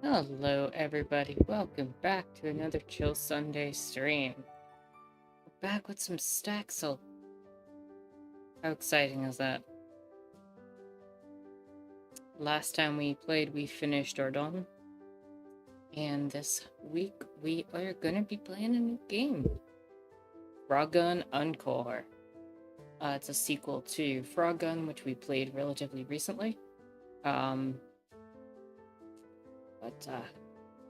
Hello, everybody. Welcome back to another Chill Sunday stream. We're back with some Staxel. How exciting is that? Last time we played, we finished Ordon. And this week, we are gonna be playing a new game. Frogun Encore. It's a sequel to Frogun, which we played relatively recently.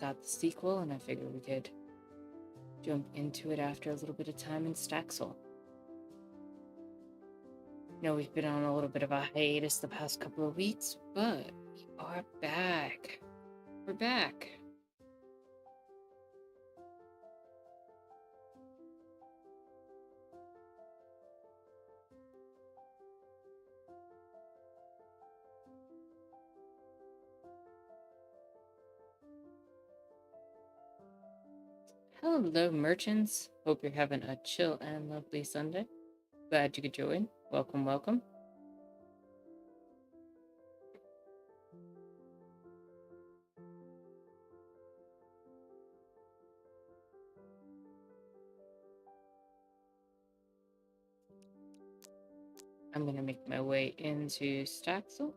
Got the sequel, and I figured we could jump into it after a little bit of time in Staxel. Know we've been on a little bit of a hiatus the past couple of weeks, but we are back. We're back. Hello, merchants. Hope you're having a chill and lovely Sunday. Glad you could join. Welcome, welcome. I'm gonna make my way into Staxel.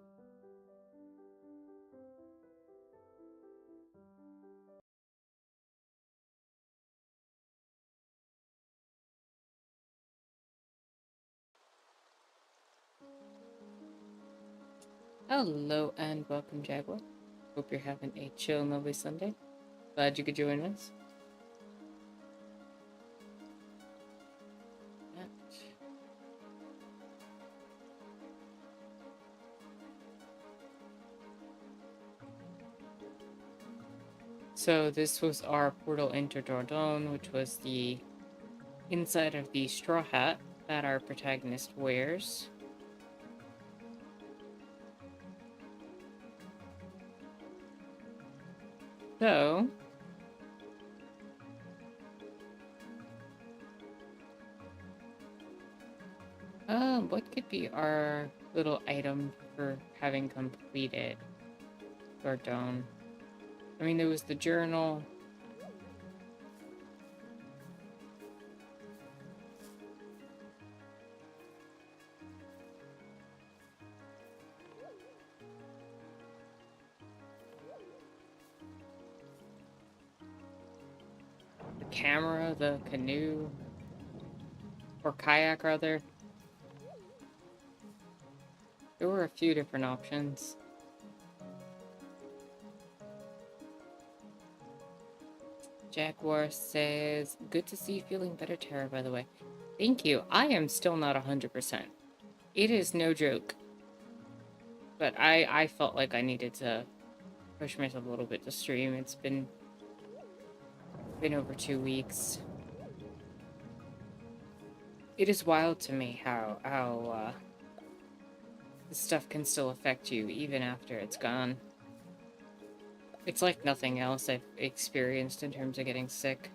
Hello and welcome, Jaguar. Hope you're having a chill and lovely Sunday. Glad you could join us. So this was our portal into Dordogne, which was the inside of the straw hat that our protagonist wears. So, what could be our little item for having completed Dordogne? I mean, there was the journal. The camera, the canoe, or kayak, rather. There were a few different options. Jaguar says, good to see you feeling better, Tara, by the way. Thank you. I am still not 100%. It is no joke. But I felt like I needed to push myself a little bit to stream. It's been over 2 weeks. It is wild to me how this stuff can still affect you even after it's gone. It's like nothing else I've experienced in terms of getting sick.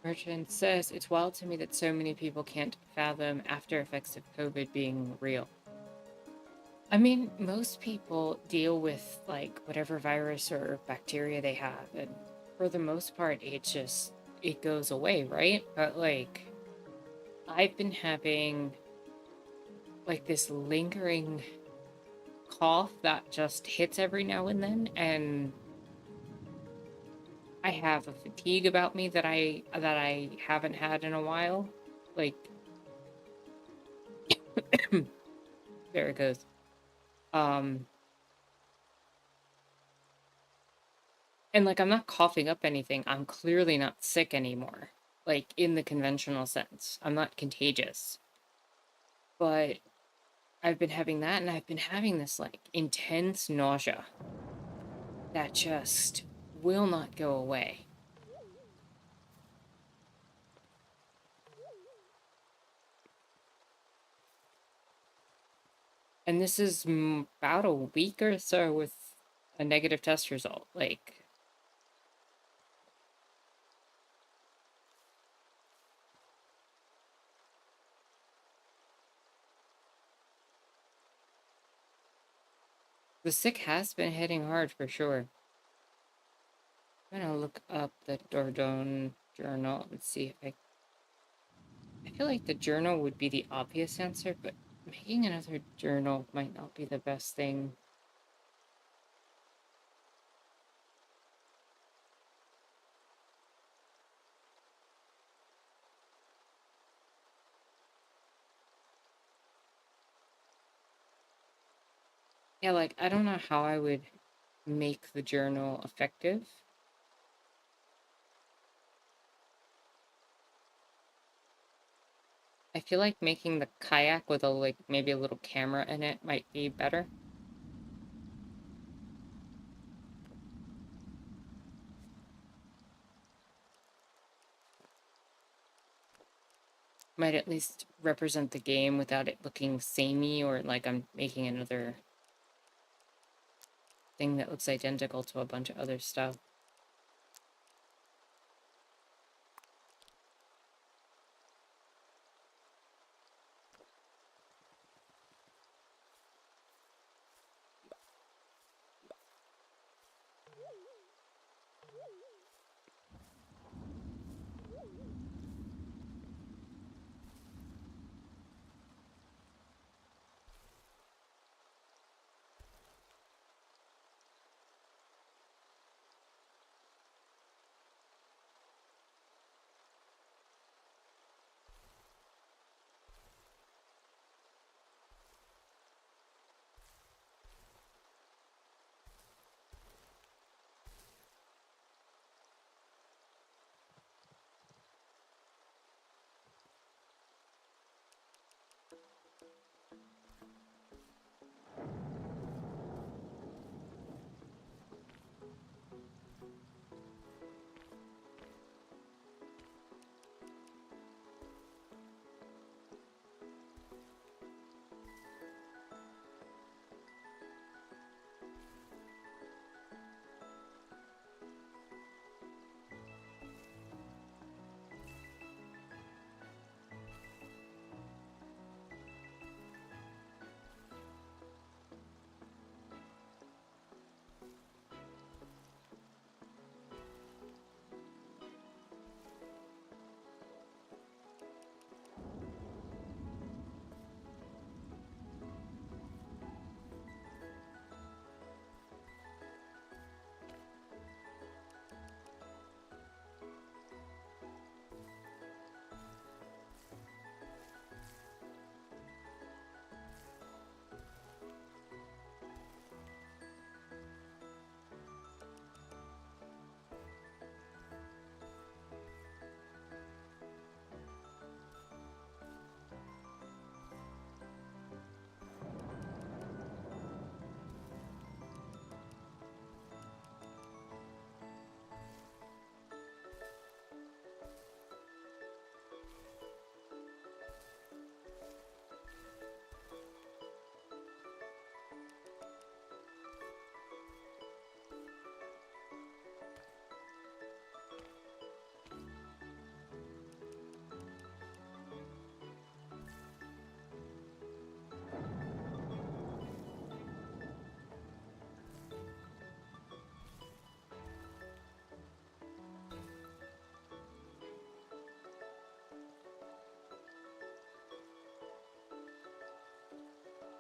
Merchant says, it's wild to me that so many people can't fathom after effects of COVID being real. I mean, most people deal with, like, whatever virus or bacteria they have, and for the most part, it goes away, right? But, like, I've been having, like, this lingering cough that just hits every now and then, and I have a fatigue about me that I haven't had in a while. Like, there it goes. And, like, I'm not coughing up anything. I'm clearly not sick anymore. Like, in the conventional sense. I'm not contagious. But I've been having that, and I've been having this, like, intense nausea that just will not go away. And this is about a week or so with a negative test result. Like, the sick has been hitting hard for sure. I'm gonna look up the Dordogne journal and see if I feel like the journal would be the obvious answer, but making another journal might not be the best thing. Yeah, like, I don't know how I would make the journal effective. I feel like making the kayak with like maybe a little camera in it might be better. Might at least represent the game without it looking samey or like I'm making another thing that looks identical to a bunch of other stuff.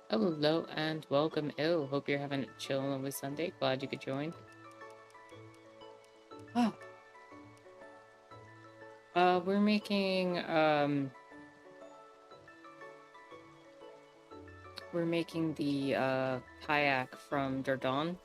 Hello and welcome, Ill. Hope you're having a chill on a Sunday. Glad you could join. Oh, we're making the kayak from Dordogne.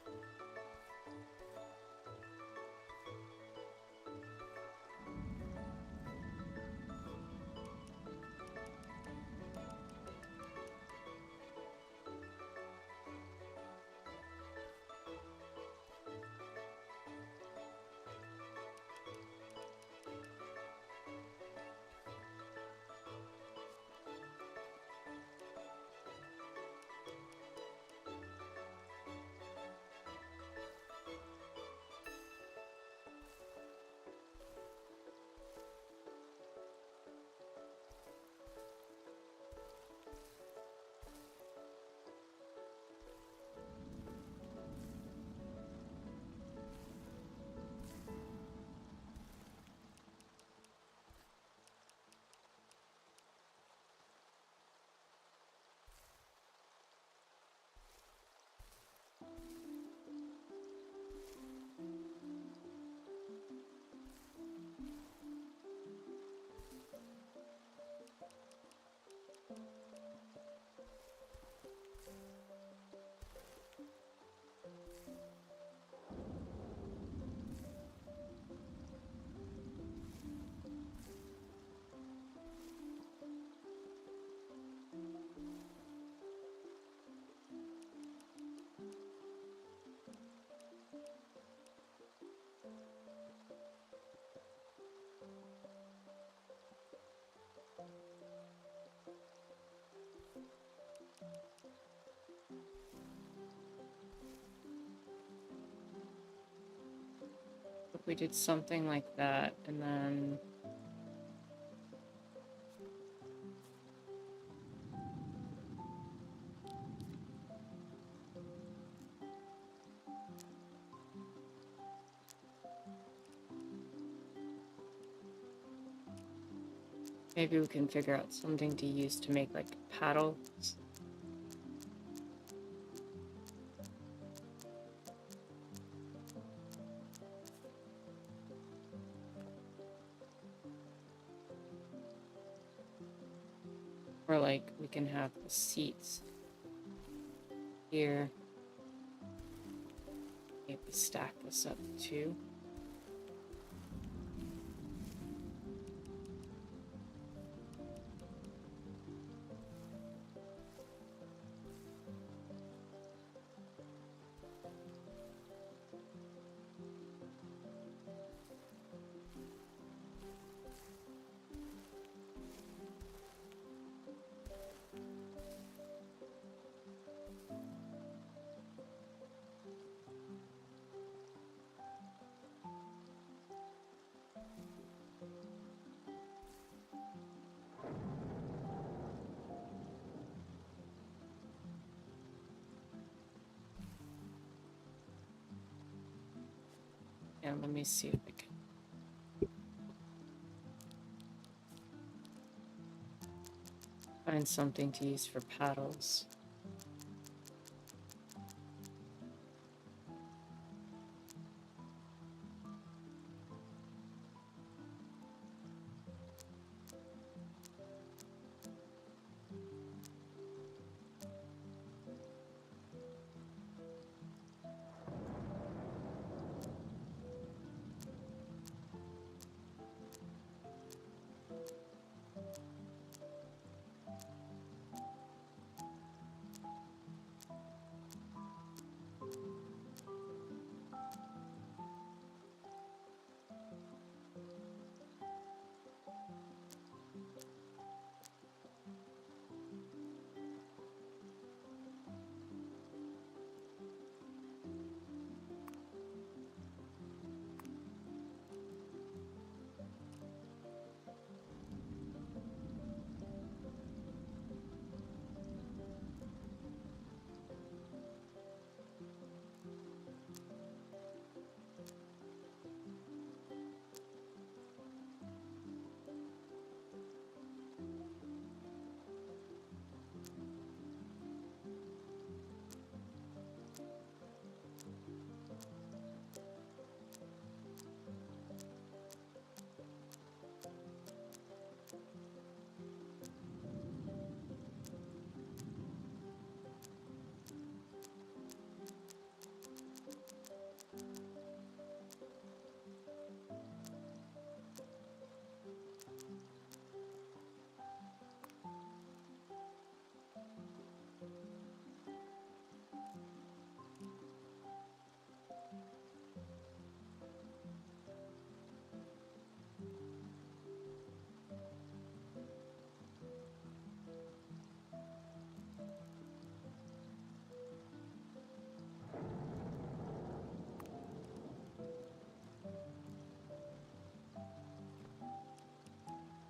If we did something like that, and then maybe we can figure out something to use to make like paddles. Or like we can have the seats here. Maybe stack this up too. Yeah, let me see if I can find something to use for paddles.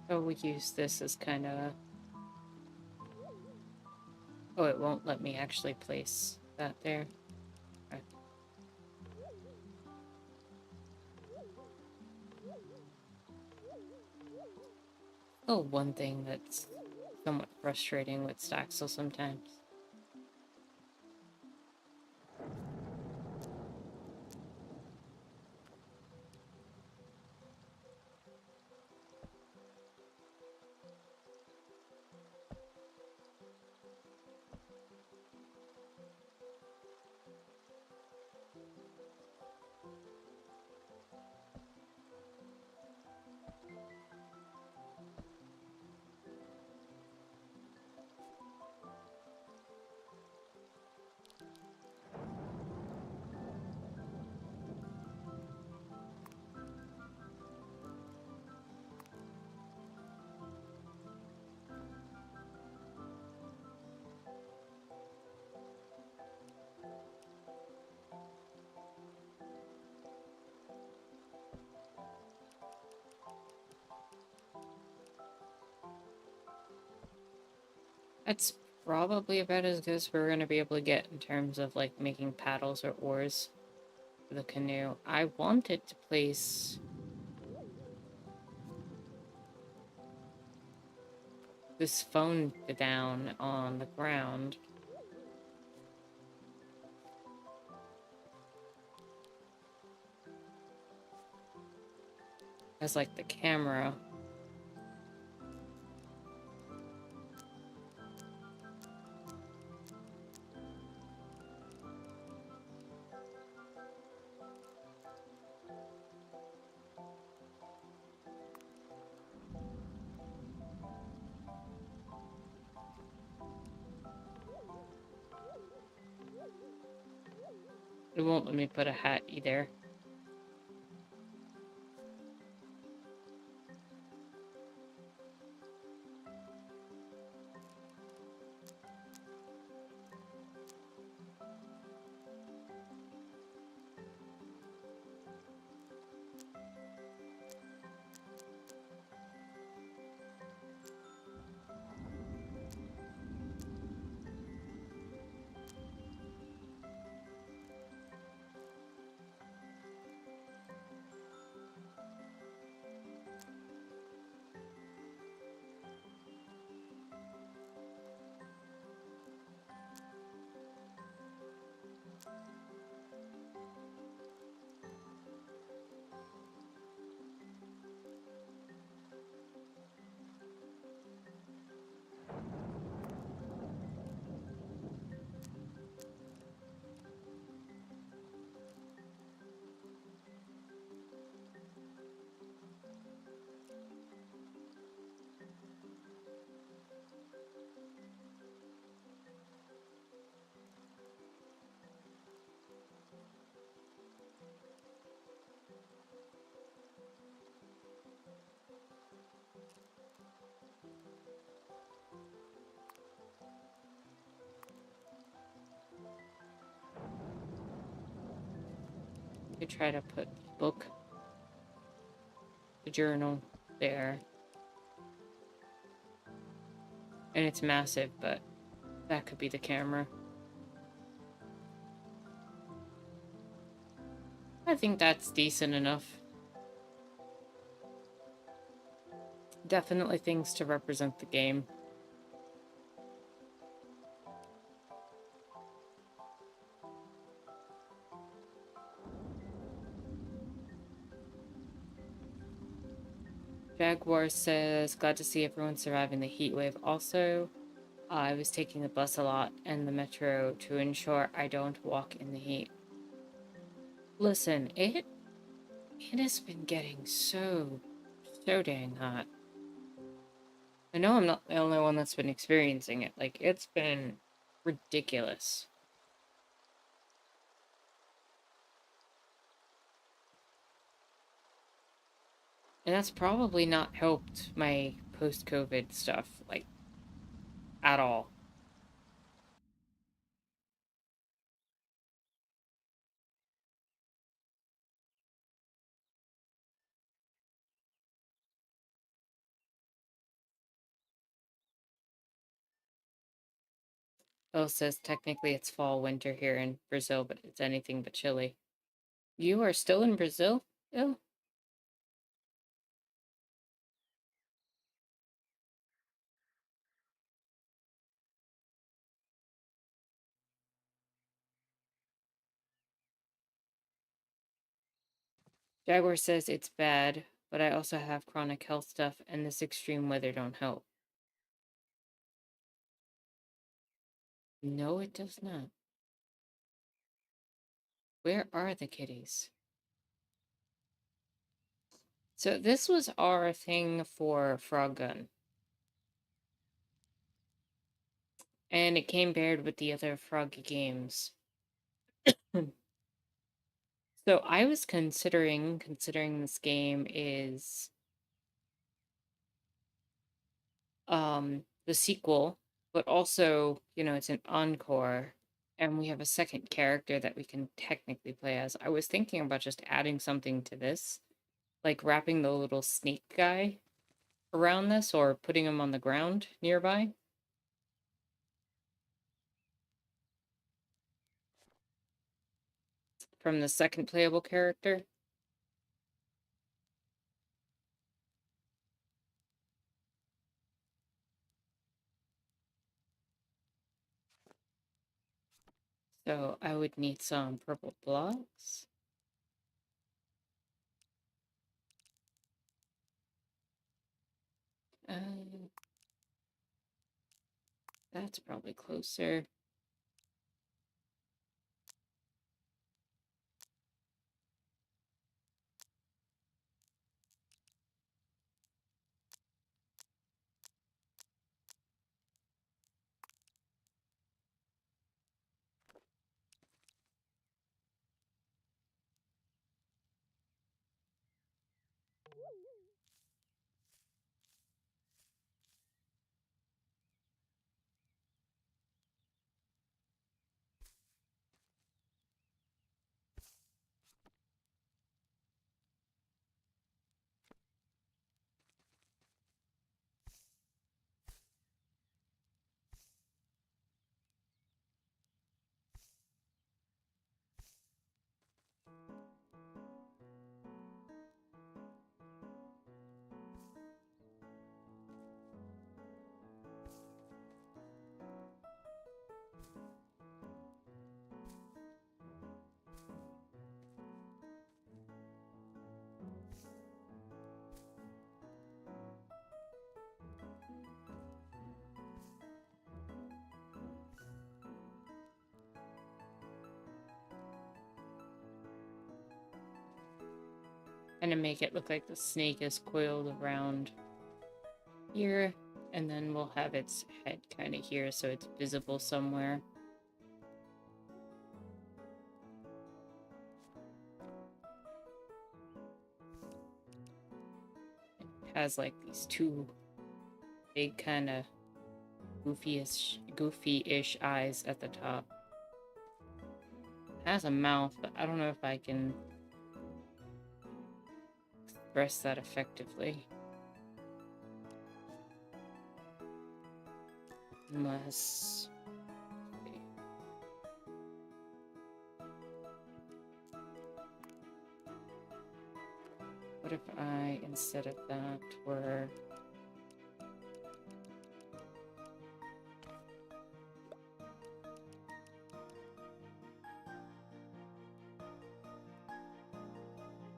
So we use this as kind of... Oh, it won't let me actually place that there. Okay. Oh, one thing that's somewhat frustrating with Staxel sometimes. That's probably about as good as we're going to be able to get in terms of like making paddles or oars for the canoe. I wanted to place this phone down on the ground as like the camera. It won't let me put a hat either. I try to put the book, the journal there. And it's massive, but that could be the camera. I think that's decent enough. Definitely things to represent the game. Jaguar says, glad to see everyone surviving the heat wave. Also, I was taking the bus a lot and the metro to ensure I don't walk in the heat. Listen, it has been getting so dang hot. I know I'm not the only one that's been experiencing it. Like, it's been ridiculous. And that's probably not helped my post-COVID stuff, like, at all. Bill says technically it's fall winter here in Brazil, but it's anything but chilly. You are still in Brazil? Oh. Jaguar says it's bad, but I also have chronic health stuff and this extreme weather don't help. No, it does not. Where are the kitties? So this was our thing for Frogun. And it came paired with the other Froggy games. So I was considering this game is the sequel, but also, it's an encore and we have a second character that we can technically play as. I was thinking about just adding something to this, like wrapping the little snake guy around this or putting him on the ground nearby. from the second playable character. So I would need some purple blocks. That's probably closer. And to make it look like the snake is coiled around here, and then we'll have its head kind of here so it's visible somewhere. It has like these two big kind of goofy-ish eyes at the top. It has a mouth, but I don't know if I can express that effectively. Unless... What if I, instead of that, were...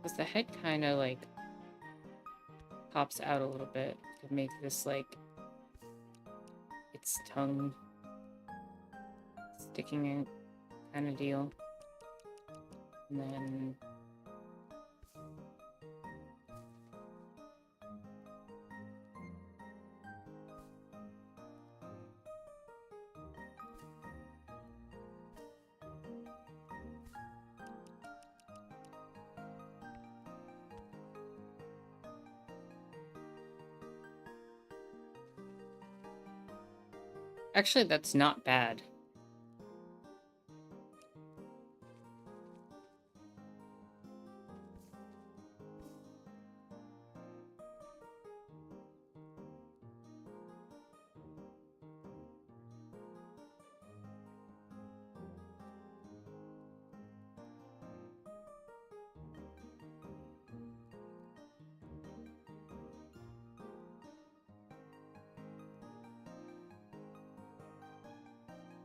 Because the head kind of, like, pops out a little bit to make this, like, its tongue sticking in kind of deal. And then... Actually, that's not bad.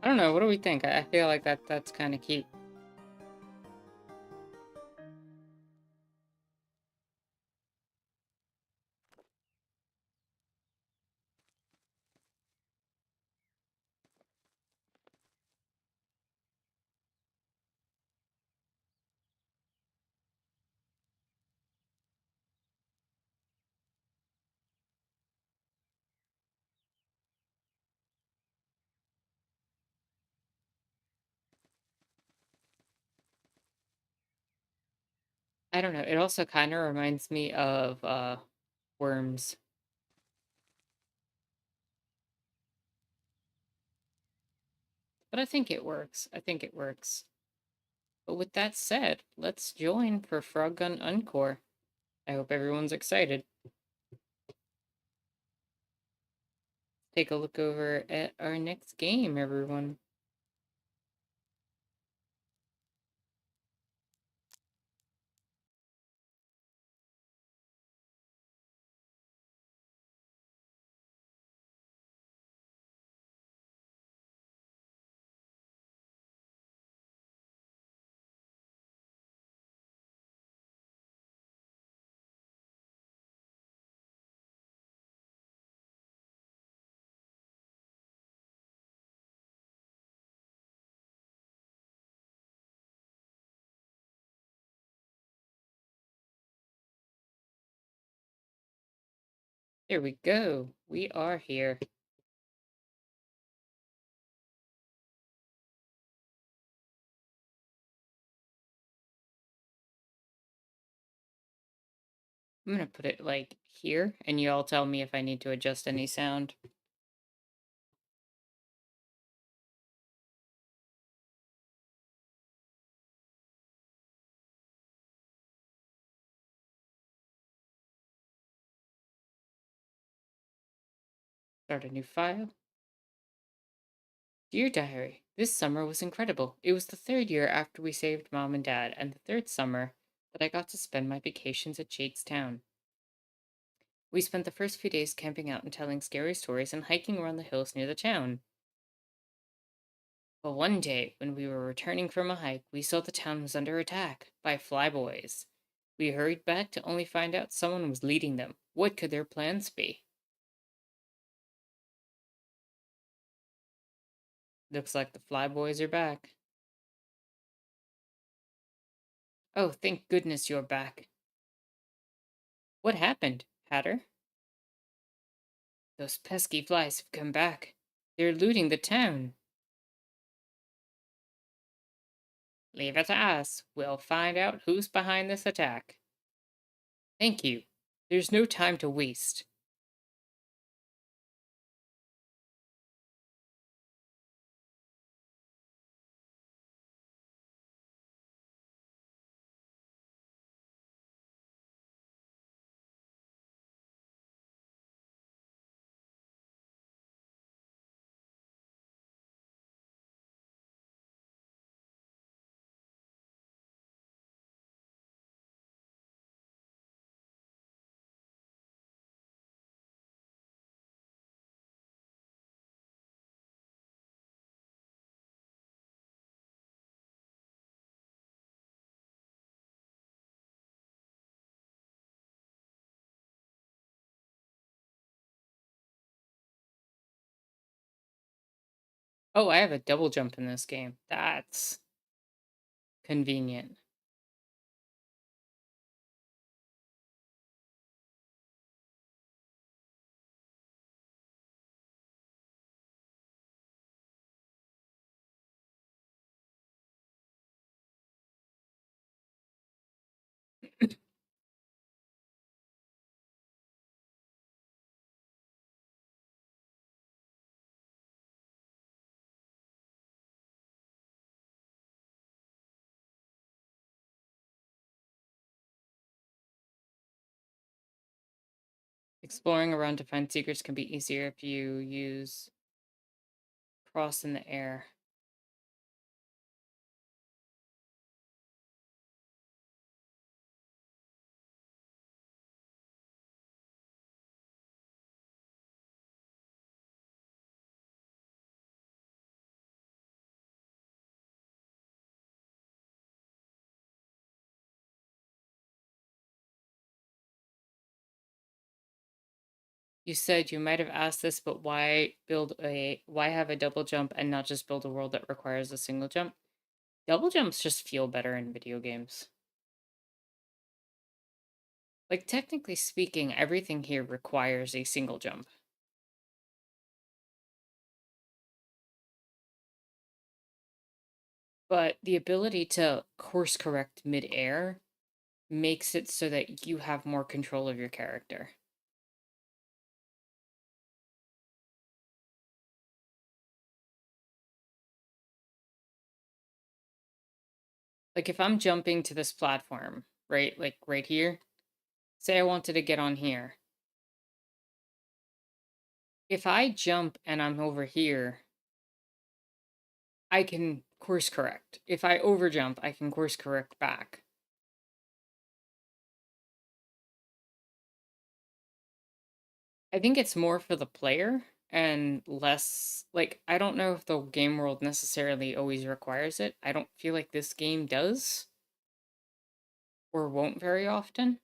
I don't know, what do we think? I feel like that's kind of cute. I don't know, it also kind of reminds me of, worms. But I think it works. I think it works. But with that said, let's join for Frogun Encore. I hope everyone's excited. Take a look over at our next game, everyone. There we go. We are here. I'm gonna put it like here, and you all tell me if I need to adjust any sound. Start a new file. Dear Diary, this summer was incredible. It was the third year after we saved Mom and Dad, and the third summer that I got to spend my vacations at Jake's Town. We spent the first few days camping out and telling scary stories and hiking around the hills near the town. But one day, when we were returning from a hike, we saw the town was under attack by flyboys. We hurried back to only find out someone was leading them. What could their plans be? Looks like the flyboys are back. Oh, thank goodness you're back. What happened, Hatter? Those pesky flies have come back. They're looting the town. Leave it to us. We'll find out who's behind this attack. Thank you. There's no time to waste. Oh, I have a double jump in this game. That's convenient. Exploring around to find secrets can be easier if you use cross in the air. You said you might have asked this, but why have a double jump and not just build a world that requires a single jump? Double jumps just feel better in video games. Like, technically speaking, everything here requires a single jump. But the ability to course correct mid-air makes it so that you have more control of your character. Like, if I'm jumping to this platform, right, like right here, say I wanted to get on here. If I jump and I'm over here, I can course correct. If I overjump, I can course correct back. I think it's more for the player and less like I don't know if the game world necessarily always requires it. I don't feel like this game does or won't very often.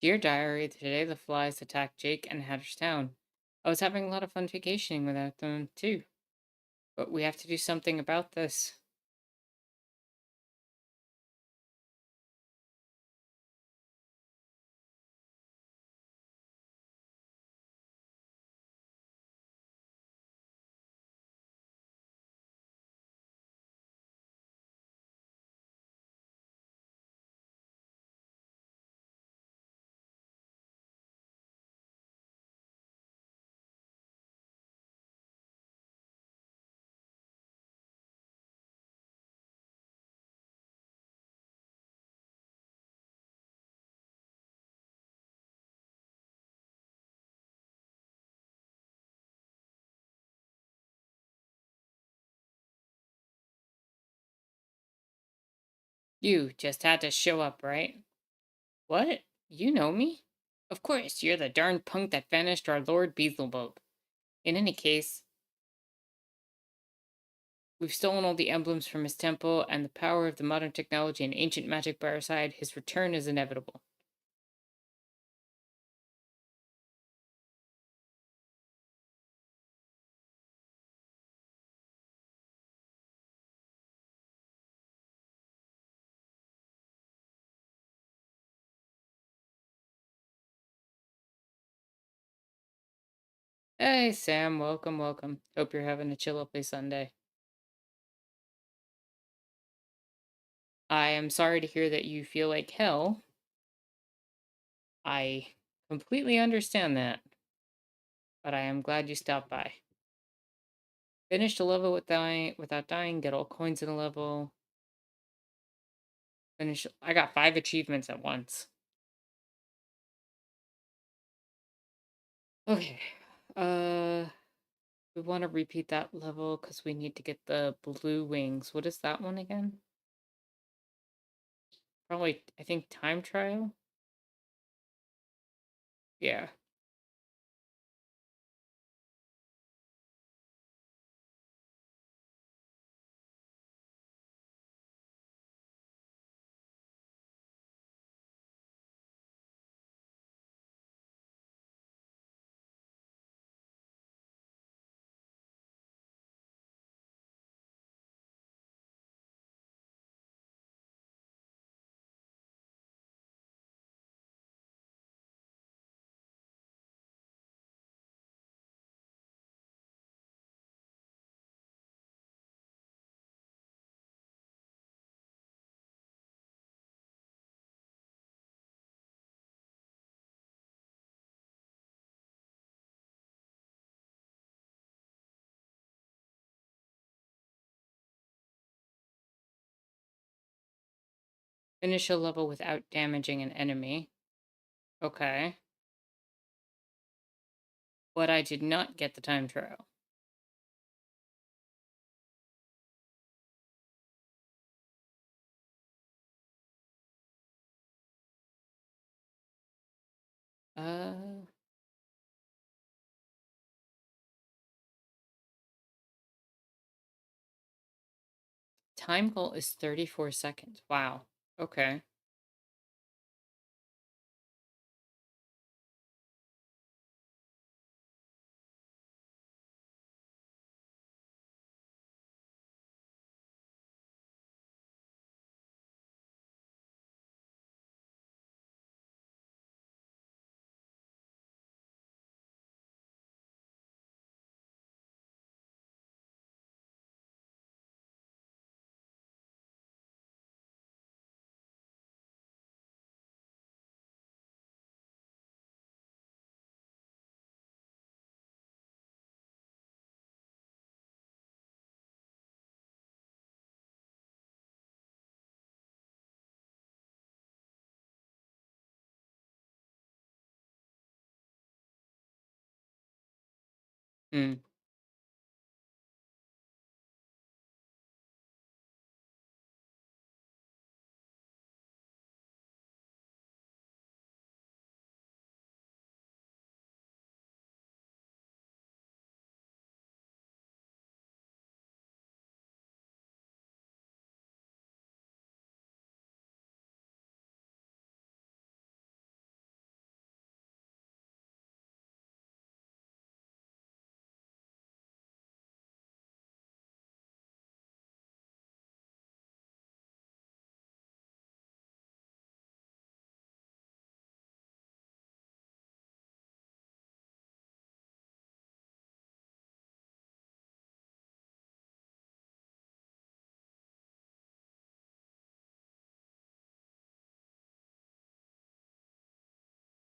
Dear Diary, today the flies attacked Jake and Hatterstown. I was having a lot of fun vacationing without them, too. But we have to do something about this. You just had to show up, right? What? You know me? Of course, you're the darn punk that vanished our Lord Beelzebub. In any case, we've stolen all the emblems from his temple, and the power of the modern technology and ancient magic by our side. His return is inevitable. Hey, Sam, welcome, welcome. Hope you're having a chill up Sunday. I am sorry to hear that you feel like hell. I completely understand that, but I am glad you stopped by. Finished a level without dying, get all coins in a level. Finish. I got 5 achievements at once. Okay. Uh, we want to repeat that level because we need to get the blue wings. What is that one again? Probably, I think, time trial? Yeah. Finish a level without damaging an enemy. Okay. But I did not get the time trial. Uh, Time goal is 34 seconds. Wow. Okay. Hmm.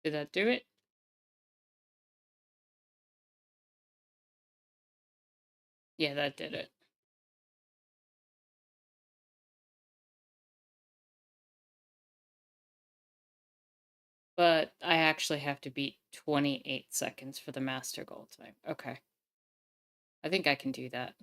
Did that do it? Yeah, that did it. But I actually have to beat 28 seconds for the master goal time. Okay. I think I can do that.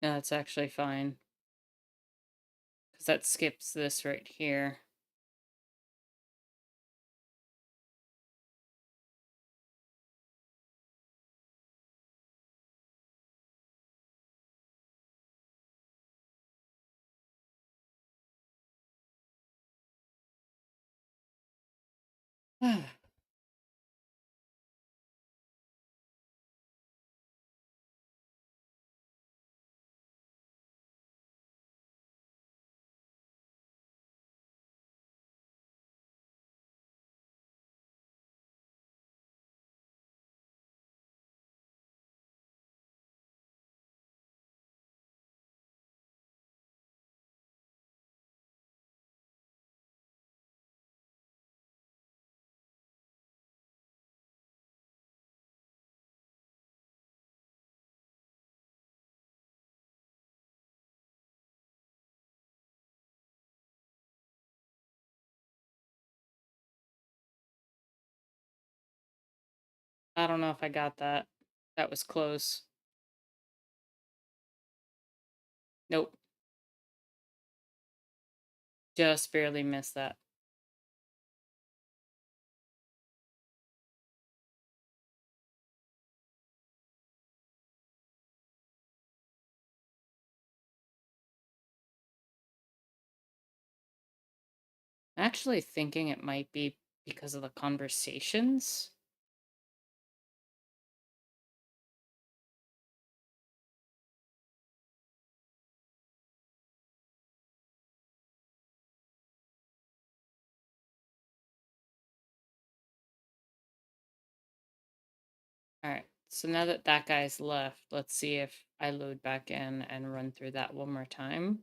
No, that's actually fine. Because that skips this right here. I don't know if I got that. That was close. Nope. Just barely missed that. Actually thinking it might be because of the conversations. Alright, so now that that guy's left, let's see if I load back in and run through that one more time.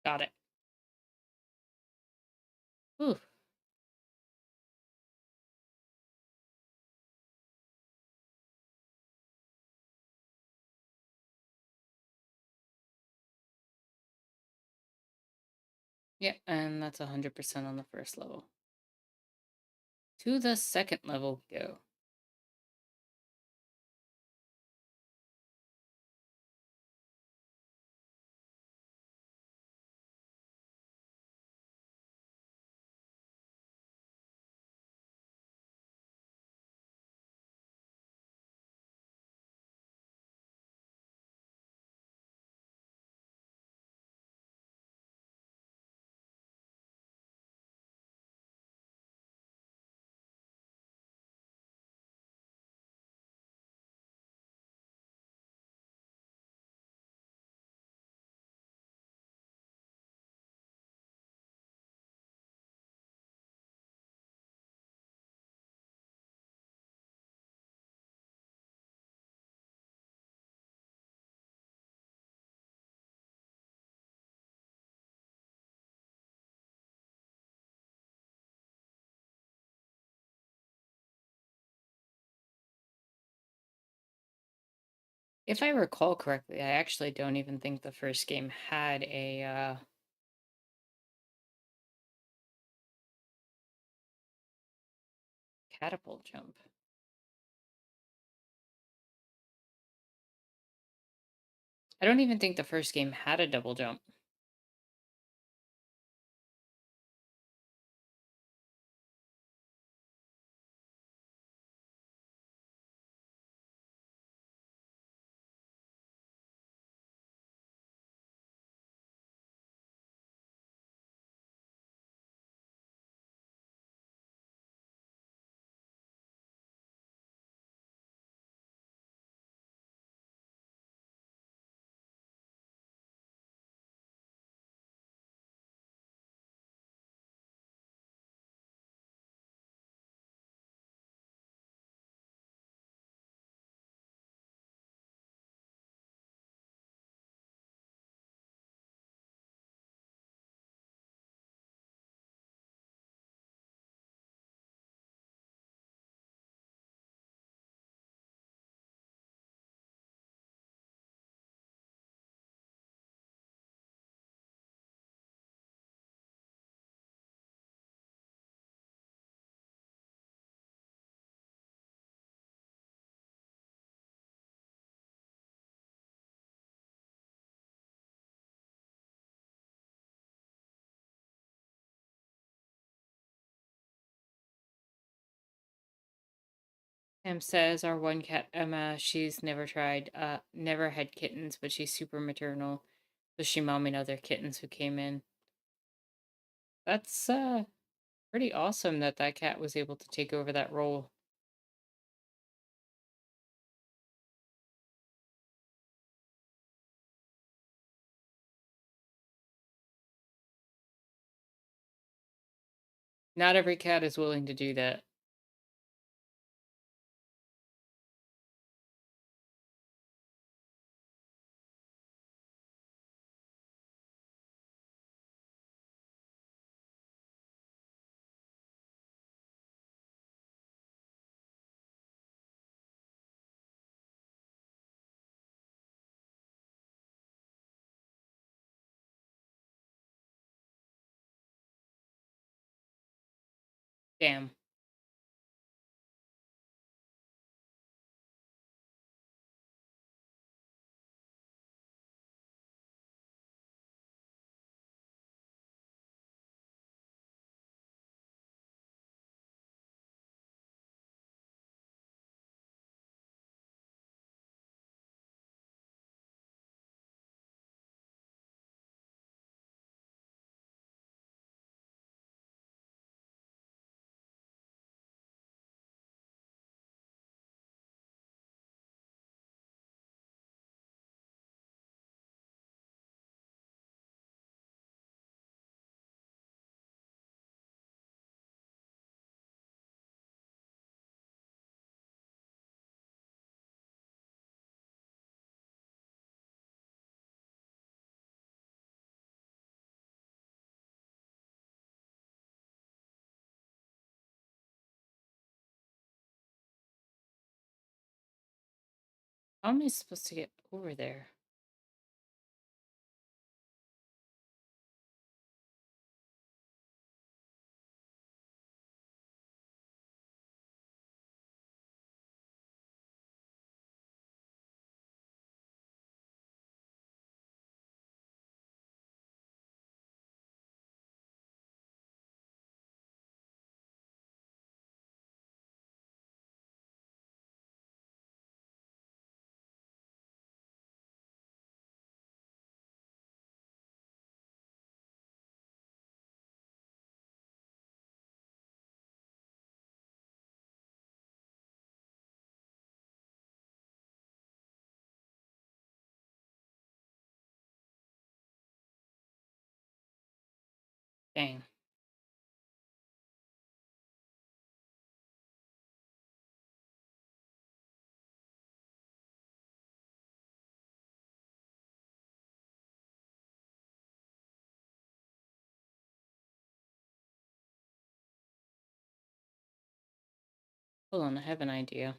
Got it. Ooh. Yeah, and that's 100% on the first level. To the second level we go. If I recall correctly, I actually don't even think the first game had a catapult jump. I don't even think the first game had a double jump. Em says our one cat, Emma, she's never had kittens, but she's super maternal. So she mommied other kittens who came in. That's pretty awesome that that cat was able to take over that role. Not every cat is willing to do that. Damn. How am I supposed to get over there? Dang. Hold on, I have an idea.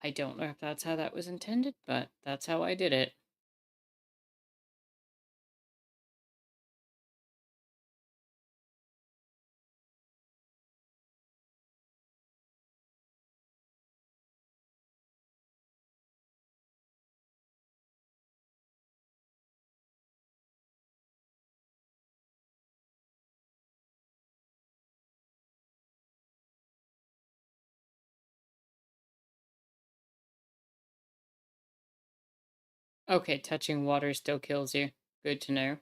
I don't know if that's how that was intended, but that's how I did it. Okay, touching water still kills you. Good to know.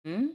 Hmm?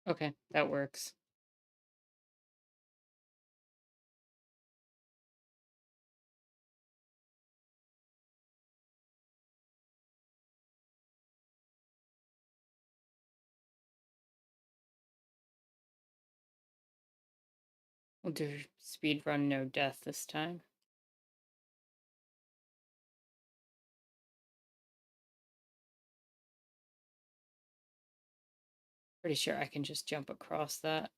Okay, that works. We'll do speed run no death this time. Pretty sure I can just jump across that.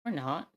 Or not.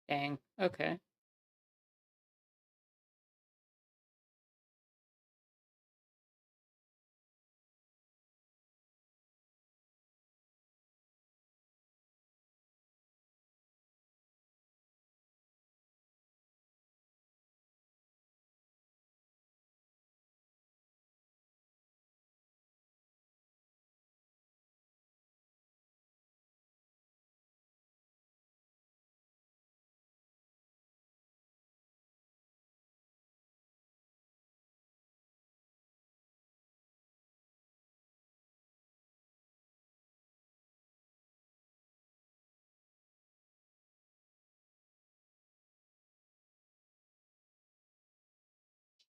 Dang. Okay.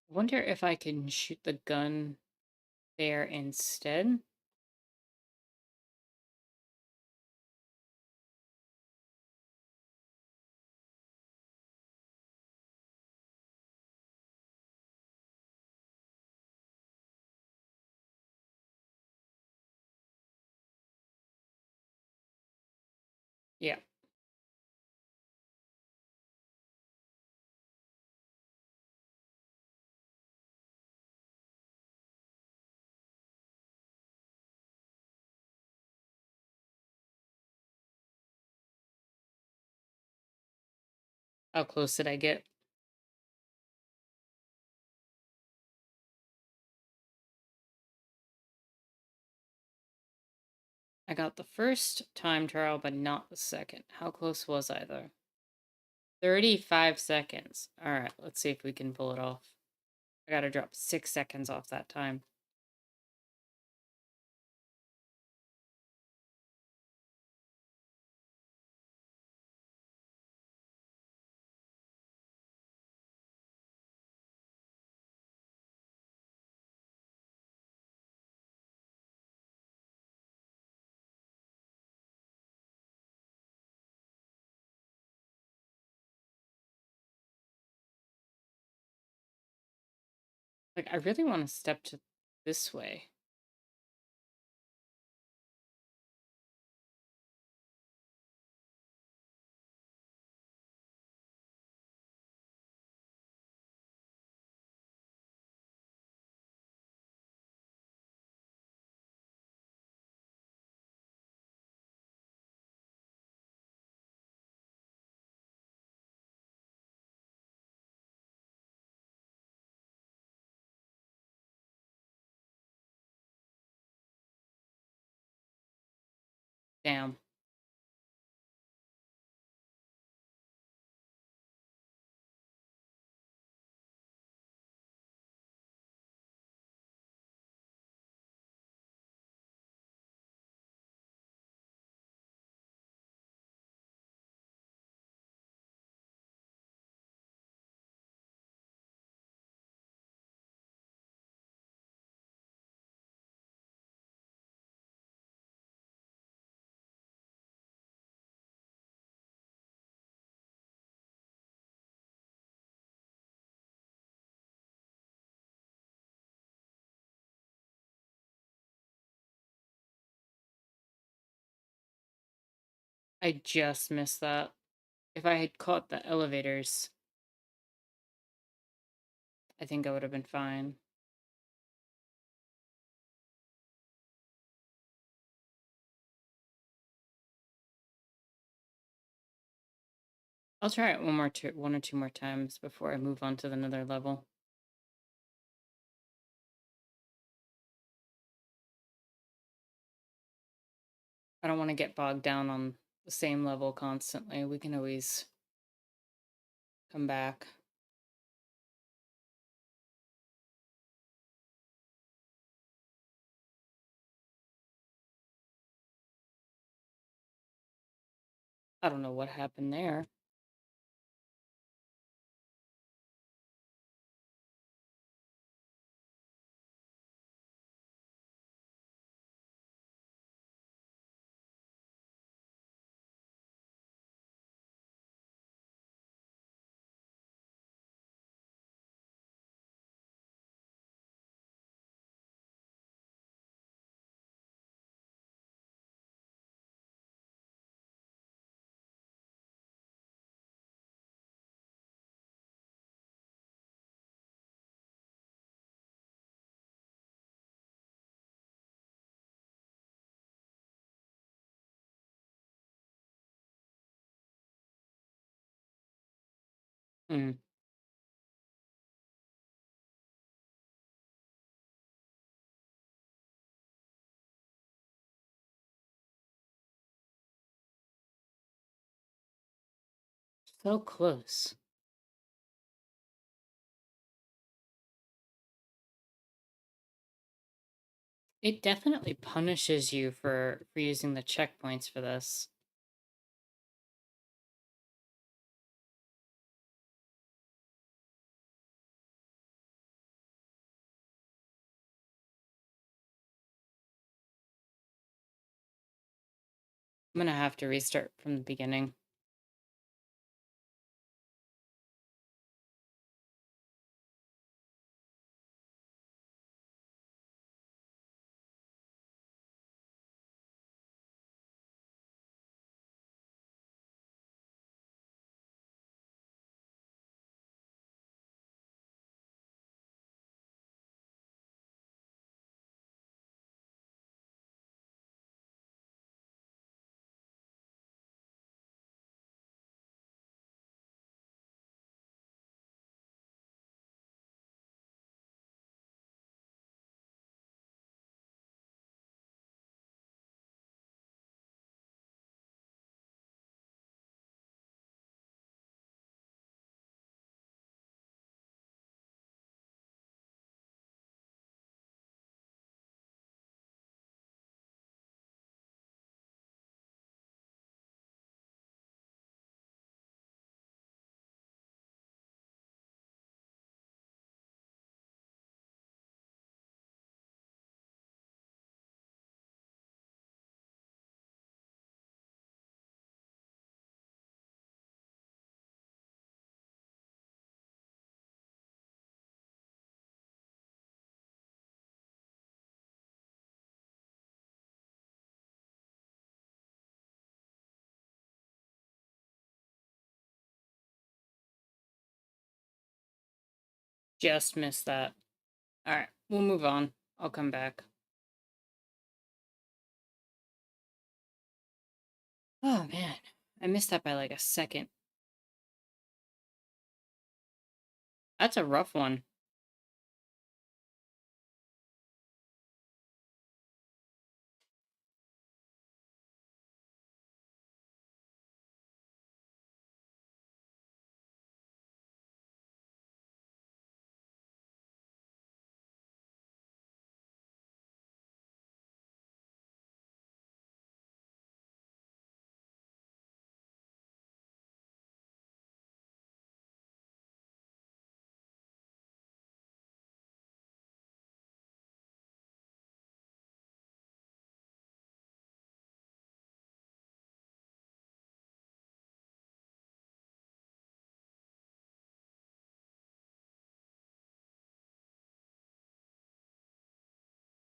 Wonder if I can shoot the gun there instead. Yeah. How close did I get? I got the first time trial, but not the second. How close was I, though? 35 seconds. All right, let's see if we can pull it off. I gotta drop 6 seconds off that time. Like, I really want to step to this way. Damn. I just missed that. If I had caught the elevators, I think I would have been fine. I'll try it one or two more times before I move on to another level. I don't want to get bogged down on the same level constantly. We can always come back. I don't know what happened there. Mm, so close. It definitely punishes you for using the checkpoints for this. I'm gonna have to restart from the beginning. Just missed that. All right, we'll move on. I'll come back. Oh man, I missed that by like a second. That's a rough one.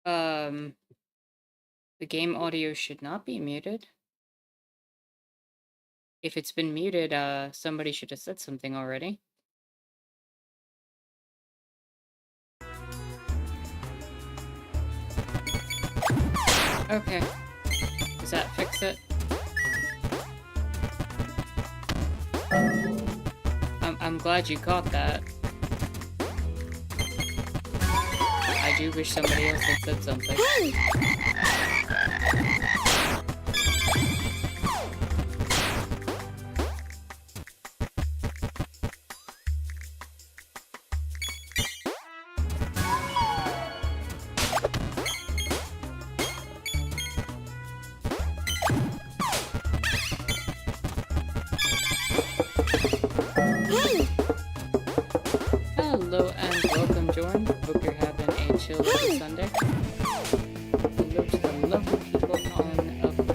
Um, the game audio should not be muted. If it's been muted, somebody should have said something already. Okay. Does that fix it? I'm glad you caught that. I do wish somebody else had said something. Hello and welcome, Jordan. Hope you're having a chill little Sunday. Hello to the lovely people on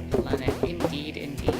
the planet. Indeed, indeed.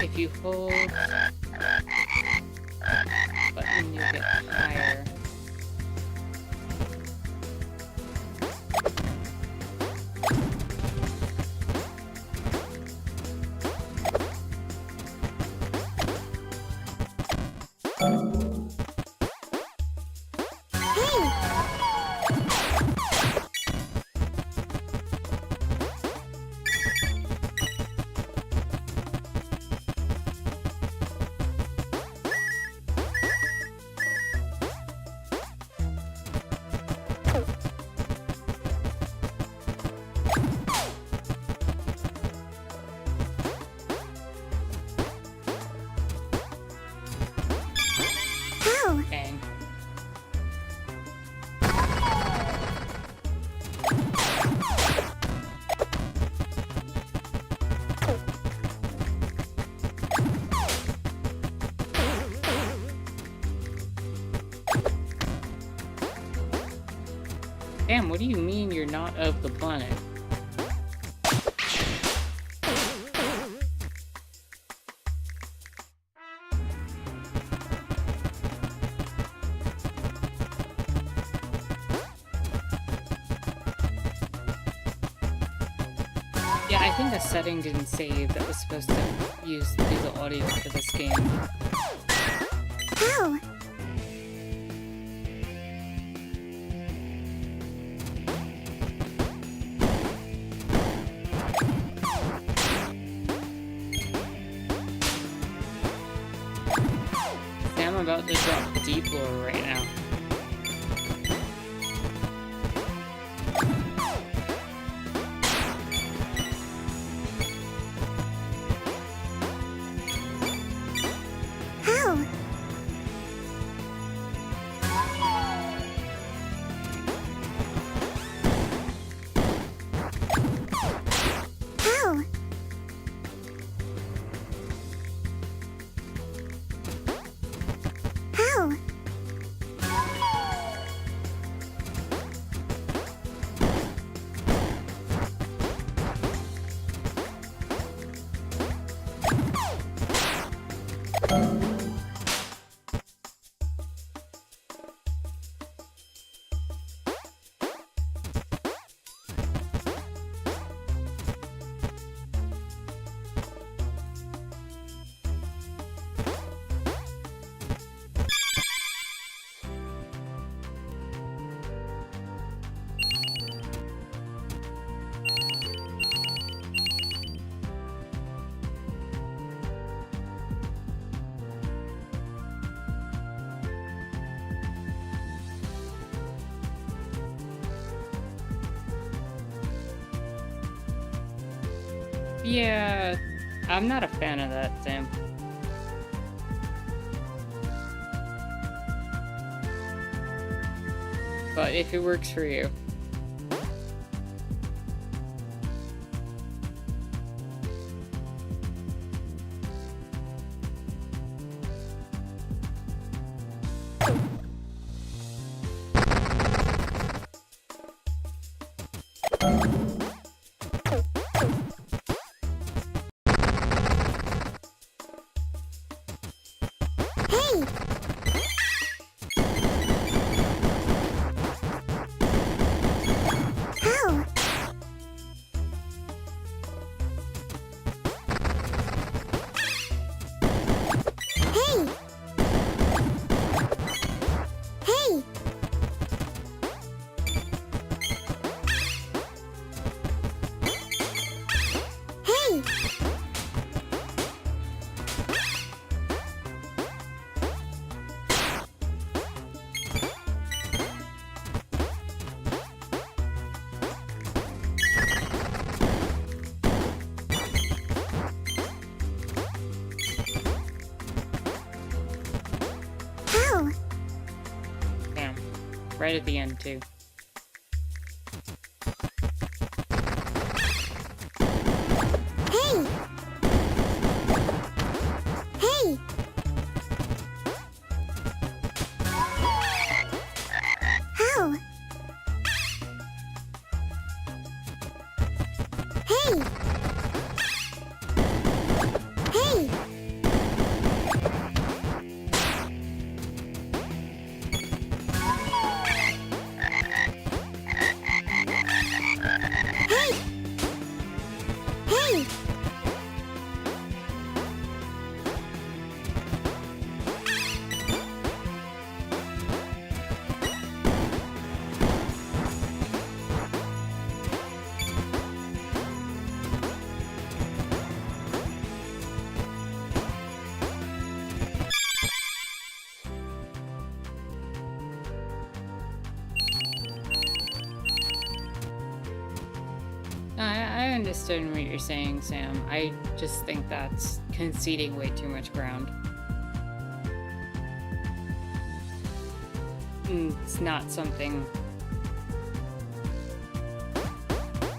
If you hold button, you get higher. Dang. Damn, what do you mean you're not of the planet? Yeah, I think the setting didn't save that was supposed to use the audio for this game. Ow! I'm about to drop deep lore right now. Ow! Ow! Ow! Yeah, I'm not a fan of that, Sam. But if it works for you. right at the end, too. Hey! Hey! How? Hey! Hey! Hey! Hey! I understand what you're saying, Sam. I just think that's conceding way too much ground. It's not something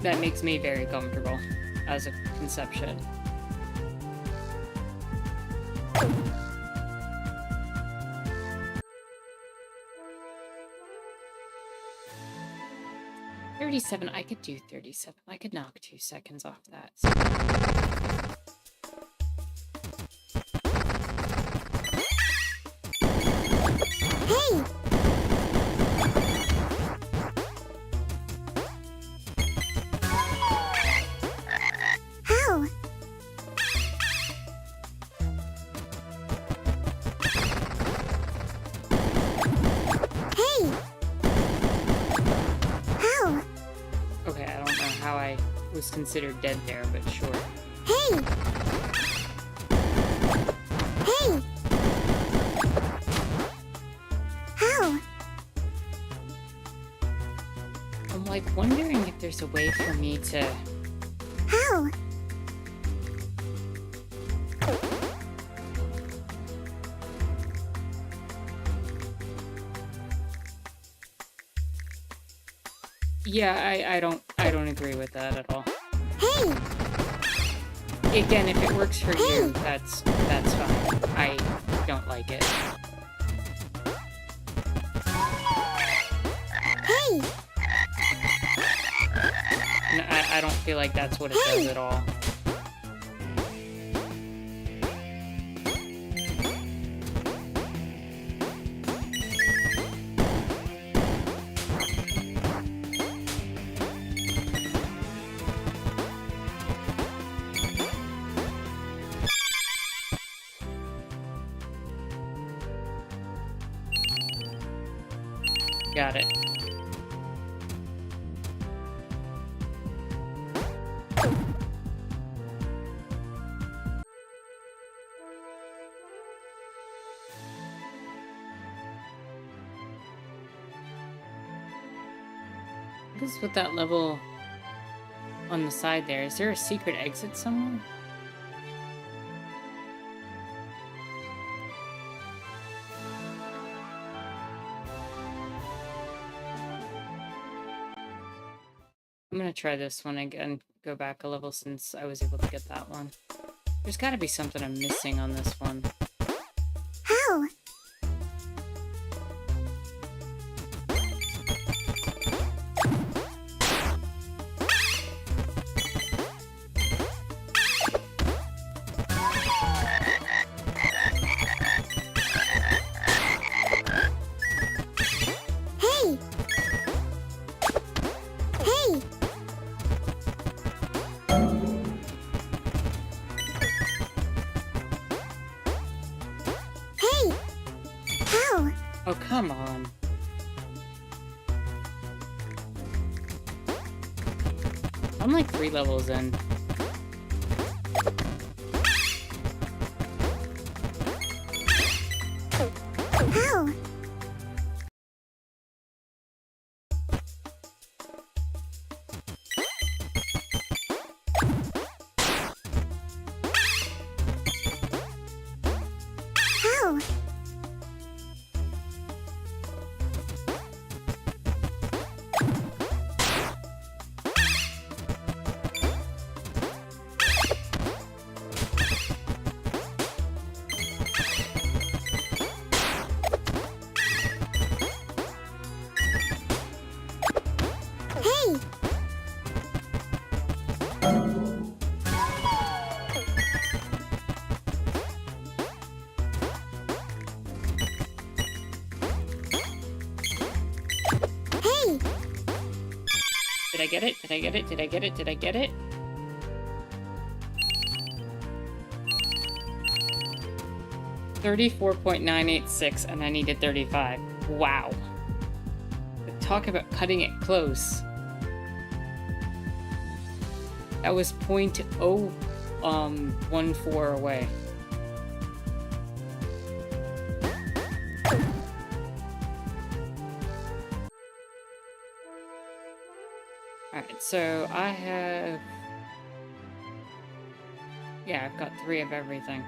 that makes me very comfortable as a conception. I could do 37. I could knock 2 seconds off that. Hey! How? Hey! How? Okay, I don't know how I was considered dead there, but sure. Hey! Hey! How? I'm like wondering if there's a way for me to... How? Yeah, I don't agree with that at all. Hey! Again, if it works for Hey! you, that's fine. I don't like it. Hey! And I don't feel like that's what it does at all. Got it. What is with that level on the side there? Is there a secret exit somewhere? I'm gonna try this one again, go back a level since I was able to get that one. There's gotta be something I'm missing on this one. How? Hey! Hey! Hey! How? Oh, come on. I'm like 3 levels in. How? How? I get it? Did I get it? Did I get it? Did I get it? $34.986, and I needed 35. Wow. Talk about cutting it close. That was 0.014 away. Alright, so I have... Yeah, I've got 3 of everything.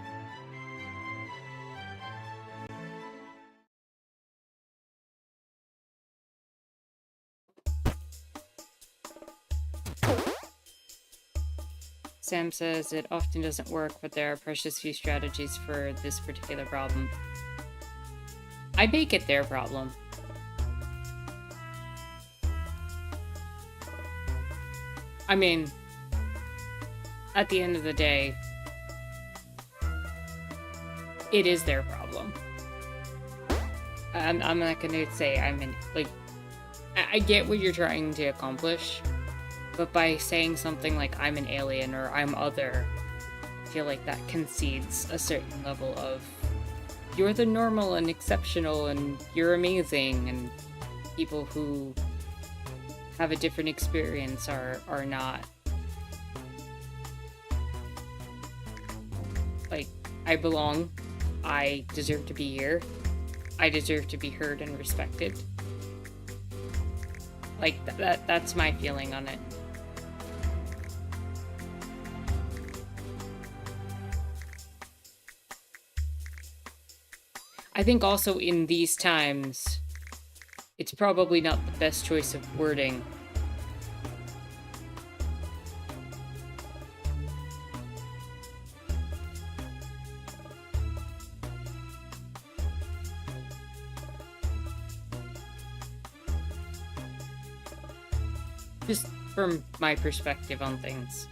Sam says it often doesn't work, but there are precious few strategies for this particular problem. I make it their problem. I mean, at the end of the day, it is their problem. I'm not gonna say I'm in, like, I get what you're trying to accomplish, but by saying something like I'm an alien or I'm other, I feel like that concedes a certain level of you're the normal and exceptional and you're amazing, and people who have a different experience are not. Like, I belong. I deserve to be here. I deserve to be heard and respected. Like, that's my feeling on it. I think also in these times, it's probably not the best choice of wording. Just from my perspective on things.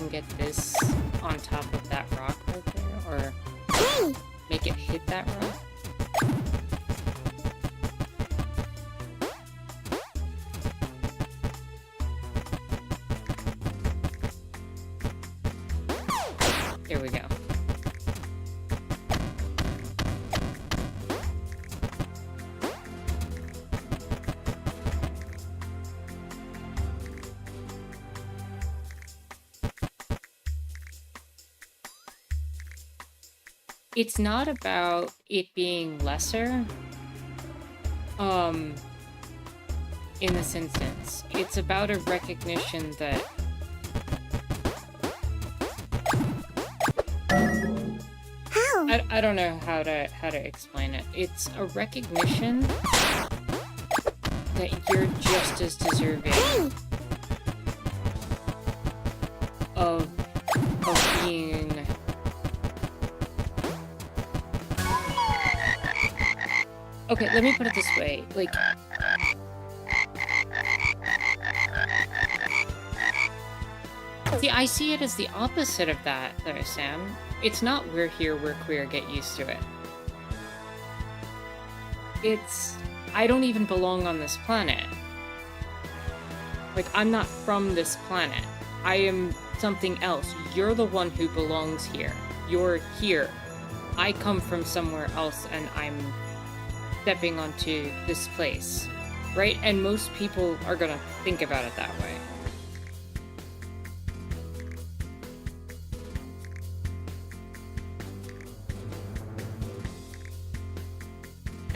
Get this on top of that rock right there, or make it hit that rock. There we go. It's not about it being lesser, in this instance. It's about a recognition that I don't know how to explain it. It's a recognition that you're just as deserving of being. Okay, let me put it this way, like... See, I see it as the opposite of that, though, Sam. It's not we're here, we're queer, get used to it. It's... I don't even belong on this planet. Like, I'm not from this planet. I am something else. You're the one who belongs here. You're here. I come from somewhere else, and I'm stepping onto this place, right? And most people are gonna think about it that way.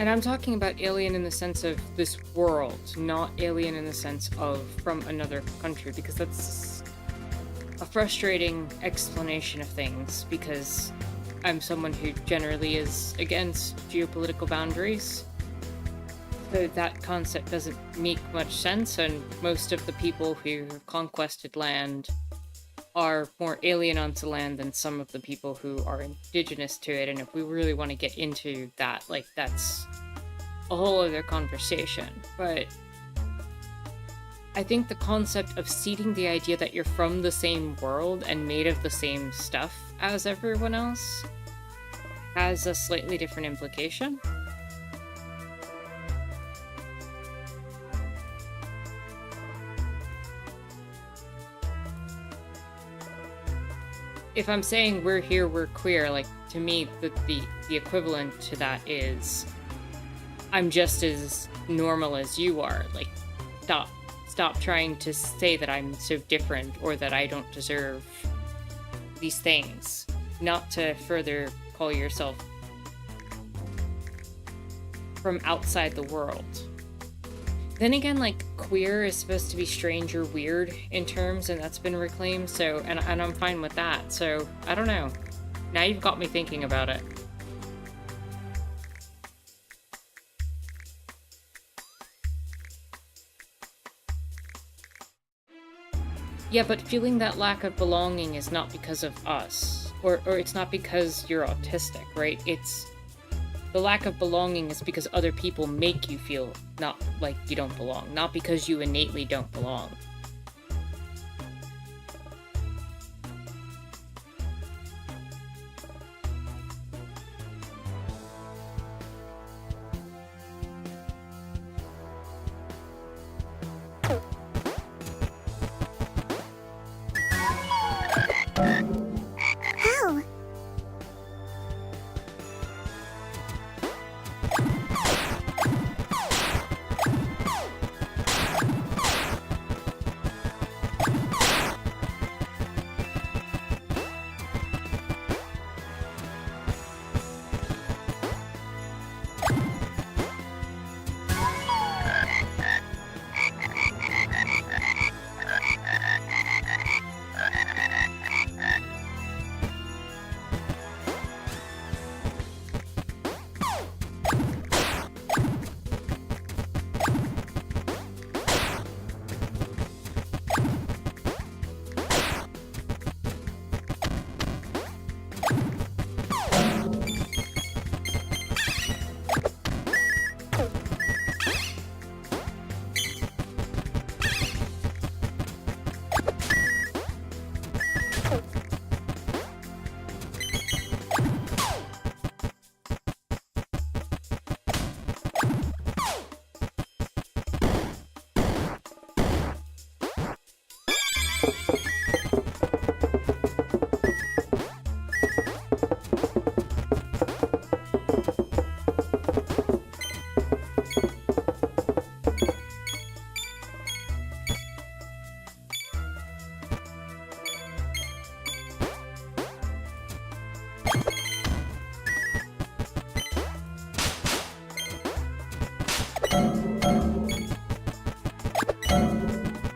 And I'm talking about alien in the sense of this world, not alien in the sense of from another country, because that's a frustrating explanation of things, because I'm someone who generally is against geopolitical boundaries. So that concept doesn't make much sense, and most of the people who have conquested land are more alien onto land than some of the people who are indigenous to it. And if we really want to get into that, like, that's a whole other conversation. But I think the concept of seeding the idea that you're from the same world and made of the same stuff as everyone else has a slightly different implication. If I'm saying we're here, we're queer, like, to me, the equivalent to that is I'm just as normal as you are. Like, stop trying to say that I'm so different or that I don't deserve these things. Not to further call yourself from outside the world. Then again, like, queer is supposed to be strange or weird in terms, and that's been reclaimed, so, and I'm fine with that, so, I don't know. Now you've got me thinking about it. Yeah, but feeling that lack of belonging is not because of us, or it's not because you're autistic, right? It's the lack of belonging is because other people make you feel not like you don't belong, not because you innately don't belong. How?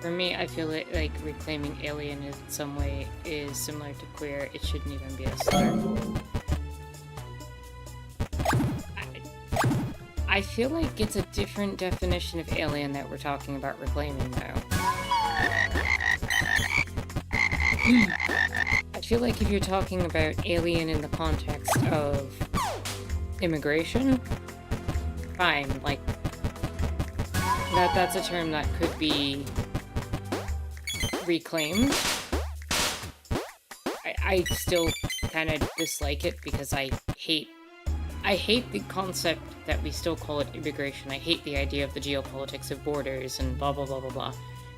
For me, I feel like reclaiming alien in some way is similar to queer. It shouldn't even be a slur. I feel like it's a different definition of alien that we're talking about reclaiming, though. I feel like if you're talking about alien in the context of immigration, fine, like, that's a term that could be reclaimed. I still kind of dislike it because I hate the concept that we still call it immigration. I hate the idea of the geopolitics of borders and blah blah blah blah blah.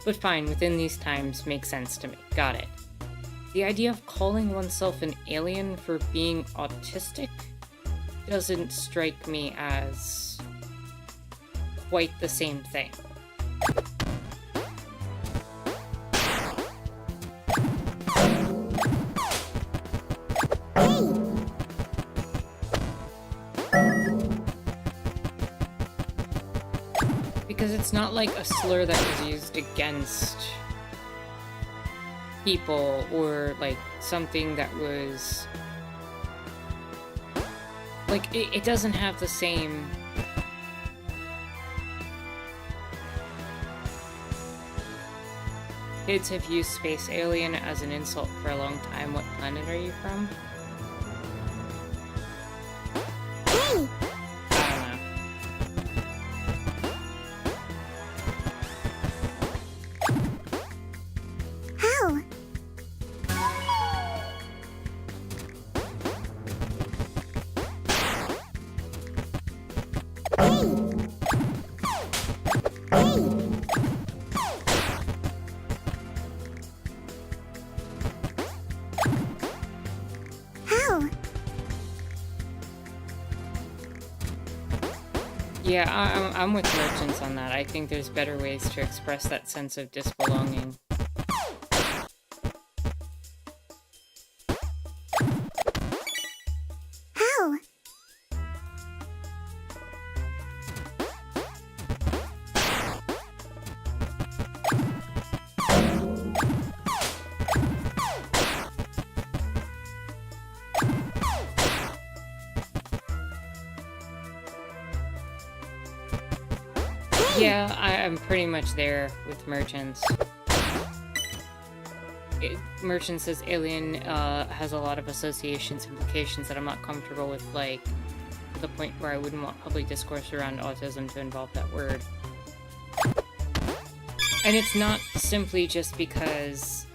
But fine, within these times makes sense to me. Got it. The idea of calling oneself an alien for being autistic doesn't strike me as quite the same thing. Because it's not like a slur that was used against people, or like something that was like it doesn't have the same kids have used space alien as an insult for a long time. What planet are you from? Hey! I How? Hey! Hey! How? Yeah, I'm with merchants on that. I think there's better ways to express that sense of disbelonging. How? Yeah, I'm pretty much there with merchants. Merchant says alien has a lot of associations, implications that I'm not comfortable with, like, to the point where I wouldn't want public discourse around autism to involve that word. And it's not simply just because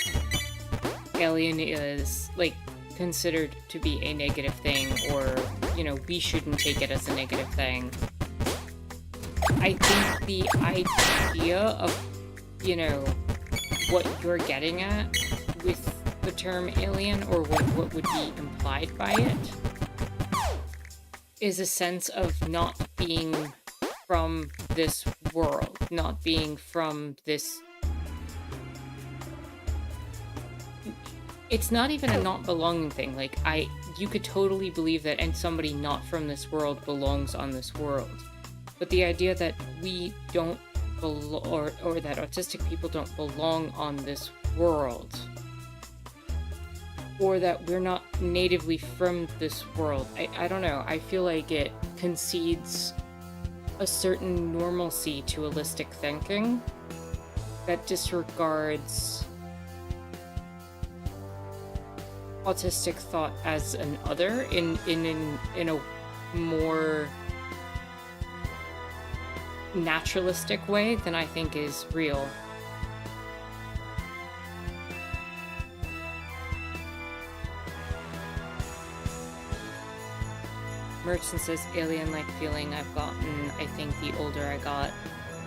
alien is, like, considered to be a negative thing, or, you know, we shouldn't take it as a negative thing. I think the idea of, you know, what you're getting at with the term alien, or what would be implied by it, is a sense of not being from this world, not being from this... It's not even a not belonging thing. Like, you could totally believe that, and somebody not from this world belongs on this world. But the idea that we don't belong, or that autistic people don't belong on this world, or that we're not natively from this world, I don't know. I feel like it concedes a certain normalcy to holistic thinking that disregards autistic thought as an other in a more naturalistic way than I think is real. Merchant says alien-like feeling I've gotten. I think the older I got,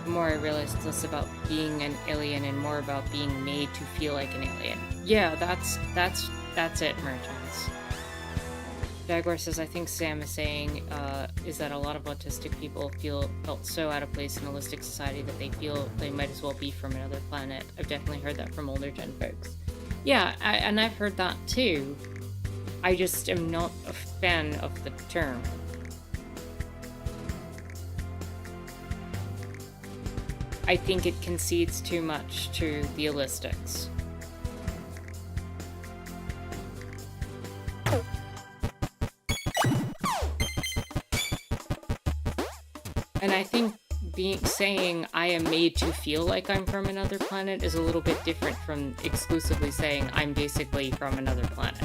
the more I realized it's less about being an alien and more about being made to feel like an alien. Yeah, that's it, merchants. Jaguar says, I think Sam is saying is that a lot of autistic people felt so out of place in a holistic society that they feel they might as well be from another planet. I've definitely heard that from older gen folks. Yeah, and I've heard that too. I just am not a fan of the term. I think it concedes too much to the holistics. And I think saying I am made to feel like I'm from another planet is a little bit different from exclusively saying I'm basically from another planet.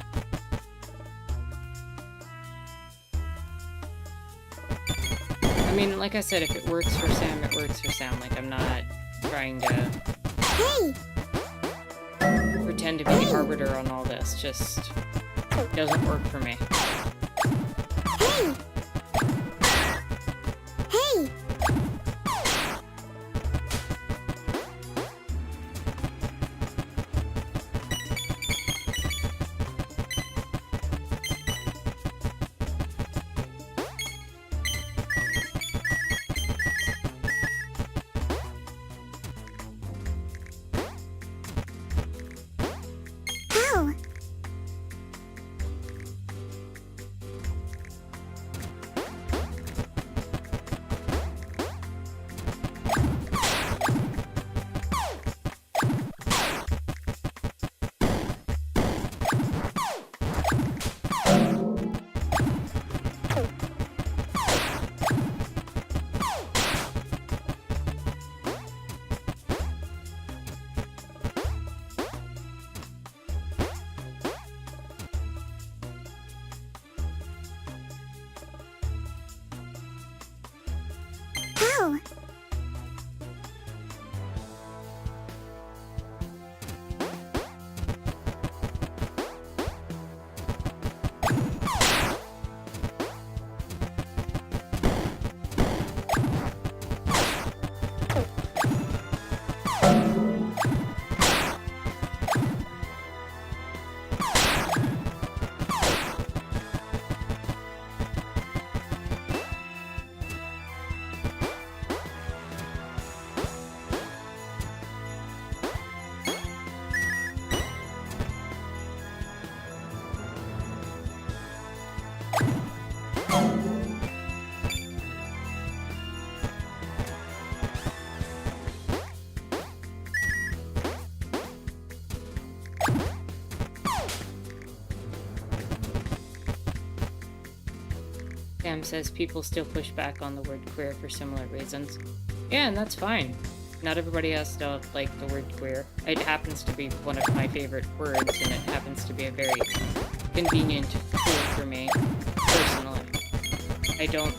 I mean, like I said, if it works for Sam, it works for Sam. Like, I'm not trying to pretend to be the arbiter on all this. Just doesn't work for me. Hey! Hey! How? Sam says people still push back on the word queer for similar reasons. Yeah, and that's fine. Not everybody has to like the word queer. It happens to be one of my favorite words, and it happens to be a very convenient tool for me, personally. I don't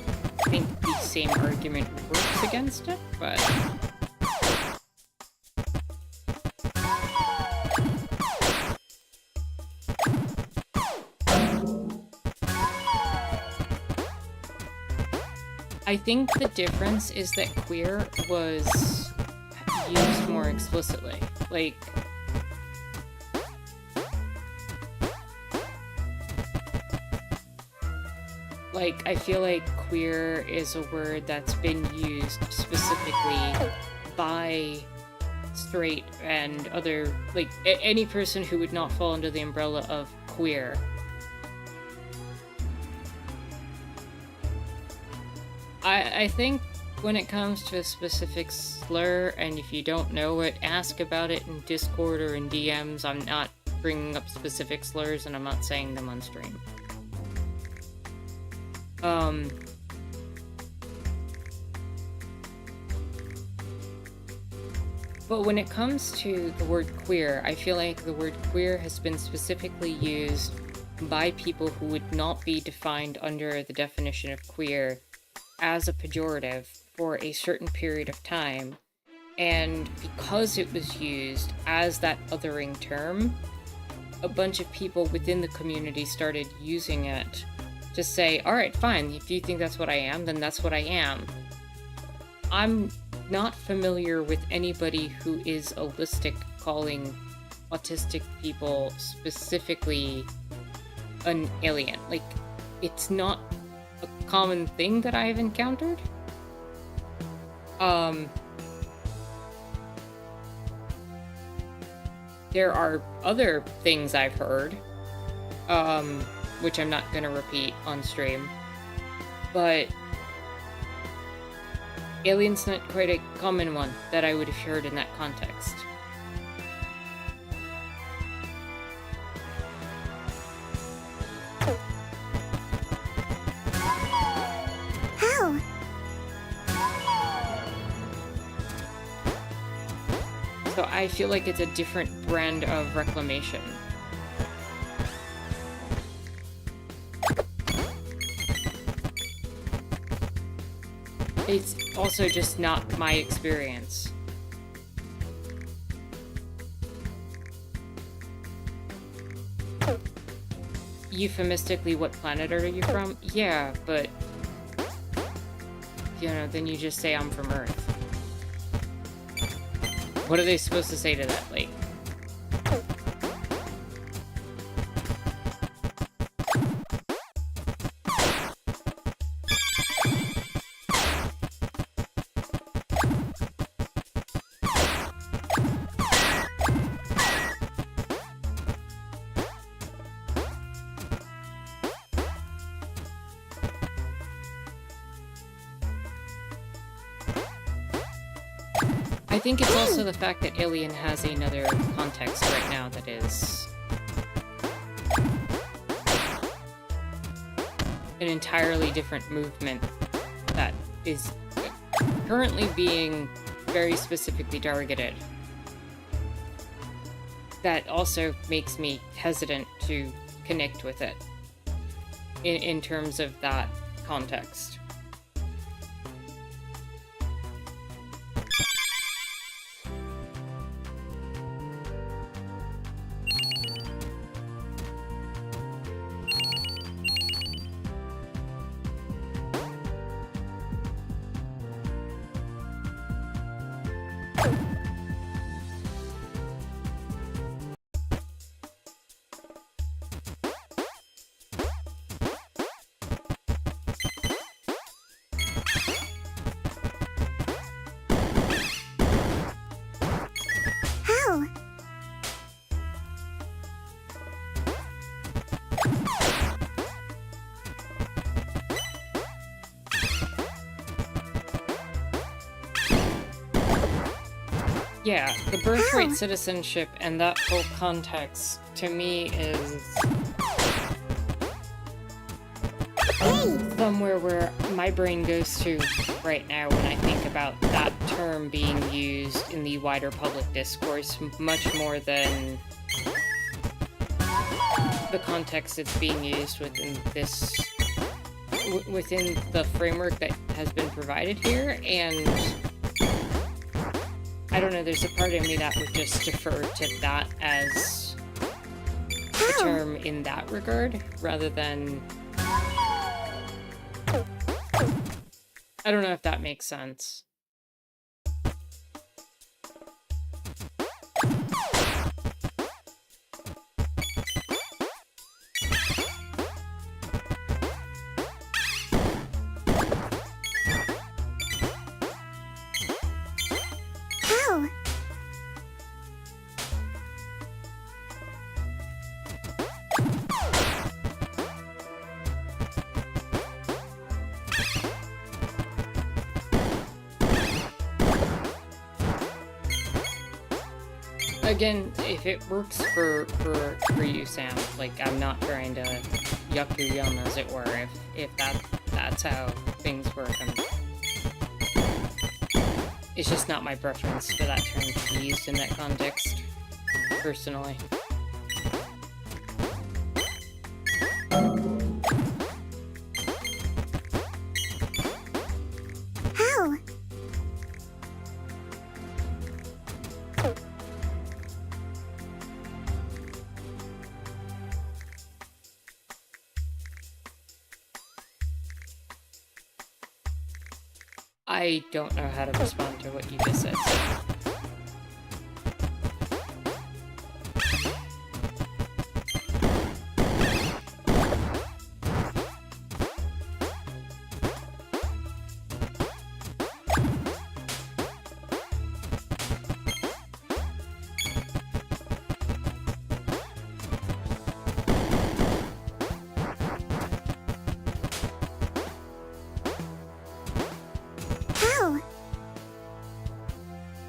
think the same argument works against it, but... I think the difference is that queer was used more explicitly. Like, I feel like queer is a word that's been used specifically by straight and other, like, any person who would not fall under the umbrella of queer. I think when it comes to a specific slur, and if you don't know it, ask about it in Discord or in DMs. I'm not bringing up specific slurs, and I'm not saying them on stream. But when it comes to the word queer, I feel like the word queer has been specifically used by people who would not be defined under the definition of queer as a pejorative for a certain period of time, and because it was used as that othering term, a bunch of people within the community started using it to say, alright, fine, if you think that's what I am, then that's what I am. I'm not familiar with anybody who is allistic calling autistic people specifically an alien. Like, it's not a common thing that I've encountered. There are other things I've heard, which I'm not gonna repeat on stream, but alien's not quite a common one that I would have heard in that context. How? So I feel like it's a different brand of reclamation. It's also just not my experience. Euphemistically, what planet are you from? Yeah, but... you know, then you just say I'm from Earth. What are they supposed to say to that? Like... I think it's also the fact that Alien has another context right now that is an entirely different movement that is currently being very specifically targeted. That also makes me hesitant to connect with it in terms of that context. How? Yeah, the birthright citizenship and that whole context, to me, is somewhere where my brain goes to right now when I think about that term being used in the wider public discourse, much more than the context it's being used within this, within the framework that has been provided here. And I don't know, there's a part of me that would just defer to that as the term in that regard, rather than... I don't know if that makes sense. How? Again, if it works for you, Sam, like, I'm not trying to yuck your yum, as it were. If that's how things work, it's just not my preference for that term to be used in that context, personally. How? I don't know how to respond to what you just said. How? How?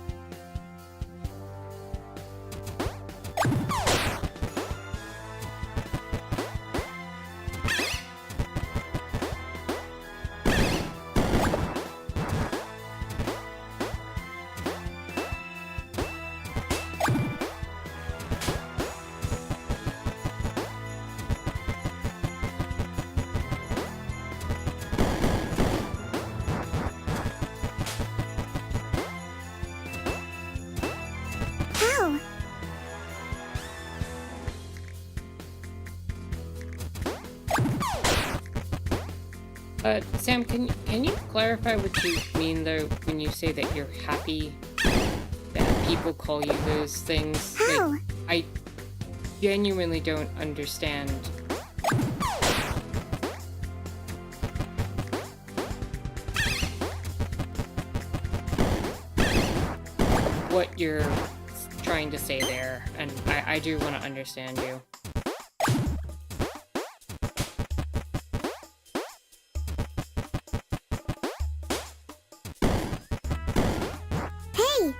Sam, can you clarify what you mean, though, when you say that you're happy that people call you those things? How? Like, I genuinely don't understand what you're trying to say there, and I do want to understand you. Hey!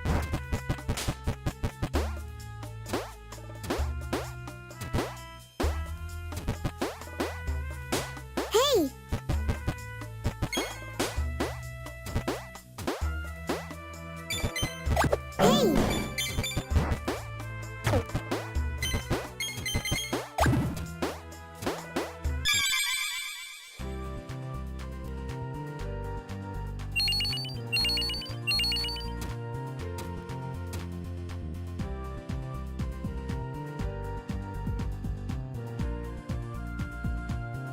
Hey! Hey!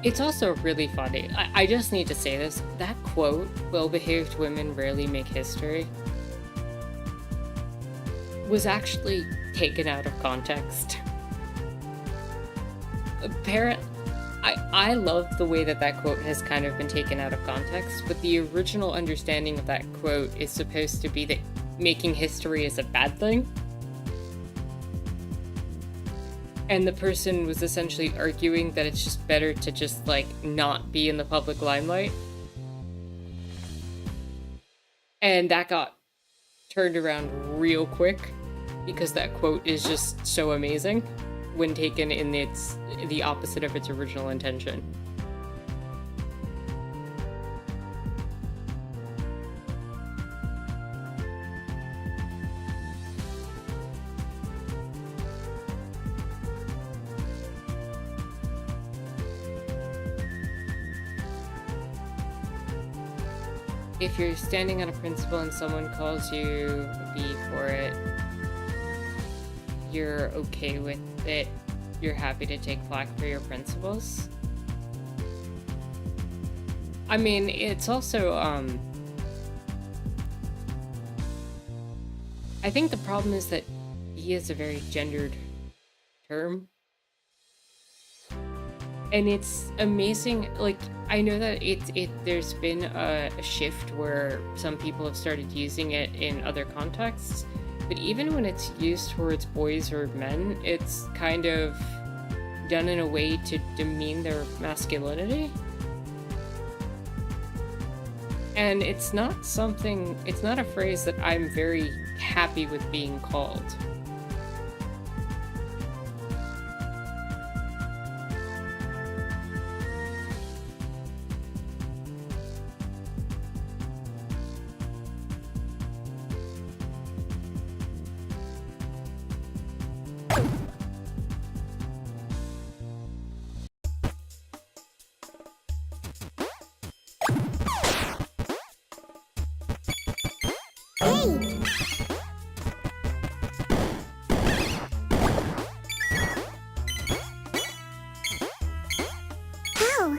It's also really funny. I just need to say this. That quote, "Well-behaved women rarely make history," was actually taken out of context. Apparently, I love the way that that quote has kind of been taken out of context, but the original understanding of that quote is supposed to be that making history is a bad thing. And the person was essentially arguing that it's just better to just, like, not be in the public limelight. And that got turned around real quick, because that quote is just so amazing when taken in the opposite of its original intention. if you're standing on a principle and someone calls you a B for it, you're okay with it. You're happy to take flack for your principles. I mean, it's also, I think the problem is that B is a very gendered term. And it's amazing, like, I know that there's been a shift where some people have started using it in other contexts, but even when it's used towards boys or men, it's kind of done in a way to demean their masculinity. And it's not a phrase that I'm very happy with being called. Hey! How?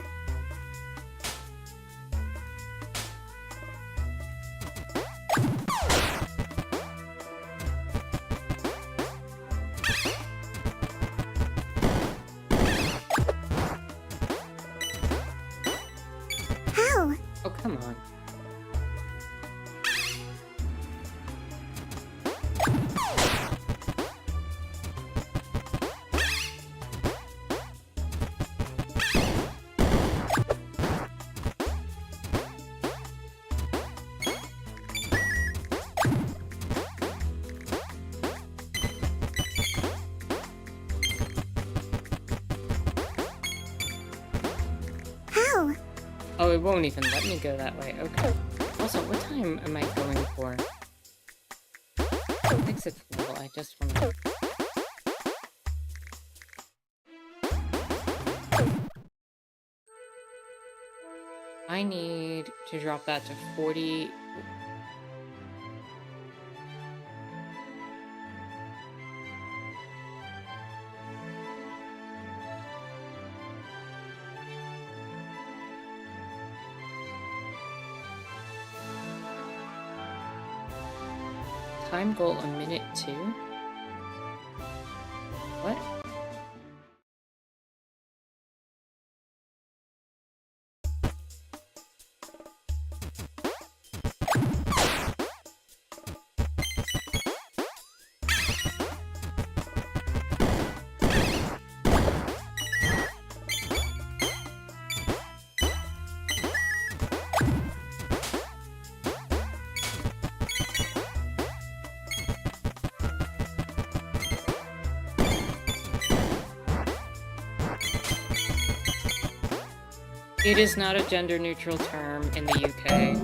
How? Oh, come on. How? Oh, it won't even let me go that way. Okay. Also, what time am I going for? 6 it's level. I just want to... I need to drop that to 40. Time goal a minute 2? What? It is not a gender-neutral term in the UK.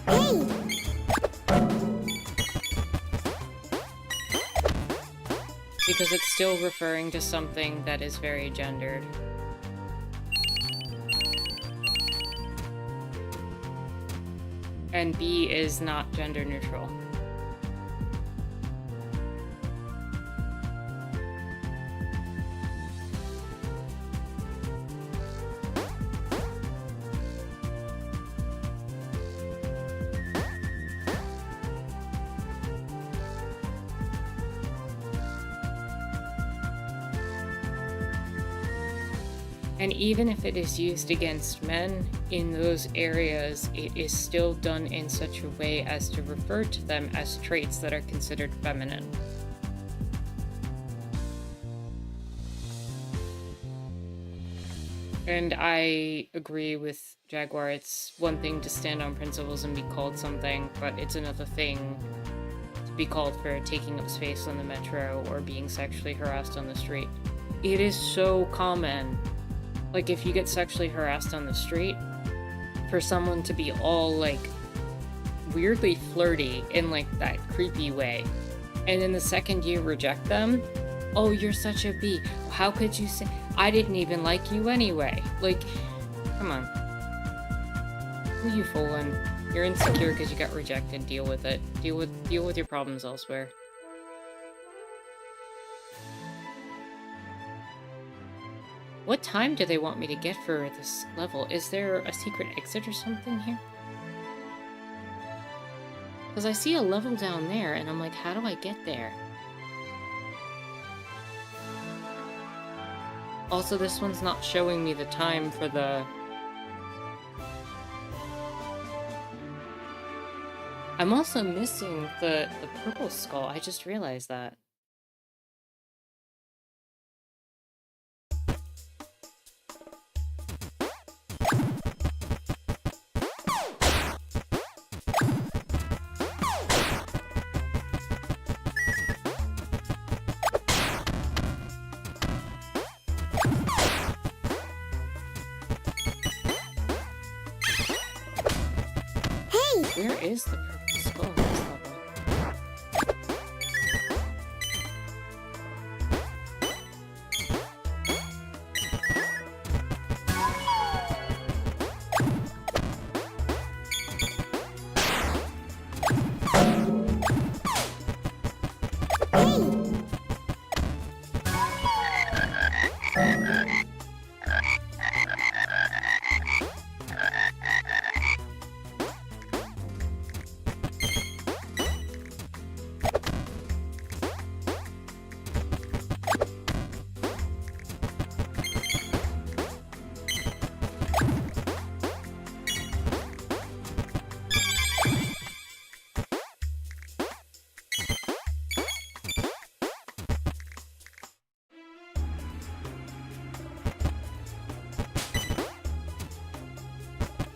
Hey! Because it's still referring to something that is very gendered. And B is not gender-neutral. And even if it is used against men in those areas, it is still done in such a way as to refer to them as traits that are considered feminine. And I agree with Jaguar. It's one thing to stand on principles and be called something, but it's another thing to be called for taking up space on the metro or being sexually harassed on the street. It is so common. Like, if you get sexually harassed on the street, for someone to be all, like, weirdly flirty in, like, that creepy way, and then the second you reject them, oh, you're such a B. How could you say... I didn't even like you anyway. Like, come on. Who you fooling? You're insecure because you got rejected. Deal with it. Deal with your problems elsewhere. What time do they want me to get for this level? Is there a secret exit or something here? Because I see a level down there, and I'm like, how do I get there? Also, this one's not showing me the time for the... I'm also missing the purple skull. I just realized that. Where is the purple skull in this level?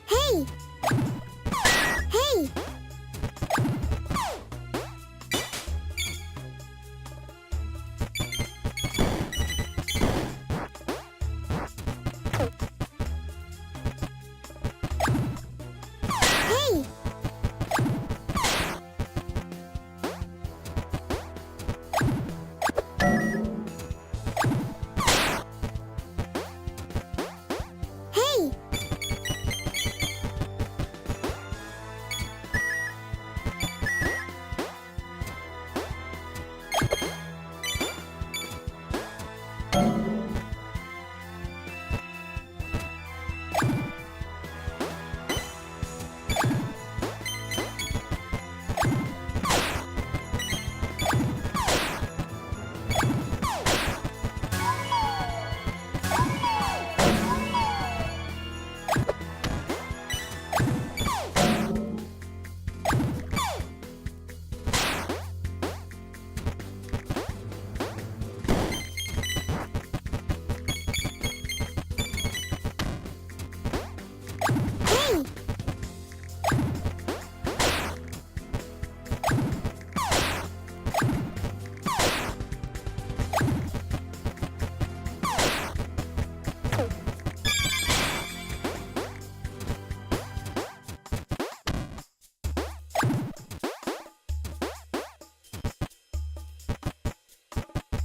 Hey! Hey! Hey! Hey! Hey!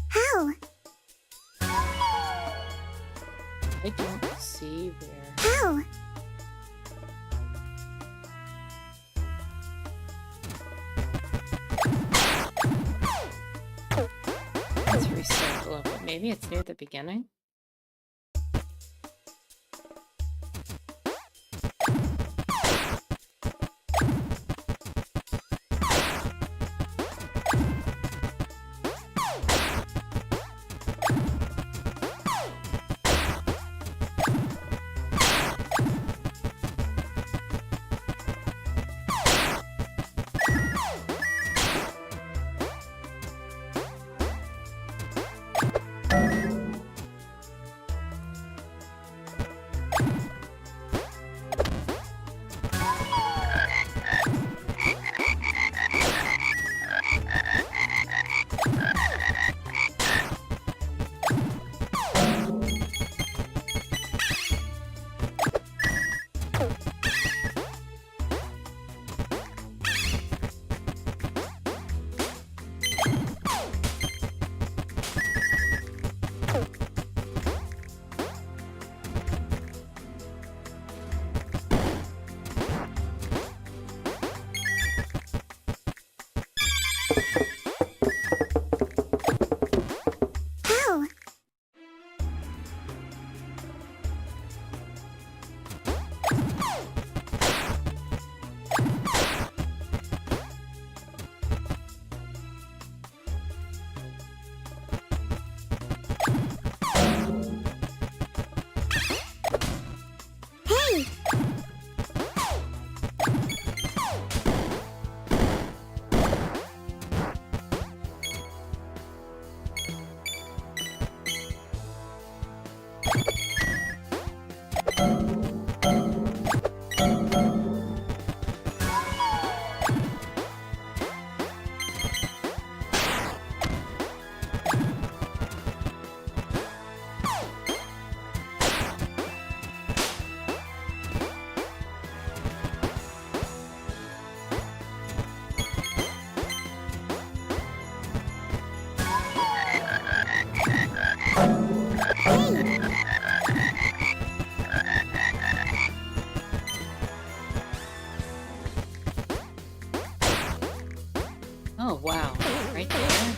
How? I don't see where... How? Let's restart the level. Maybe it's near the beginning? Oh, wow. Right there?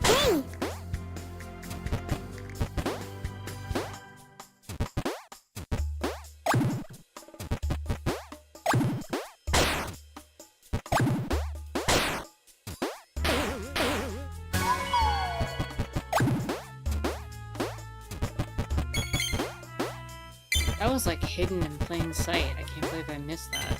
Hey! That was like hidden in plain sight. I can't believe I missed that.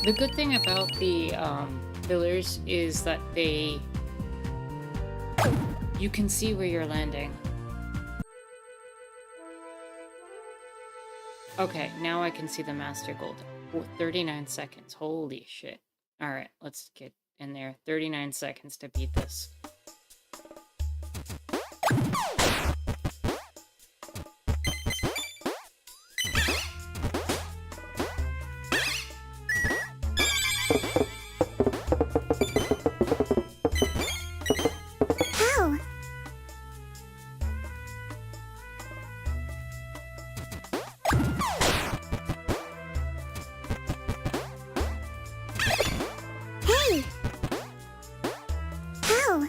The good thing about the pillars is that you can see where you're landing. Okay, now I can see the master gold. 39 seconds. Holy shit. All right, let's get in there. 39 seconds to beat this. How? Hey! How?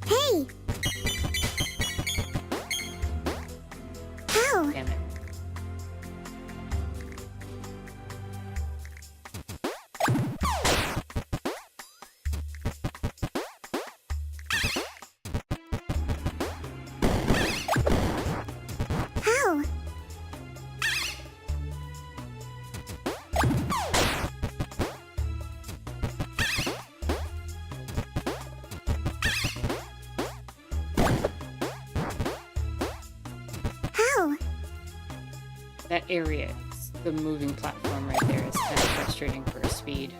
Hey! How? Damn it. How? How? That area, the moving platform right there is kind of frustrating for a speed.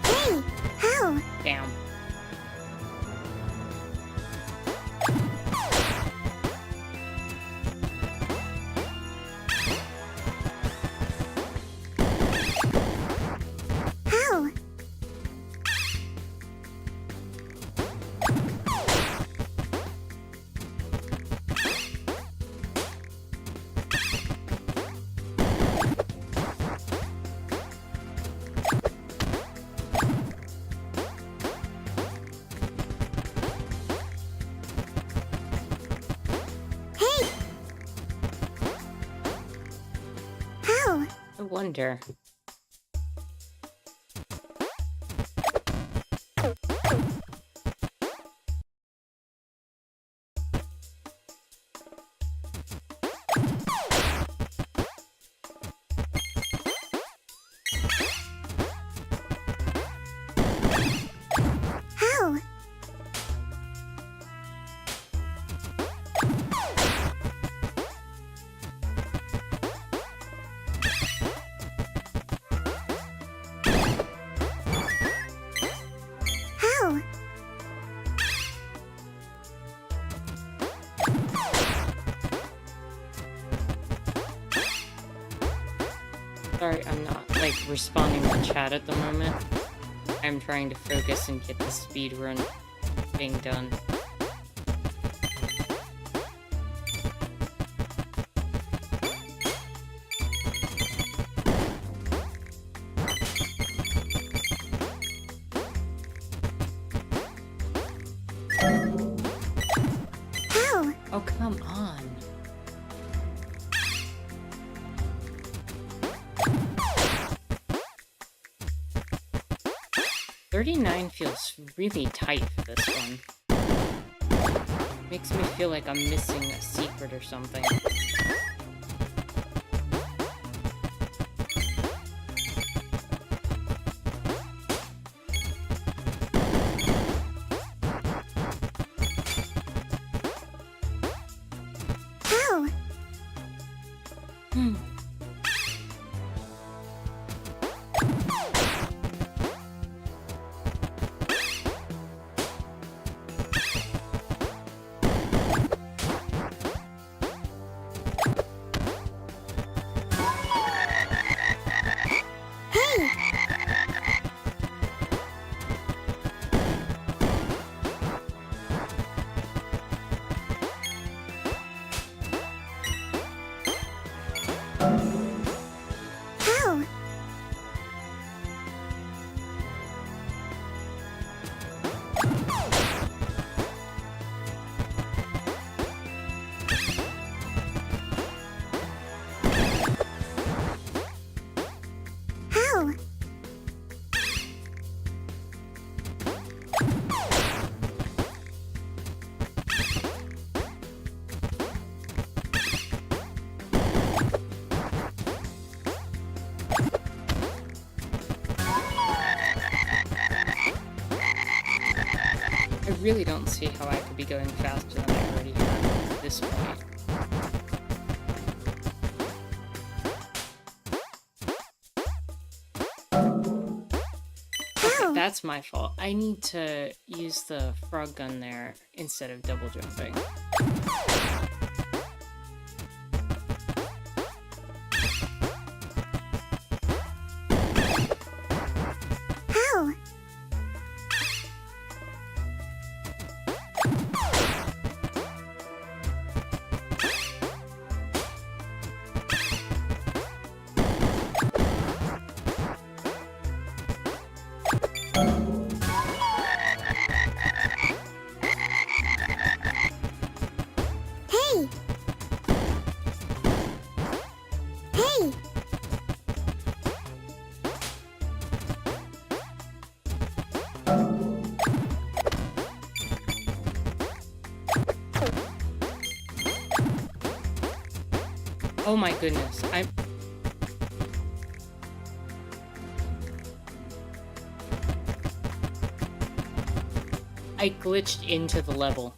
Hey! How? Damn. How? Hey! How? I wonder. How? Sorry, I'm not, like, responding to chat at the moment. I'm trying to focus and get the speed run thing done. How? Oh, come on. $39 feels really tight for this one. Makes me feel like I'm missing a secret or something. How? Hmm. Hey! How? How? I really don't see how I could be going faster than I already have at this point. Okay, that's my fault. I need to use the Frogun there instead of double jumping. How? Hey! Hey! Oh my goodness, I glitched into the level.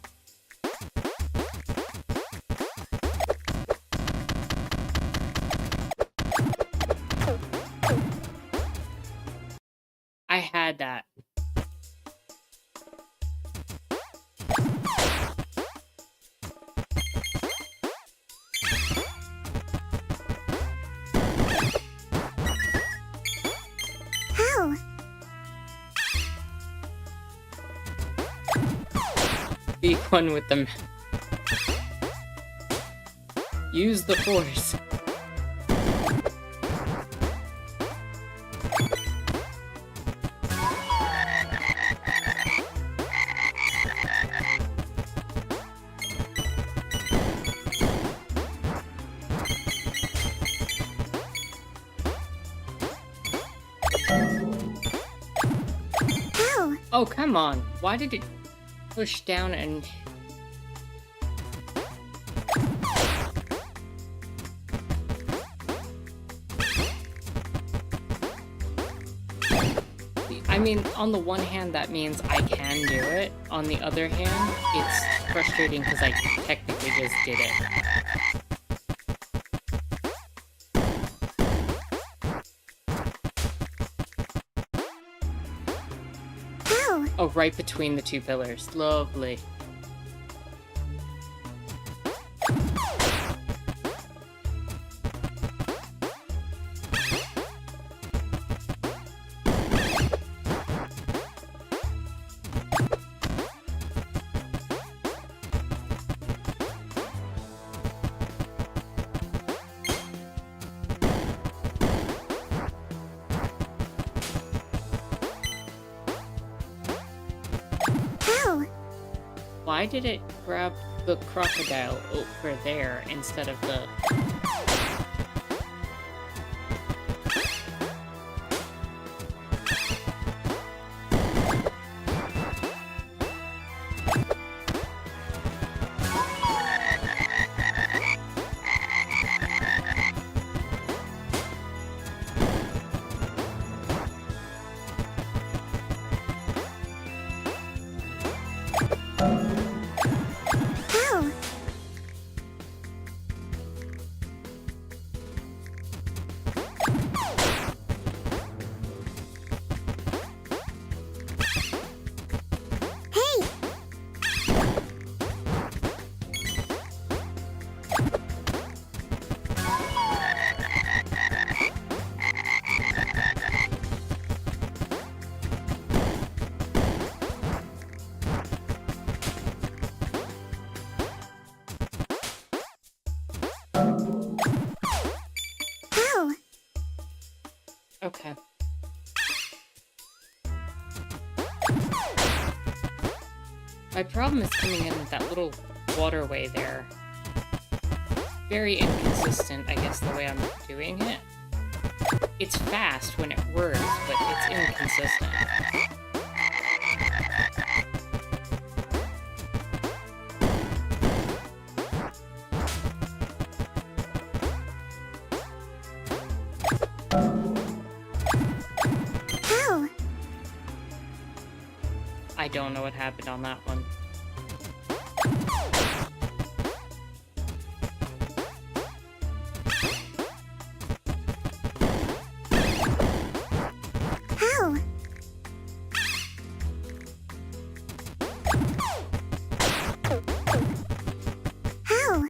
I had that. How? Be one with them. Use the force. How? Oh, come on. Why did it push down and... I mean, on the one hand, that means I can do it. On the other hand, it's frustrating because I technically just did it. How? Oh, right between the two pillars. Lovely. Why did it grab the crocodile over there instead of the... How? Hey! How? Okay. My problem is coming in with that little waterway there. Very inconsistent, I guess, the way I'm doing it. It's fast when it works, but it's inconsistent. How? I don't know what happened on that one. How? How?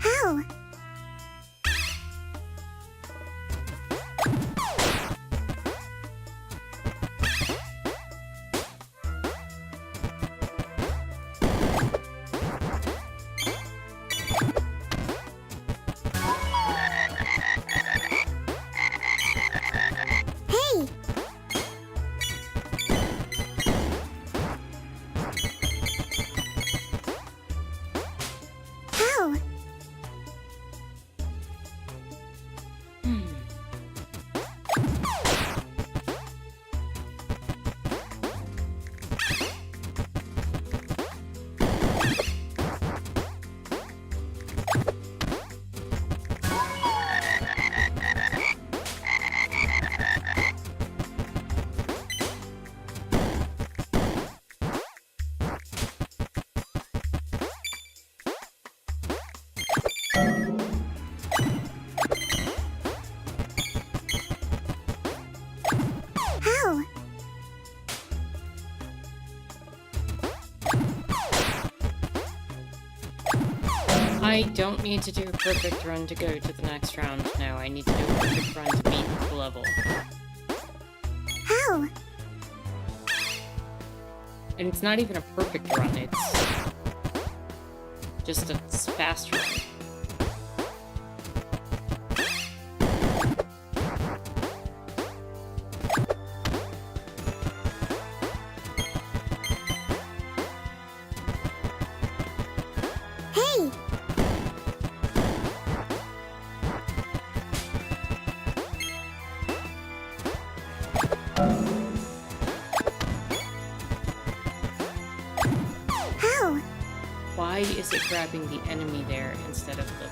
How? Hey! How? Hmm. How? I don't need to do a perfect run to go to the next round now. I need to do a perfect run to beat the level. How? And it's not even a perfect run, it's just a fast run. Hey! How? Why is it grabbing the enemy there instead of the...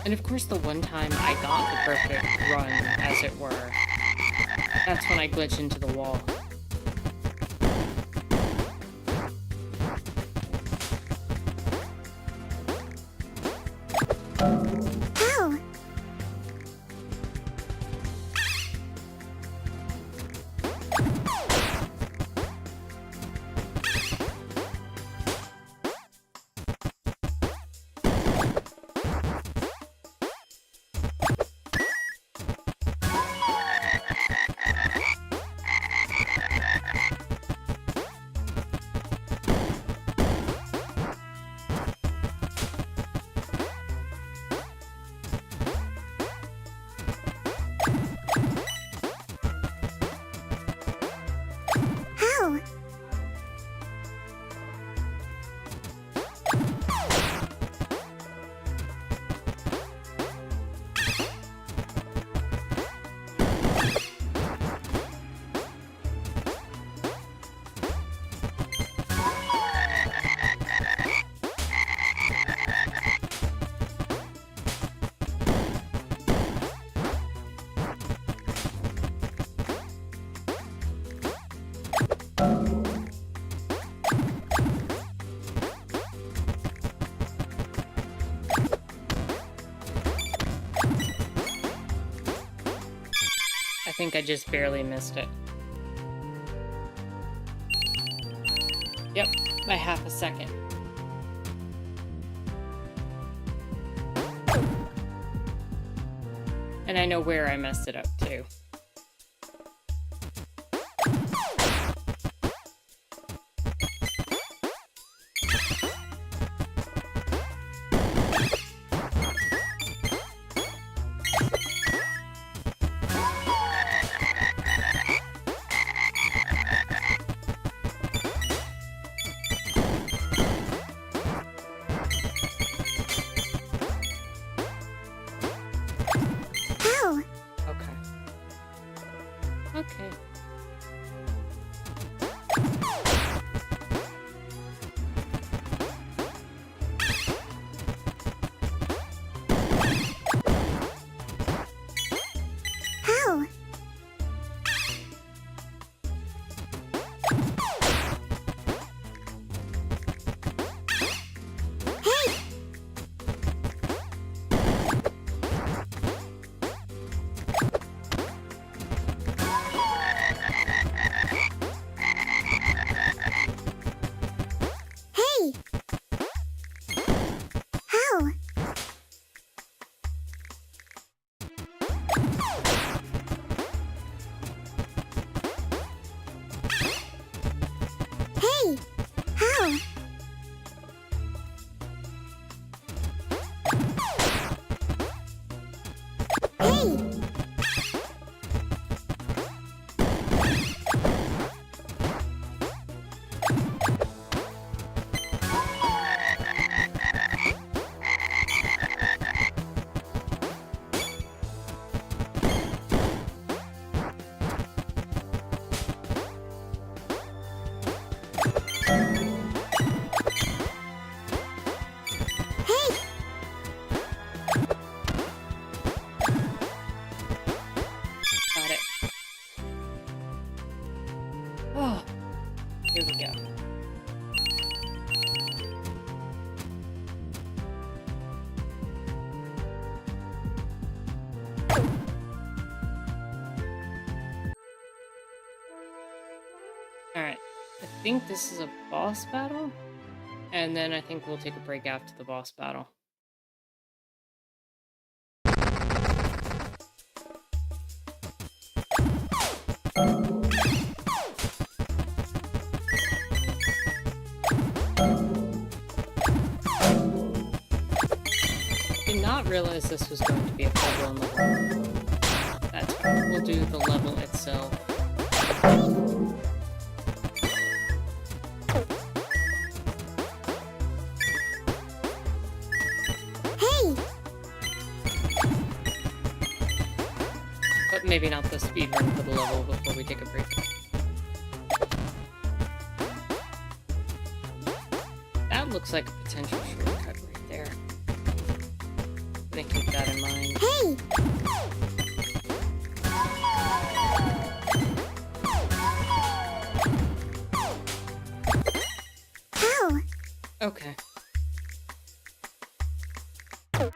And of course the one time I got the perfect run, as it were, that's when I glitched into the wall. How? think I just barely missed it. Yep, by half a second. And I know where I messed it up, too. How? Okay. Okay. How? Hey! Hey! How? Hey! How? Hey! Hey! Got it. Oh, here we go. Alright, I think this is a boss battle, and then I think we'll take a break after the boss battle. Did not realize this was going to be a full-blown level. That's fine. We'll do the level itself. Hey! But maybe not the speed run for the level before we take a break. That looks like a potential shortcut right there. I'm gonna keep that in mind. Hey! How? Okay. Hey!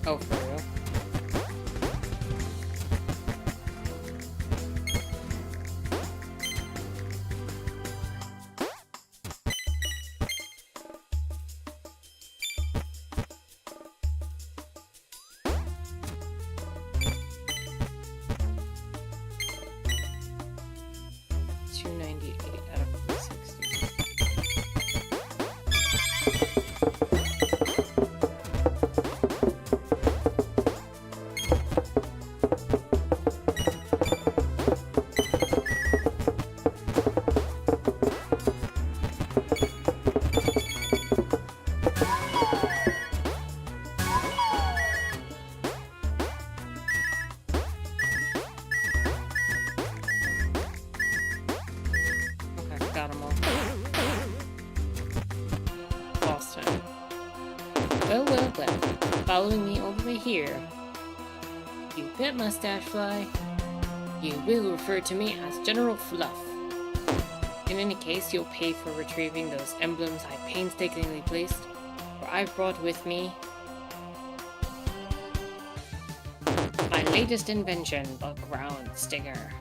Oh, for real? $298 out of 360. Okay, got them all. Boss time. Well, well, well. Following me all the way here. You bet, Mustache Fly. You will refer to me as General Fluff. In any case, you'll pay for retrieving those emblems I painstakingly placed, for I've brought with me my latest invention, the Ground Stinger.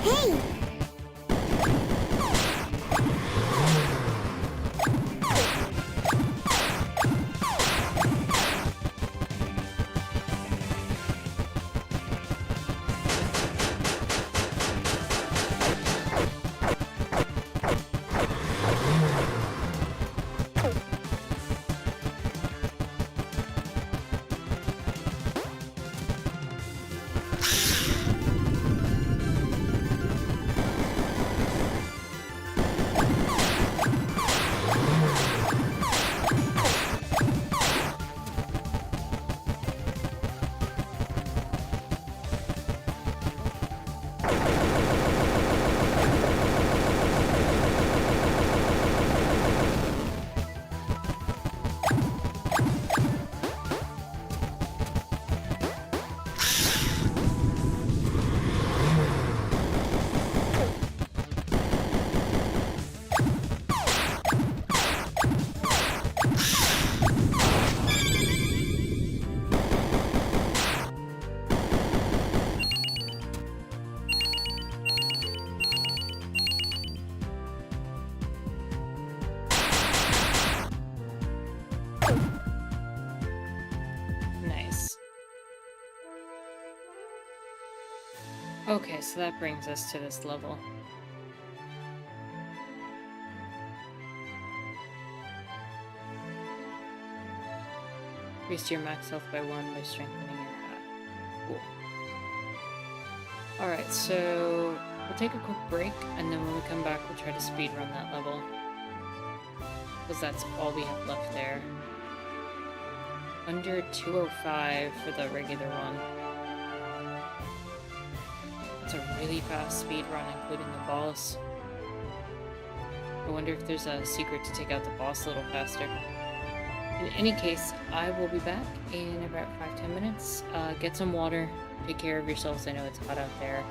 Hey! Nice. Okay, so that brings us to this level. Increase your max health by 1 by strengthening your hat. Cool. Alright, so we'll take a quick break, and then when we come back, we'll try to speedrun that level. Because that's all we have left there. Under 205 for the regular one. It's a really fast speed run, including the boss. I wonder if there's a secret to take out the boss a little faster. In any case, I will be back in about 5-10 minutes. Get some water, take care of yourselves, I know it's hot out there.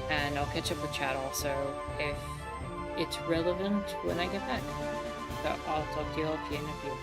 And I'll catch up with chat also if it's relevant when I get back. So I'll talk to you all in a few.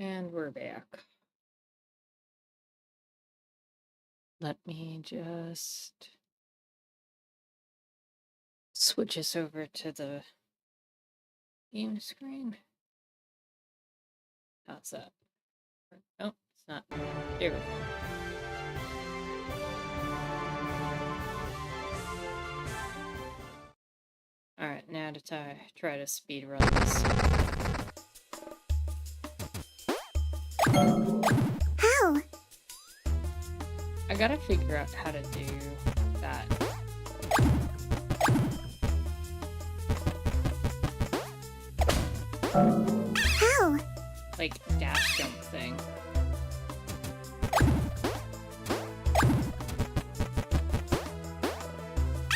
And we're back. Let me just switch us over to the game screen. How's that? Oh, it's not. There we go. Alright, now to try to speed run this. How? I gotta figure out how to do that. How? Like, dash jump thing.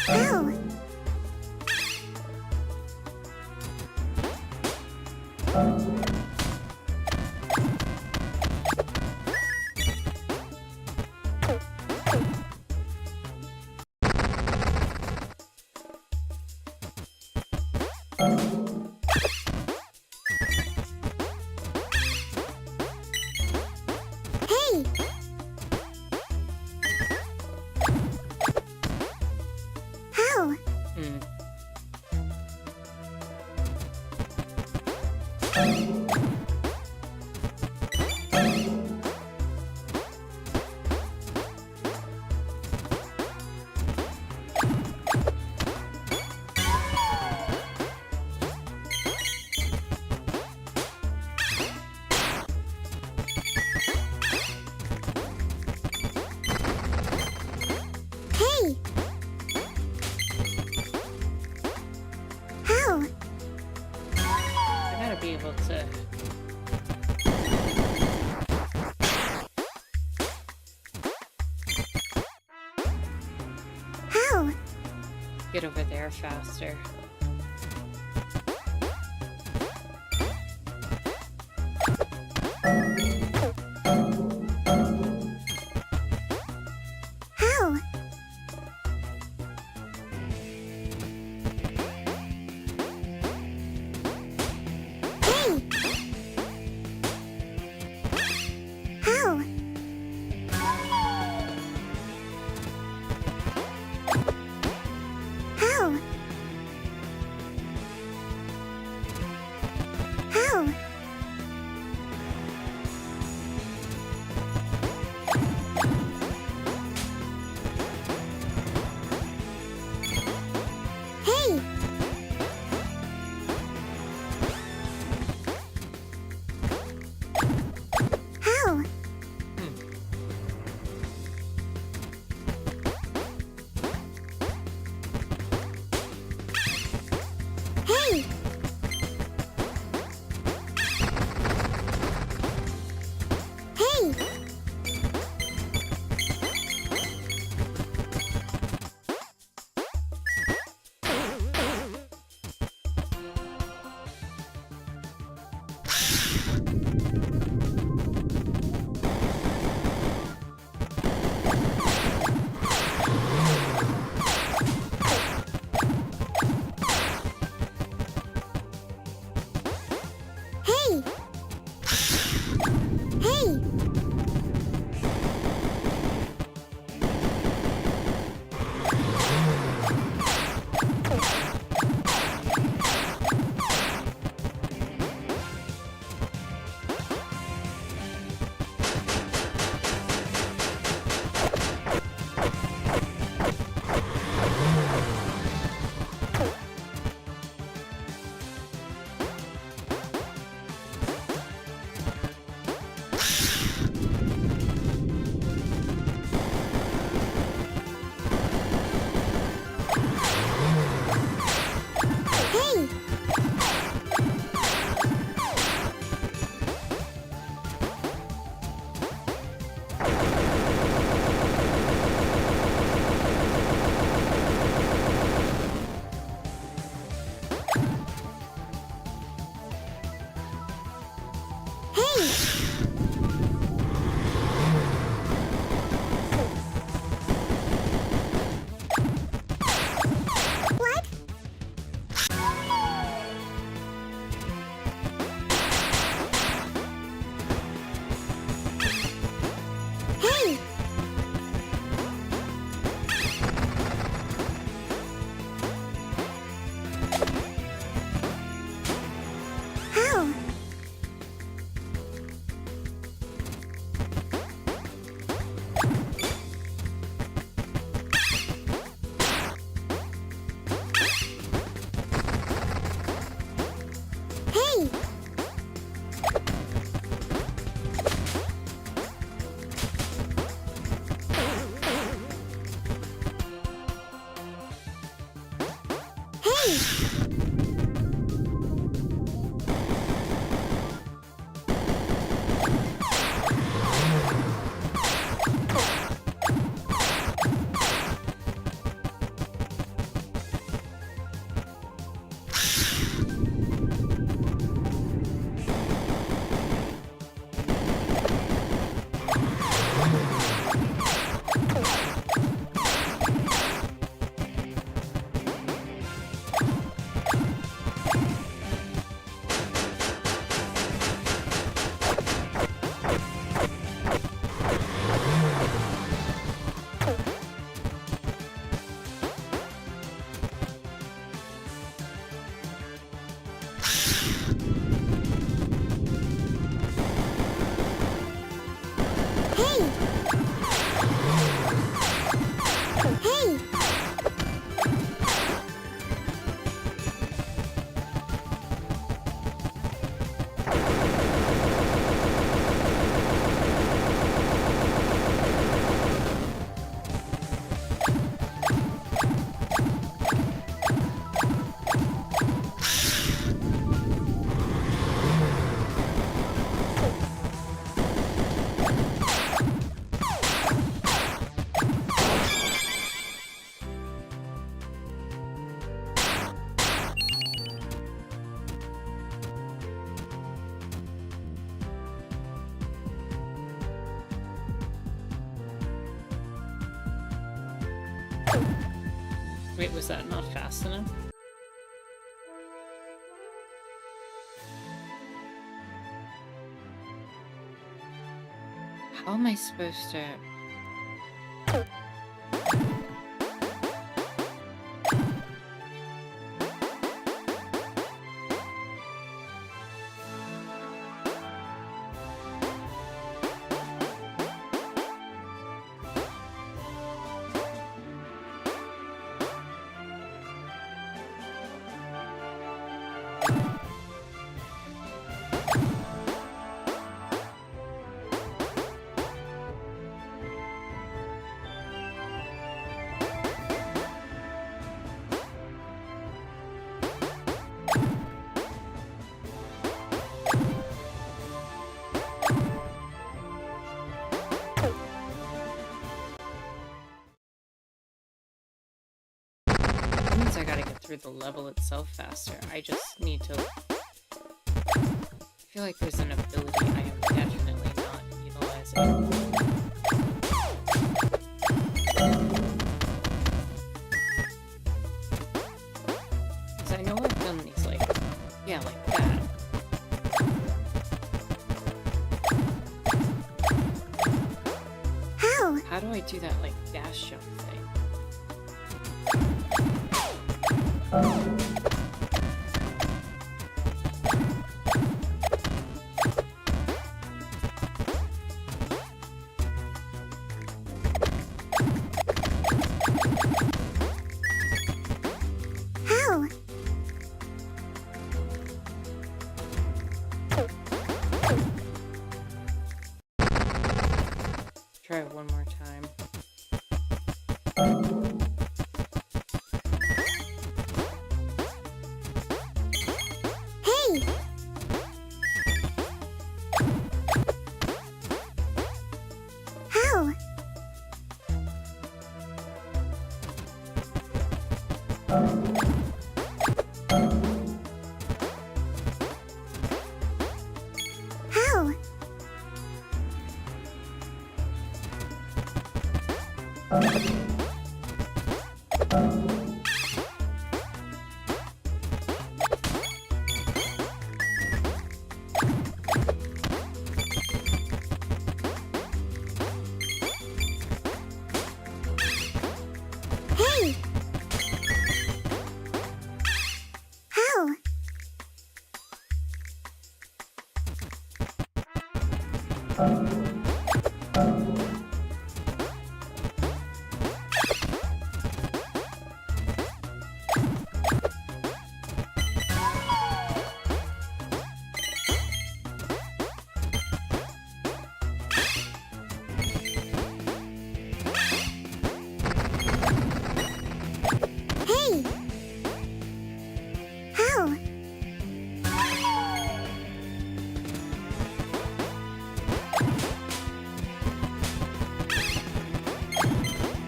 How? Hey! How? Hmm. Hey! How? I gotta be able to... How? get over there faster. How? Hey! How? How? Wait, was that not fast enough? How am I supposed to... That means I gotta get through the level itself faster. I just need to... I feel like there's an ability I am definitely not utilizing. Because I know I've done these, like... Yeah, like that. How? How do I do that, like, dash jump thing? How? Try it one more time. Hey! How? How? Hey! How? Hey! How?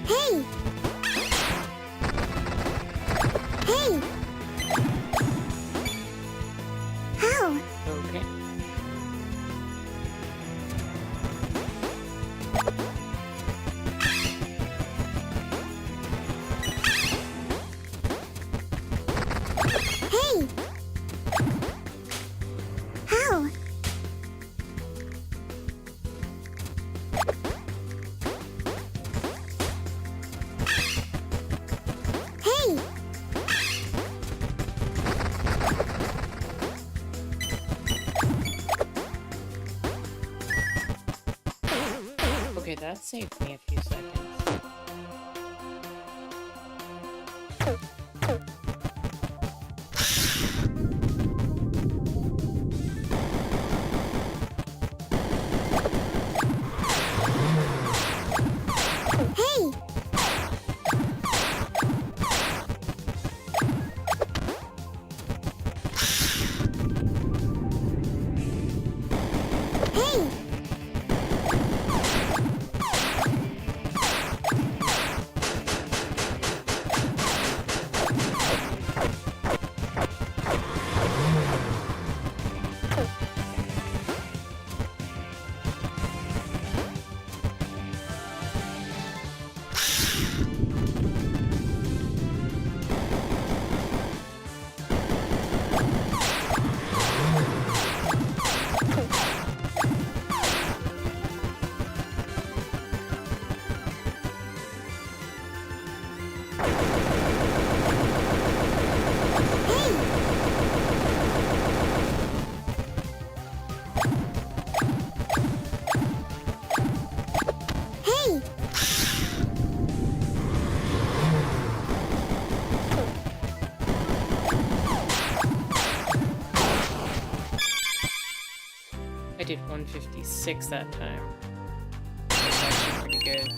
Hey! Hey! How? Okay. Hey! How? Hey! Okay, that saved me a few seconds. Hey! Hey! 156 that time. That's actually pretty good.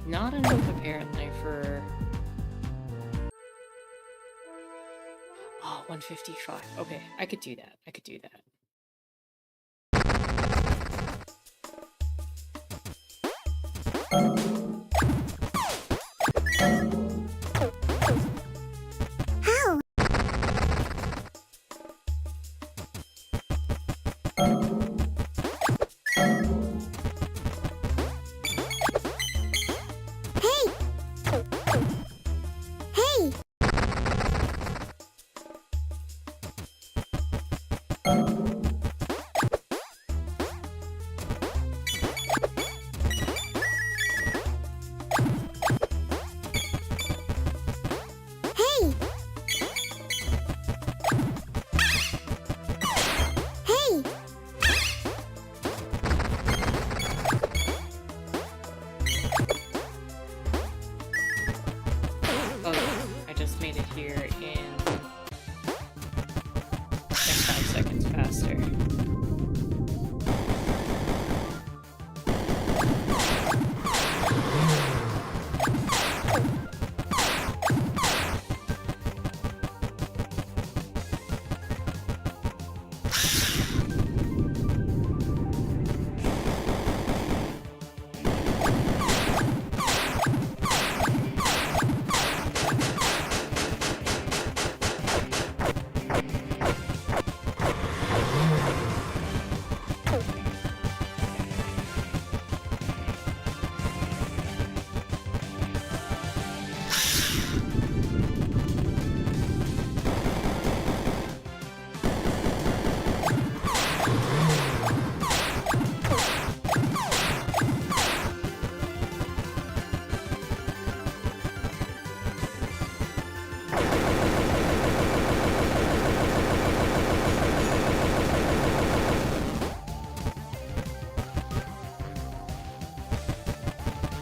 Not enough apparently for... Oh, 155. Okay, I could do that. I could do that. How? Hey! Hey! Hey! Hey! Oh yeah, I just made it here in like 5 seconds faster.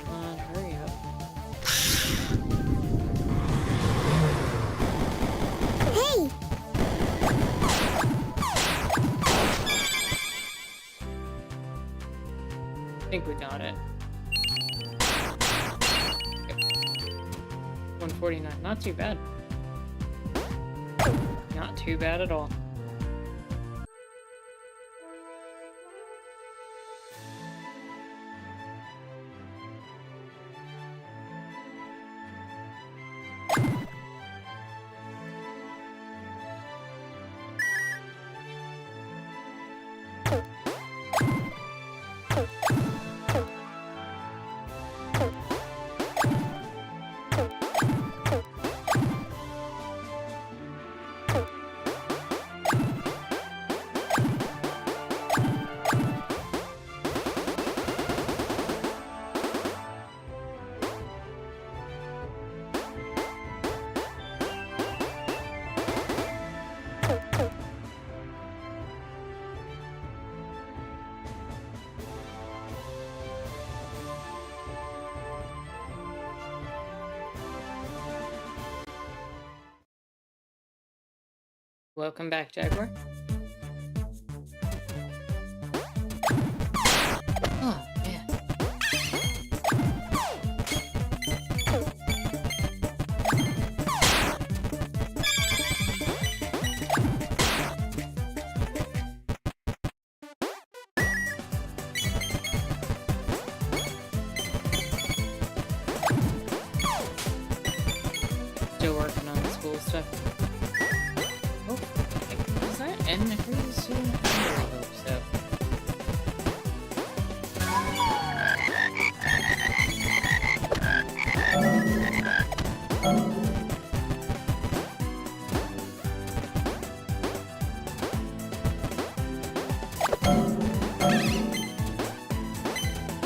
Come on, hurry up. Hey! I think we got it. Yep. 149. Not too bad. Not too bad at all. Welcome back, Jaguar. Oh, man. Still working on the school stuff. Oh, does that end pretty soon? I really hope so.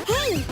Hey!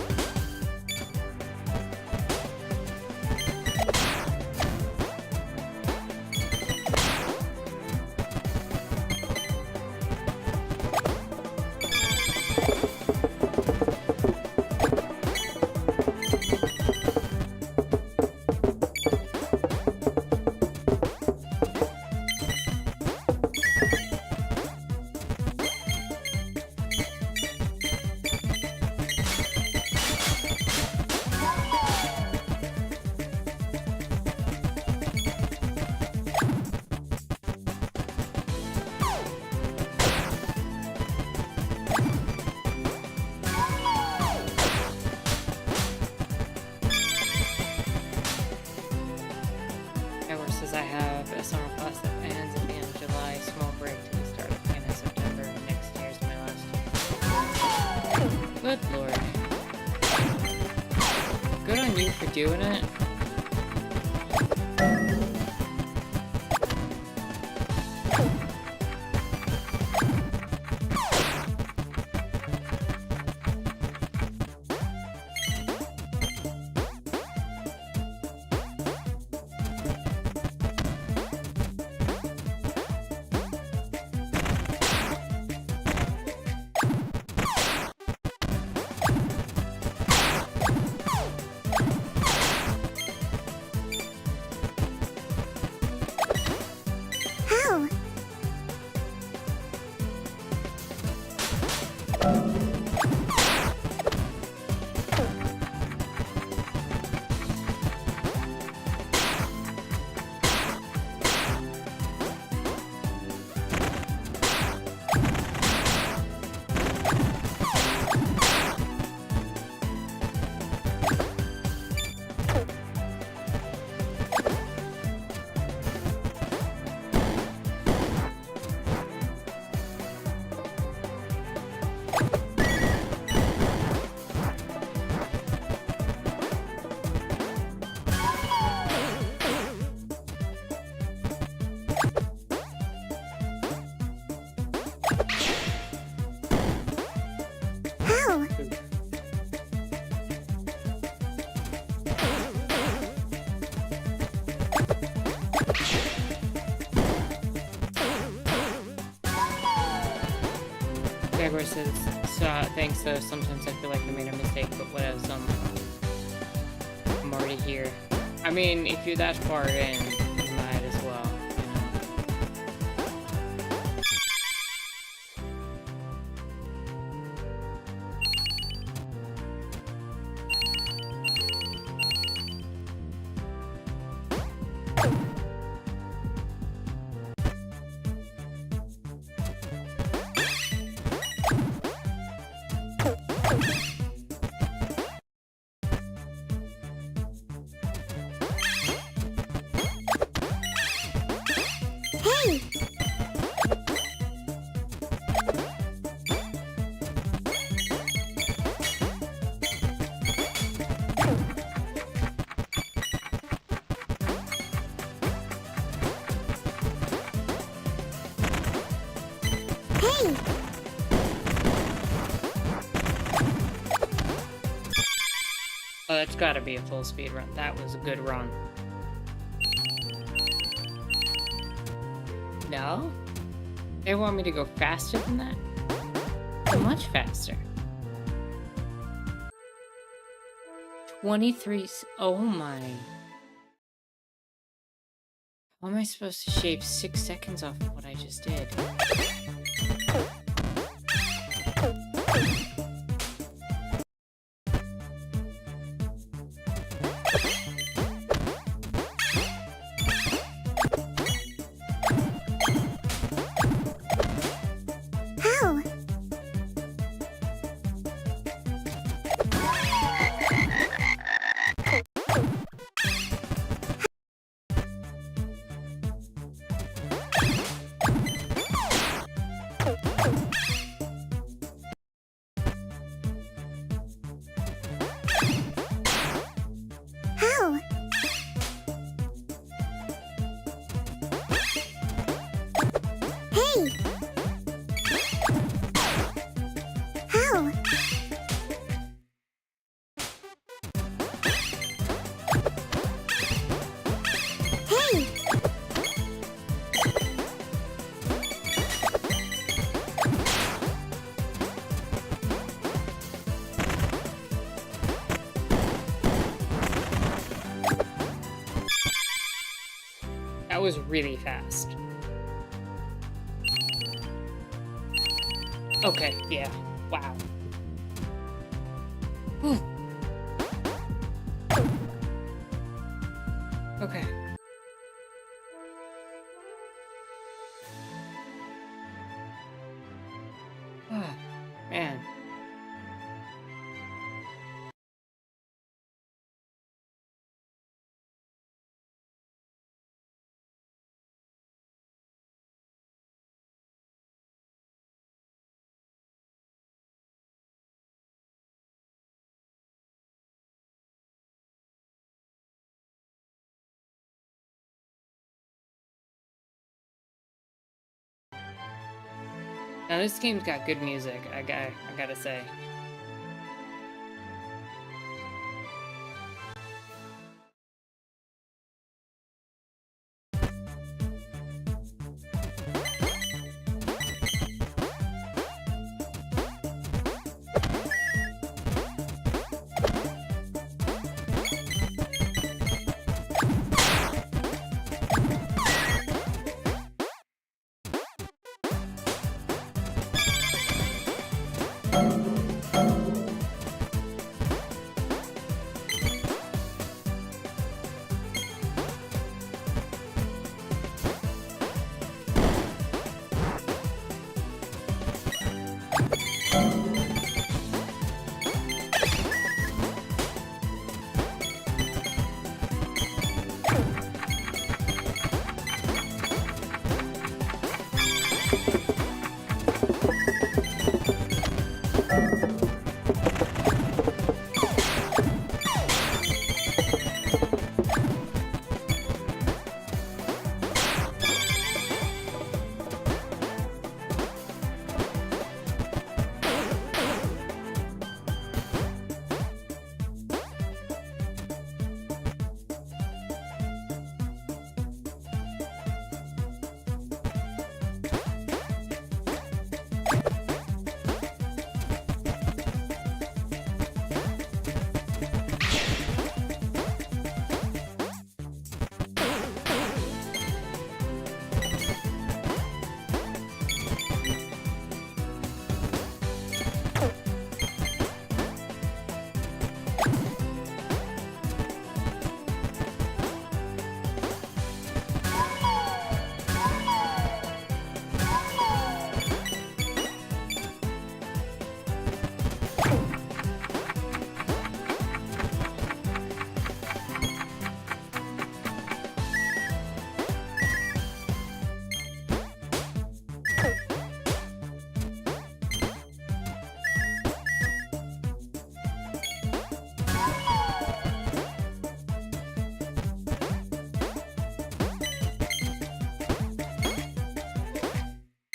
I have a summer class that ends at the end of July, small break till we start up again in September. Next year's my last. Good lord. Good on you for doing it. How? How? Gregor says, thanks though, sometimes I feel like I made a mistake, but what else, I'm already here. I mean, if you're that far in, you might as well, Hey! Hey! Oh, that's gotta be a full speed run. That was a good run. No? They want me to go faster than that? Much faster. 23. Oh my. How am I supposed to shave 6 seconds off of what I just did? How? How? Hey! How? Hey! That was really fast. Okay, yeah. Wow. Whew. Okay. Ah, man. Now this game's got good music, I gotta say.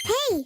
Hey!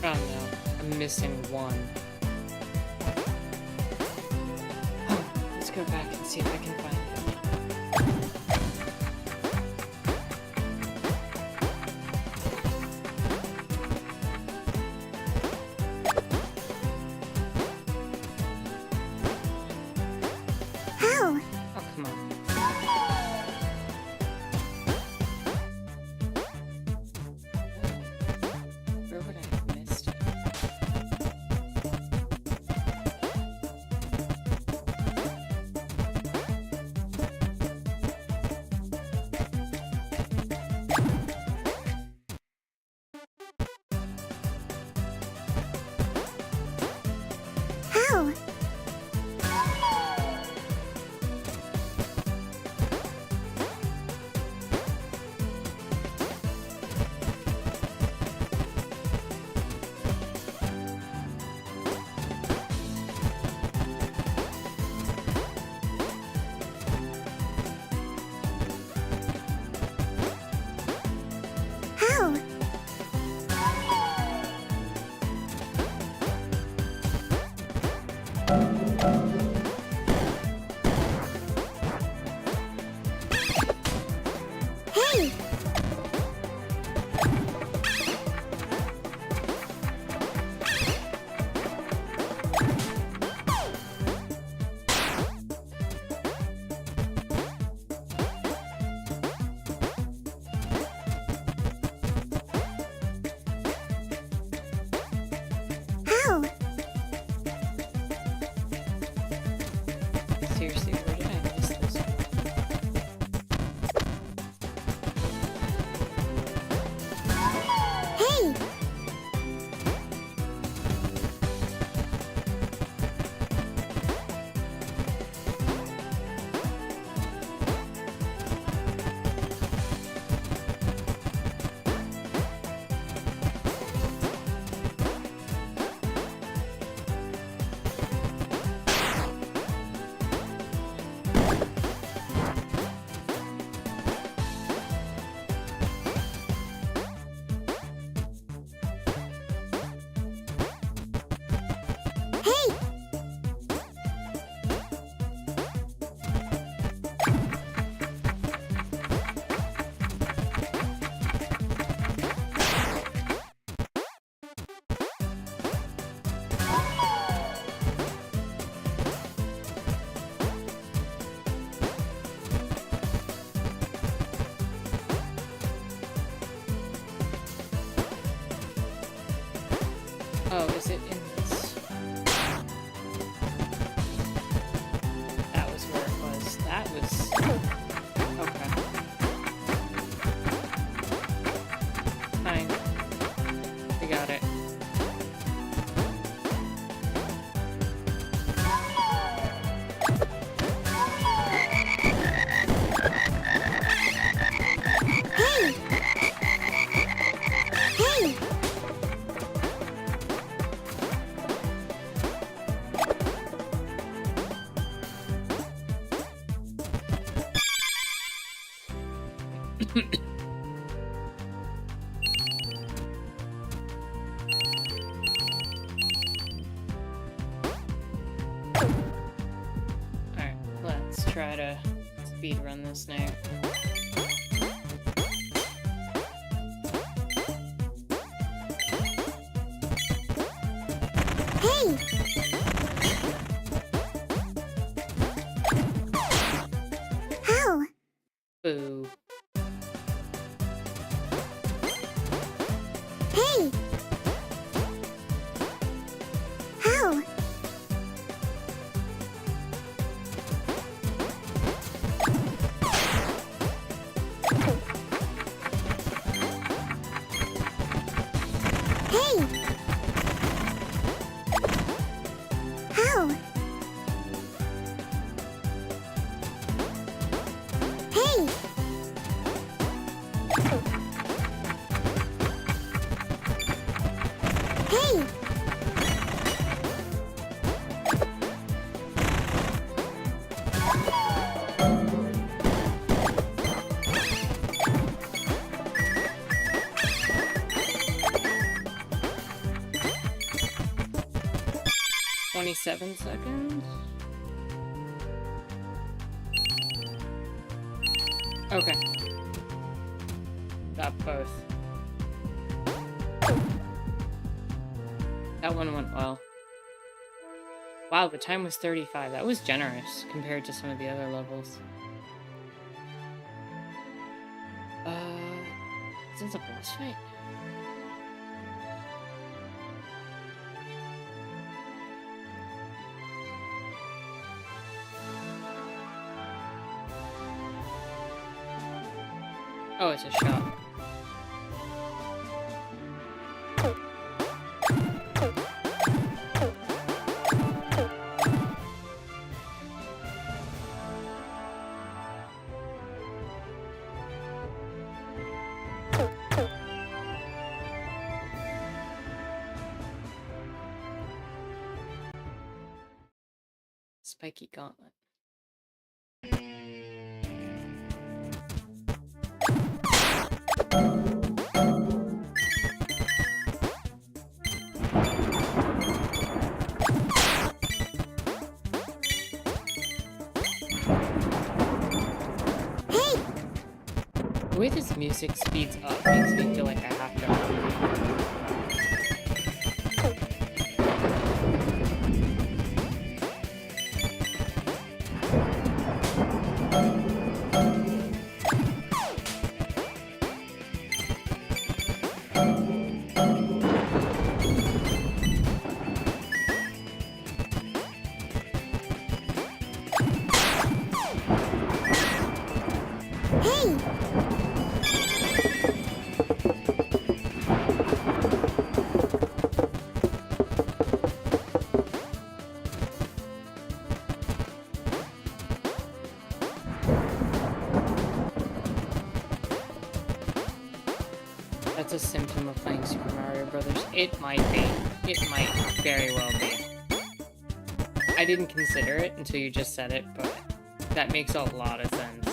Oh no, I'm missing one. Oh, let's go back and see if I can find it. How? Oh, come on. Where would I have missed it? How? Hey! How? Seriously, where did I miss this one? Hey! Hey! Oh, is it in this? That was where it was. That was... Okay. Fine. We got it. Hey! Hey! 'Alright, let's try to speed run this now. Hey! How? Boo. Hey! How? Hey! How? Hey! Hey! 27 seconds? Okay. Got both. That one went well. Wow, the time was 35. That was generous compared to some of the other levels. Is this a boss fight? Oh, it's a shop. Spiky gauntlet. way this music speeds up makes me feel like I have to hurry. Hey! That's a symptom of playing Super Mario Brothers. It might be. It might very well be. I didn't consider it until you just said it, but that makes a lot of sense.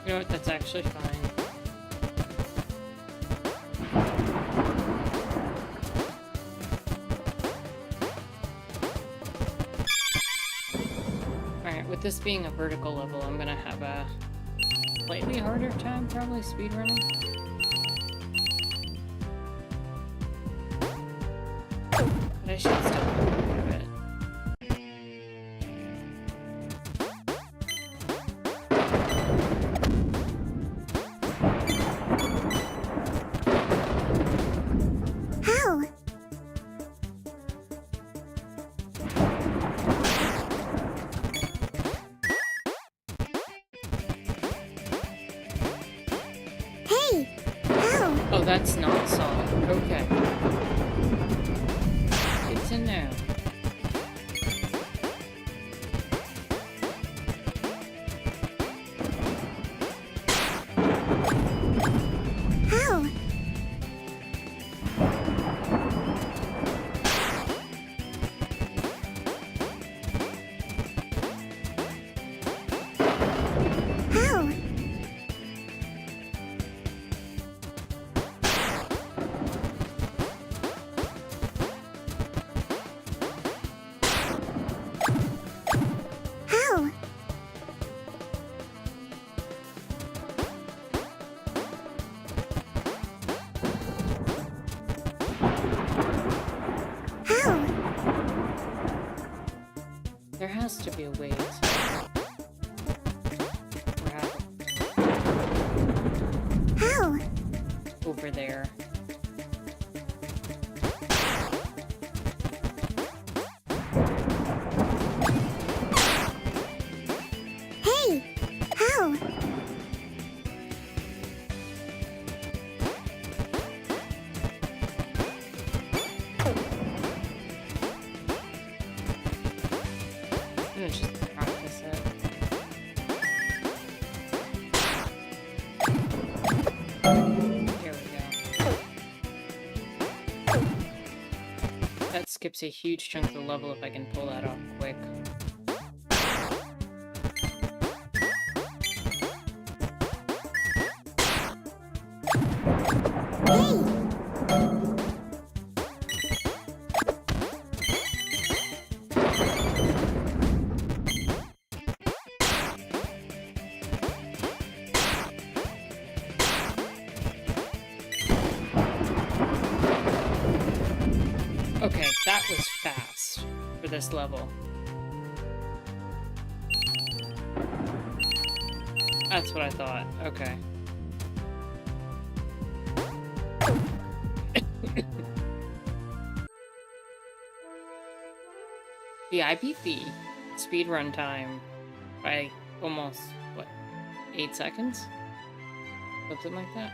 You know what? That's actually fine. Alright, with this being a vertical level, I'm gonna have a slightly harder time probably speedrunning. should still have it. How? Hey! How? Oh, that's not solid. Okay. Good to know. How? How? How? How? There has to be a way to grab How? over there. Hey! How? I'm gonna just practice it. Here we go. That skips a huge chunk of the level if I can pull that off quick. Hey! Okay, that was fast for this level. That's what I thought. Okay. Yeah, I beat the speedrun time by almost, what, 8 seconds? Something like that.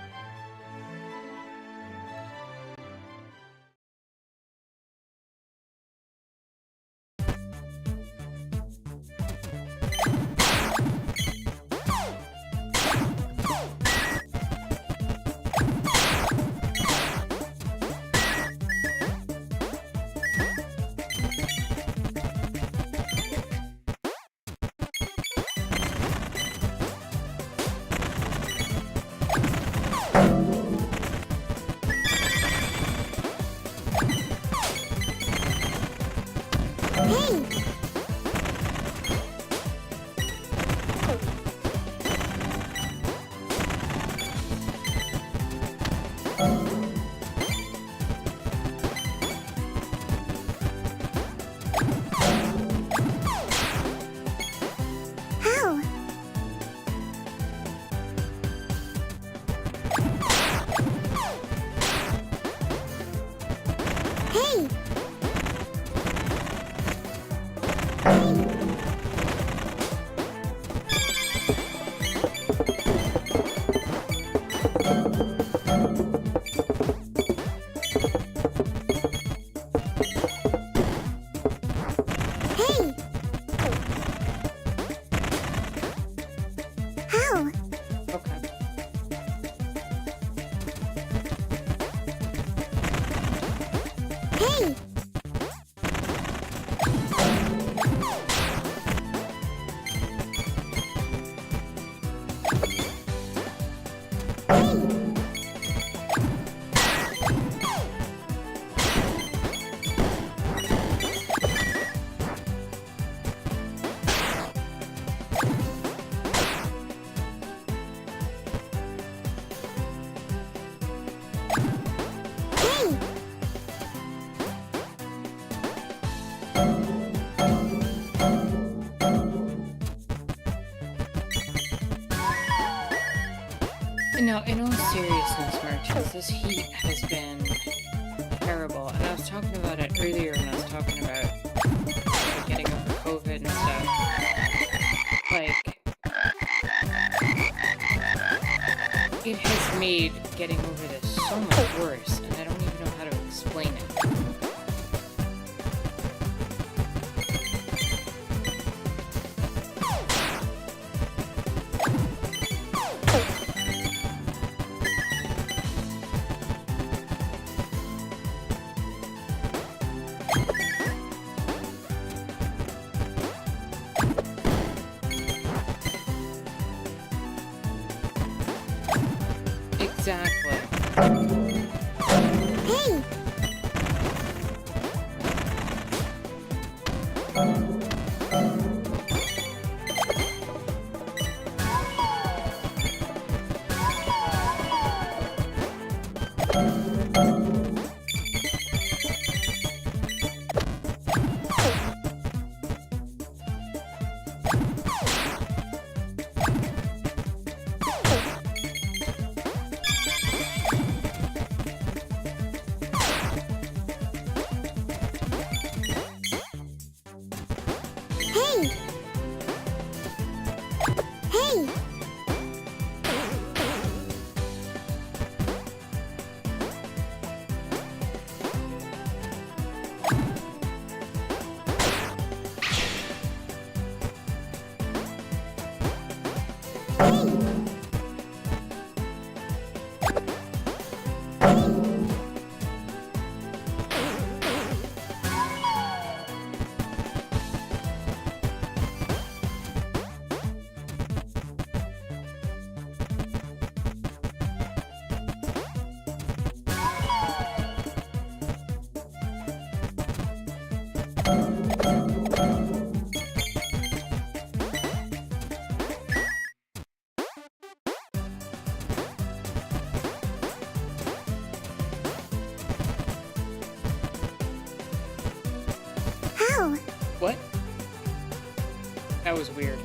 No, in all seriousness, merchants, this heat has been terrible. And I was talking about it earlier when I was talking about getting over COVID and stuff. Like, it has made getting over this so much worse, and I don't even know how to explain it. Exactly. Hey! Hey! Hey! How? What? That was weird.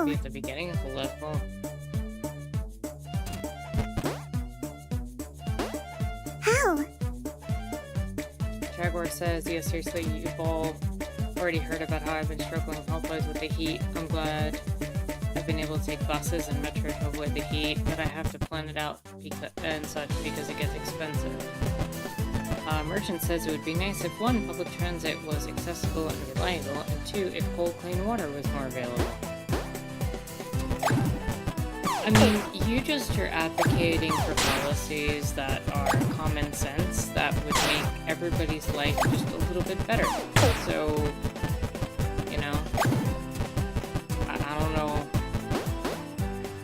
be at the beginning of the level. How? Jaguar says, yeah, seriously, you've all already heard about how I've been struggling health-wise with the heat. I'm glad I've been able to take buses and metro to avoid the heat, but I have to plan it out and such because it gets expensive. Merchant says it would be nice if 1, public transit was accessible and reliable, and 2, if cold, clean water was more available. I mean, you just are advocating for policies that are common sense that would make everybody's life just a little bit better. So, you know, I don't know.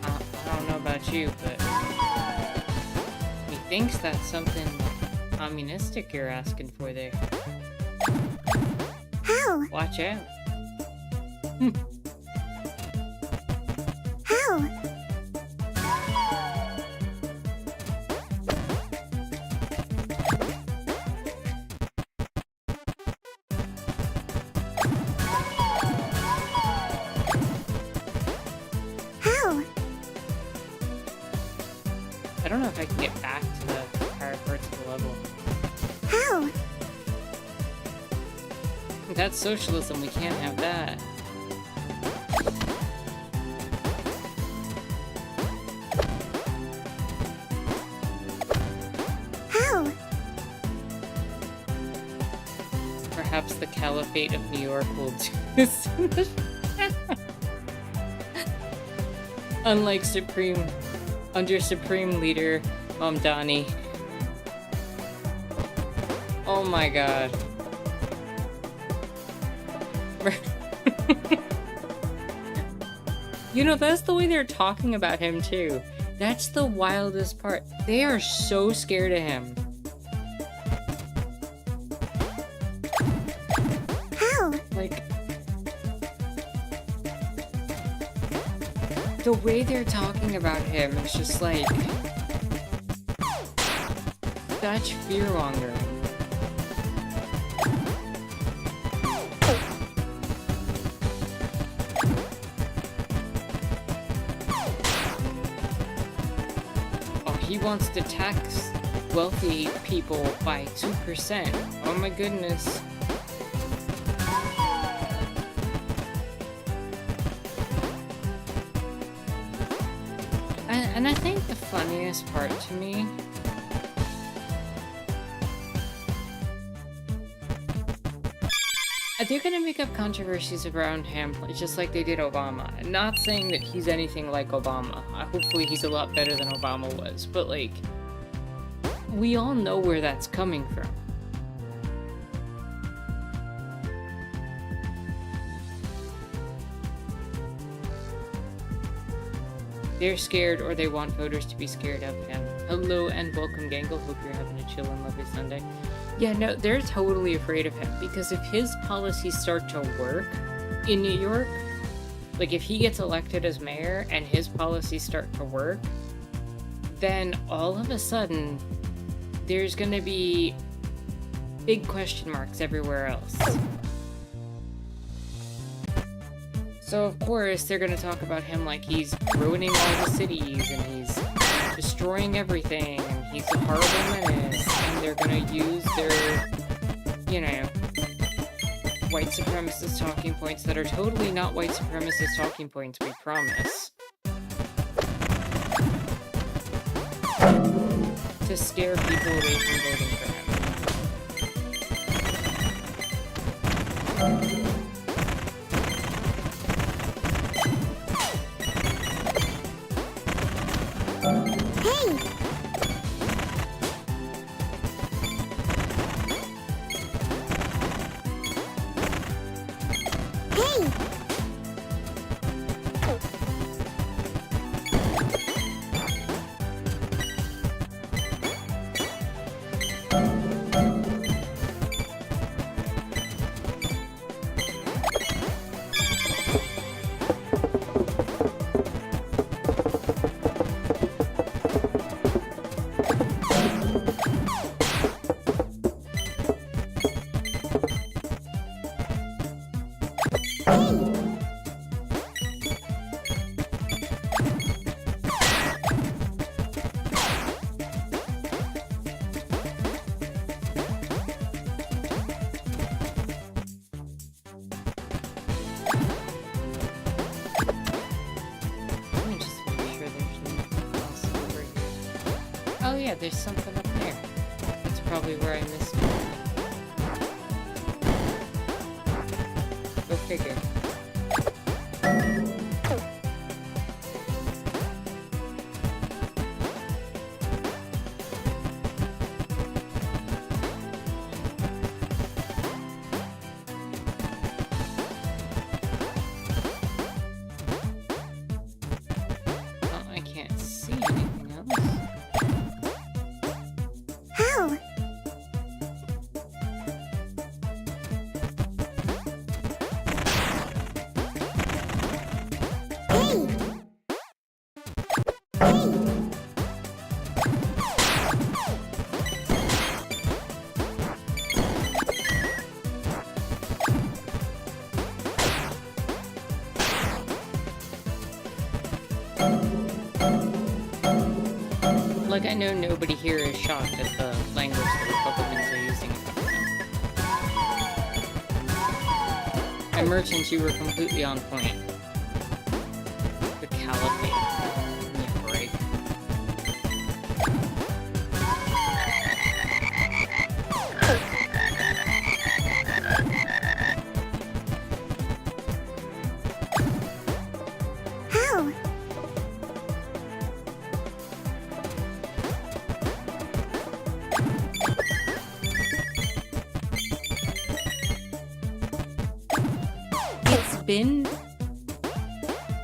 I don't know about you, but he thinks that's something communistic you're asking for there. How? Watch out. How? How? I don't know if I can get back to the higher parts of the level. How? That's socialism, we can't have that. How? Perhaps the Caliphate of New York will do this. Unlike under Supreme Leader Mamdani. Oh my god. You know, that's the way they're talking about him too. That's the wildest part. They are so scared of him. How? Like, the way they're talking about him is just like such fear-mongering. Oh, he wants to tax wealthy people by 2%. Oh my goodness. And I think the funniest part to me they're gonna make up controversies around him just like they did Obama. Not saying that he's anything like Obama. Hopefully he's a lot better than Obama was, but like, we all know where that's coming from. They're scared, or they want voters to be scared of him. Hello and welcome, Gangle. Hope you're having a chill and lovely Sunday. Yeah, no, they're totally afraid of him, because if his policies start to work in New York, like if he gets elected as mayor and his policies start to work, then all of a sudden, there's gonna be big question marks everywhere else. So of course, they're gonna talk about him like he's ruining all the cities, and he's destroying everything, and he's a horrible menace, and they're gonna use their, you know, white supremacist talking points that are totally not white supremacist talking points, we promise, to scare people away from voting for him. Hey! Hey! yeah, there's something up there. That's probably where I missed it. Go figure. Well, I can't see anything else. How? Hey! Hey! Like, I know nobody here is shocked at the language the Republicans are using about them. And merchants, you were completely on point. The caliphate. Give me a break. How? It's been...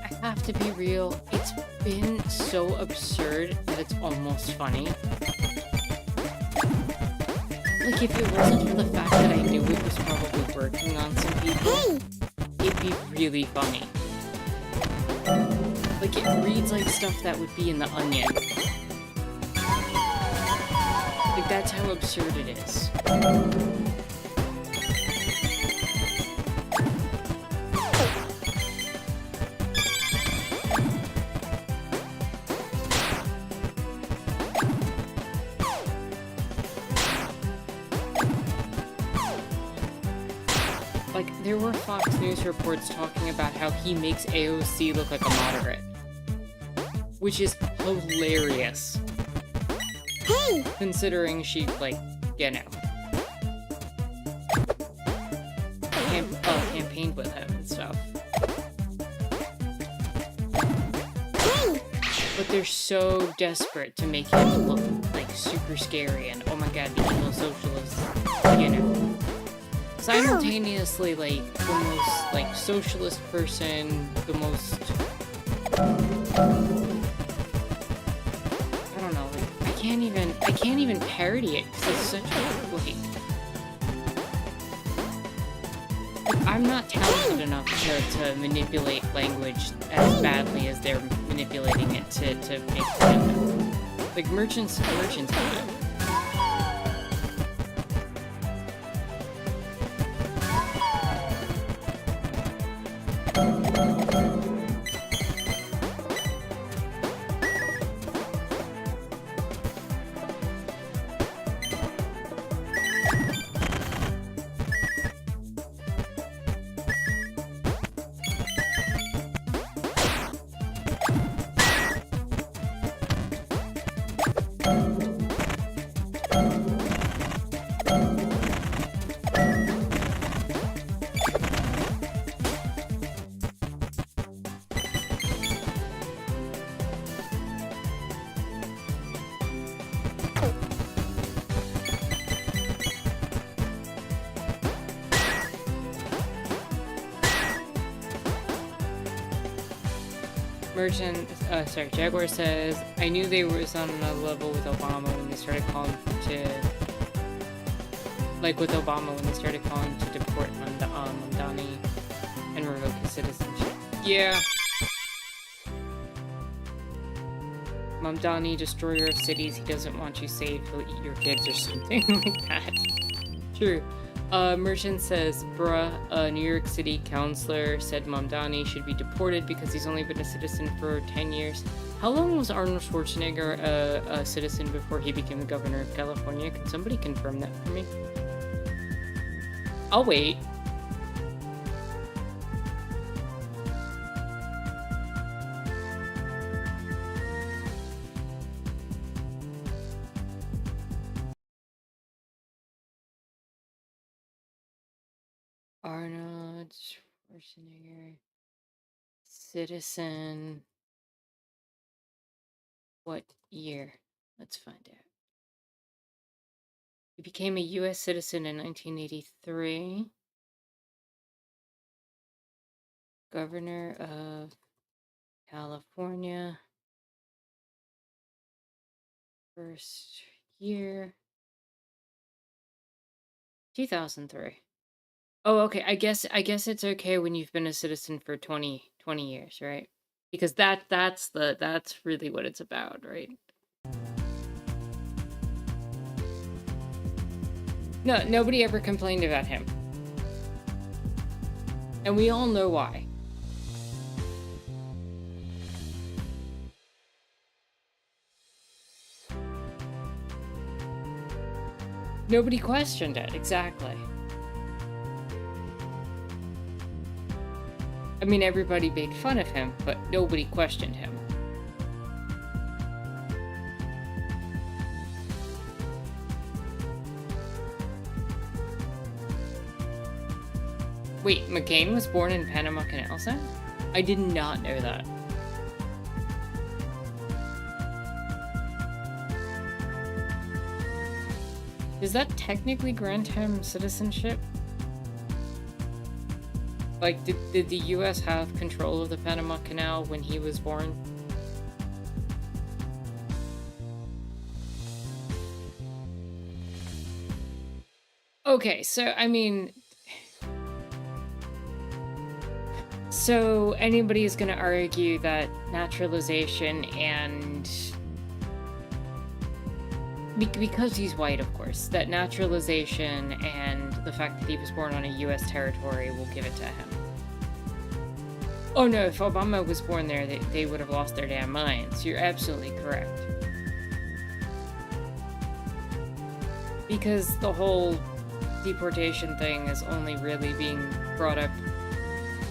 I have to be real. It's been so absurd that it's almost funny. Like, if it wasn't for the fact that I knew it was probably working on some people, Hey! it'd be really funny. Like, it reads like stuff that would be in The Onion. Like, that's how absurd it is. Like, there were Fox News reports talking about how he makes AOC look like a moderate. Which is hilarious. Hey! Considering she, like, you know, campaigned with him and stuff. Hey! But they're so desperate to make him look, like, super scary and, oh my god, the evil socialist, you know. Simultaneously, like, the most, like, socialist person, the most... I don't know, like, I can't even parody it, because it's such a, like... I'm not talented enough to manipulate language as badly as they're manipulating it to make it happen. Like, merchants have it. Jaguar says, I knew they was on a level with Obama when they started calling to deport Mamdani and revoke his citizenship. Yeah. Mamdani, destroyer of cities, he doesn't want you saved, he'll eat your kids or something like that. True. Merchant says, bruh, a New York City councilor said Mamdani should be deported because he's only been a citizen for 10 years. How long was Arnold Schwarzenegger a citizen before he became the governor of California? Can somebody confirm that for me? I'll wait. Arnold Schwarzenegger, citizen, what year? Let's find out. He became a U.S. citizen in 1983. Governor of California. First year. 2003. Oh, okay. I guess it's okay when you've been a citizen for 20 years, right? Because that's really what it's about, right? No, nobody ever complained about him. And we all know why. Nobody questioned it, exactly. I mean, everybody made fun of him, but nobody questioned him. Wait, McCain was born in Panama Canal Zone? I did not know that. Does that technically grant him citizenship? Like, did the US have control of the Panama Canal when he was born? Okay, so, I mean... So, anybody is gonna argue that naturalization and... Because he's white, of course, that naturalization and the fact that he was born on a US territory will give it to him. Oh no, if Obama was born there, they would have lost their damn minds. You're absolutely correct. Because the whole deportation thing is only really being brought up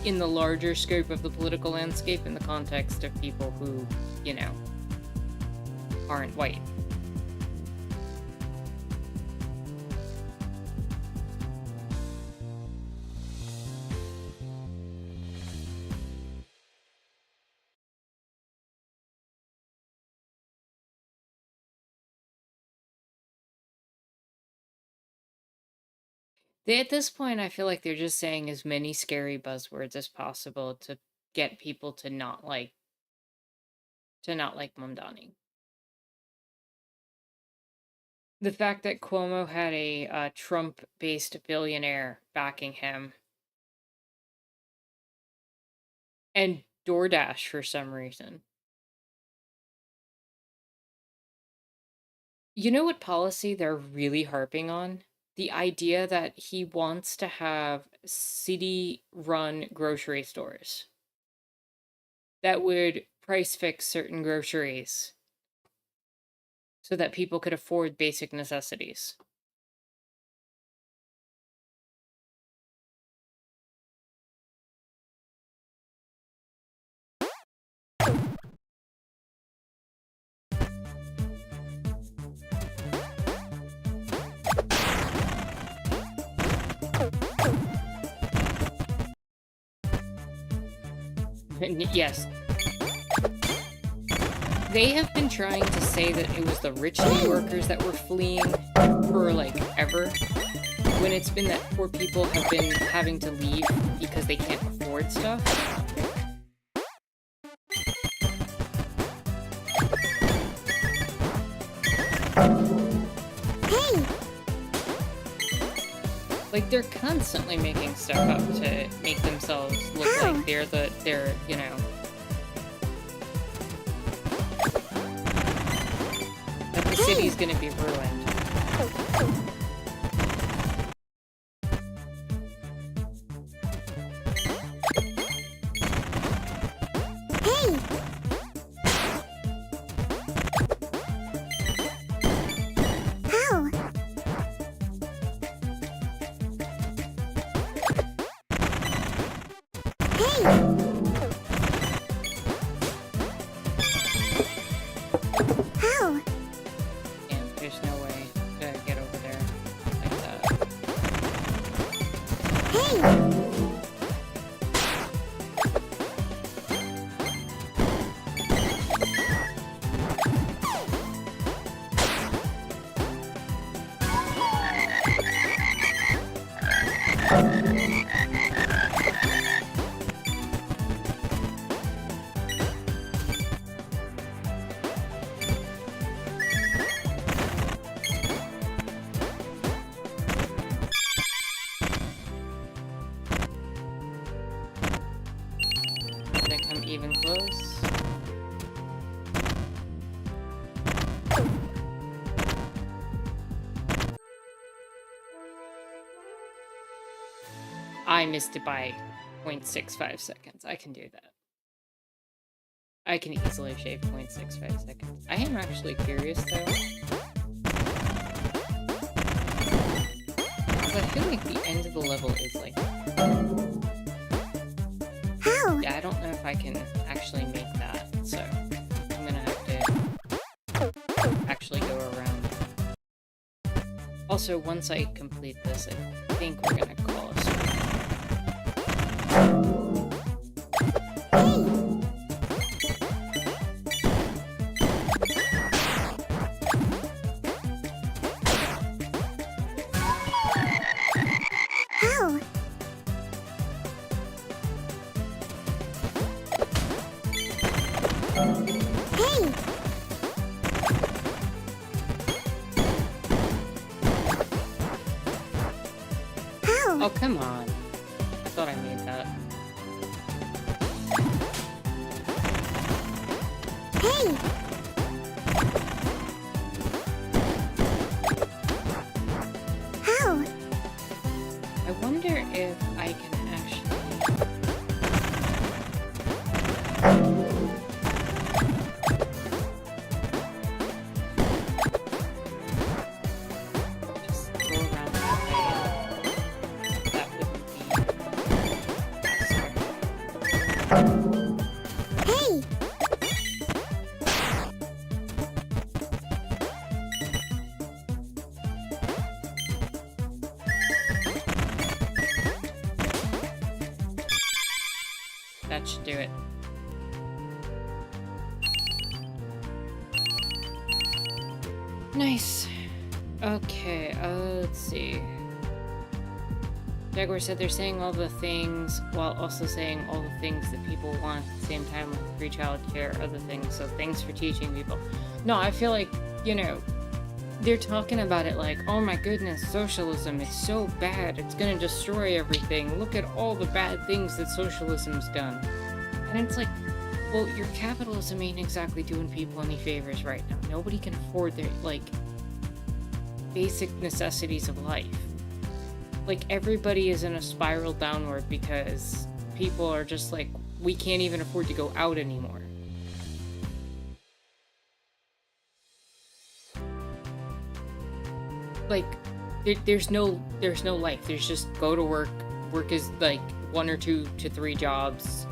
in the larger scope of the political landscape in the context of people who, you know, aren't white. At this point, I feel like they're just saying as many scary buzzwords as possible to get people to not like Mamdani. The fact that Cuomo had a Trump-based billionaire backing him, and DoorDash for some reason. You know what policy they're really harping on? The idea that he wants to have city-run grocery stores that would price fix certain groceries so that people could afford basic necessities. Yes. They have been trying to say that it was the rich New Yorkers that were fleeing for, like, ever, when it's been that poor people have been having to leave because they can't afford stuff. Hey! Like, they're constantly making stuff up to make themselves look like they're, you know... that the city's gonna be ruined. Hey! How? Hey! How? And there's no way to get over there like that. Hey! Gonna come even close. I missed it by 0.65 seconds. I can do that. I can easily shave 0.65 seconds. I am actually curious though. 'Cause I feel like the end of the level is like... How? Yeah, I don't know if I can actually make that, so I'm gonna have to actually go around. Also, once I complete this, I think we're gonna call a stop. How? Hey! How? Oh, come on. I thought I made that. Hey! How? I wonder if I can actually... just go around that way. That wouldn't be... Hey! That should do it. Nice. Okay, let's see. Jaguar said they're saying all the things while also saying all the things that people want at the same time, like free childcare, other things. So thanks for teaching people. No, I feel like, you know, they're talking about it like, oh my goodness, socialism, it's so bad, it's gonna destroy everything. Look at all the bad things that socialism's done. And it's like, well, your capitalism ain't exactly doing people any favors right now. Nobody can afford their, like, basic necessities of life. Like, everybody is in a spiral downward because people are just like, we can't even afford to go out anymore. Like, there's no life. There's just go to work. Work is like 1 or 2 to 3 jobs.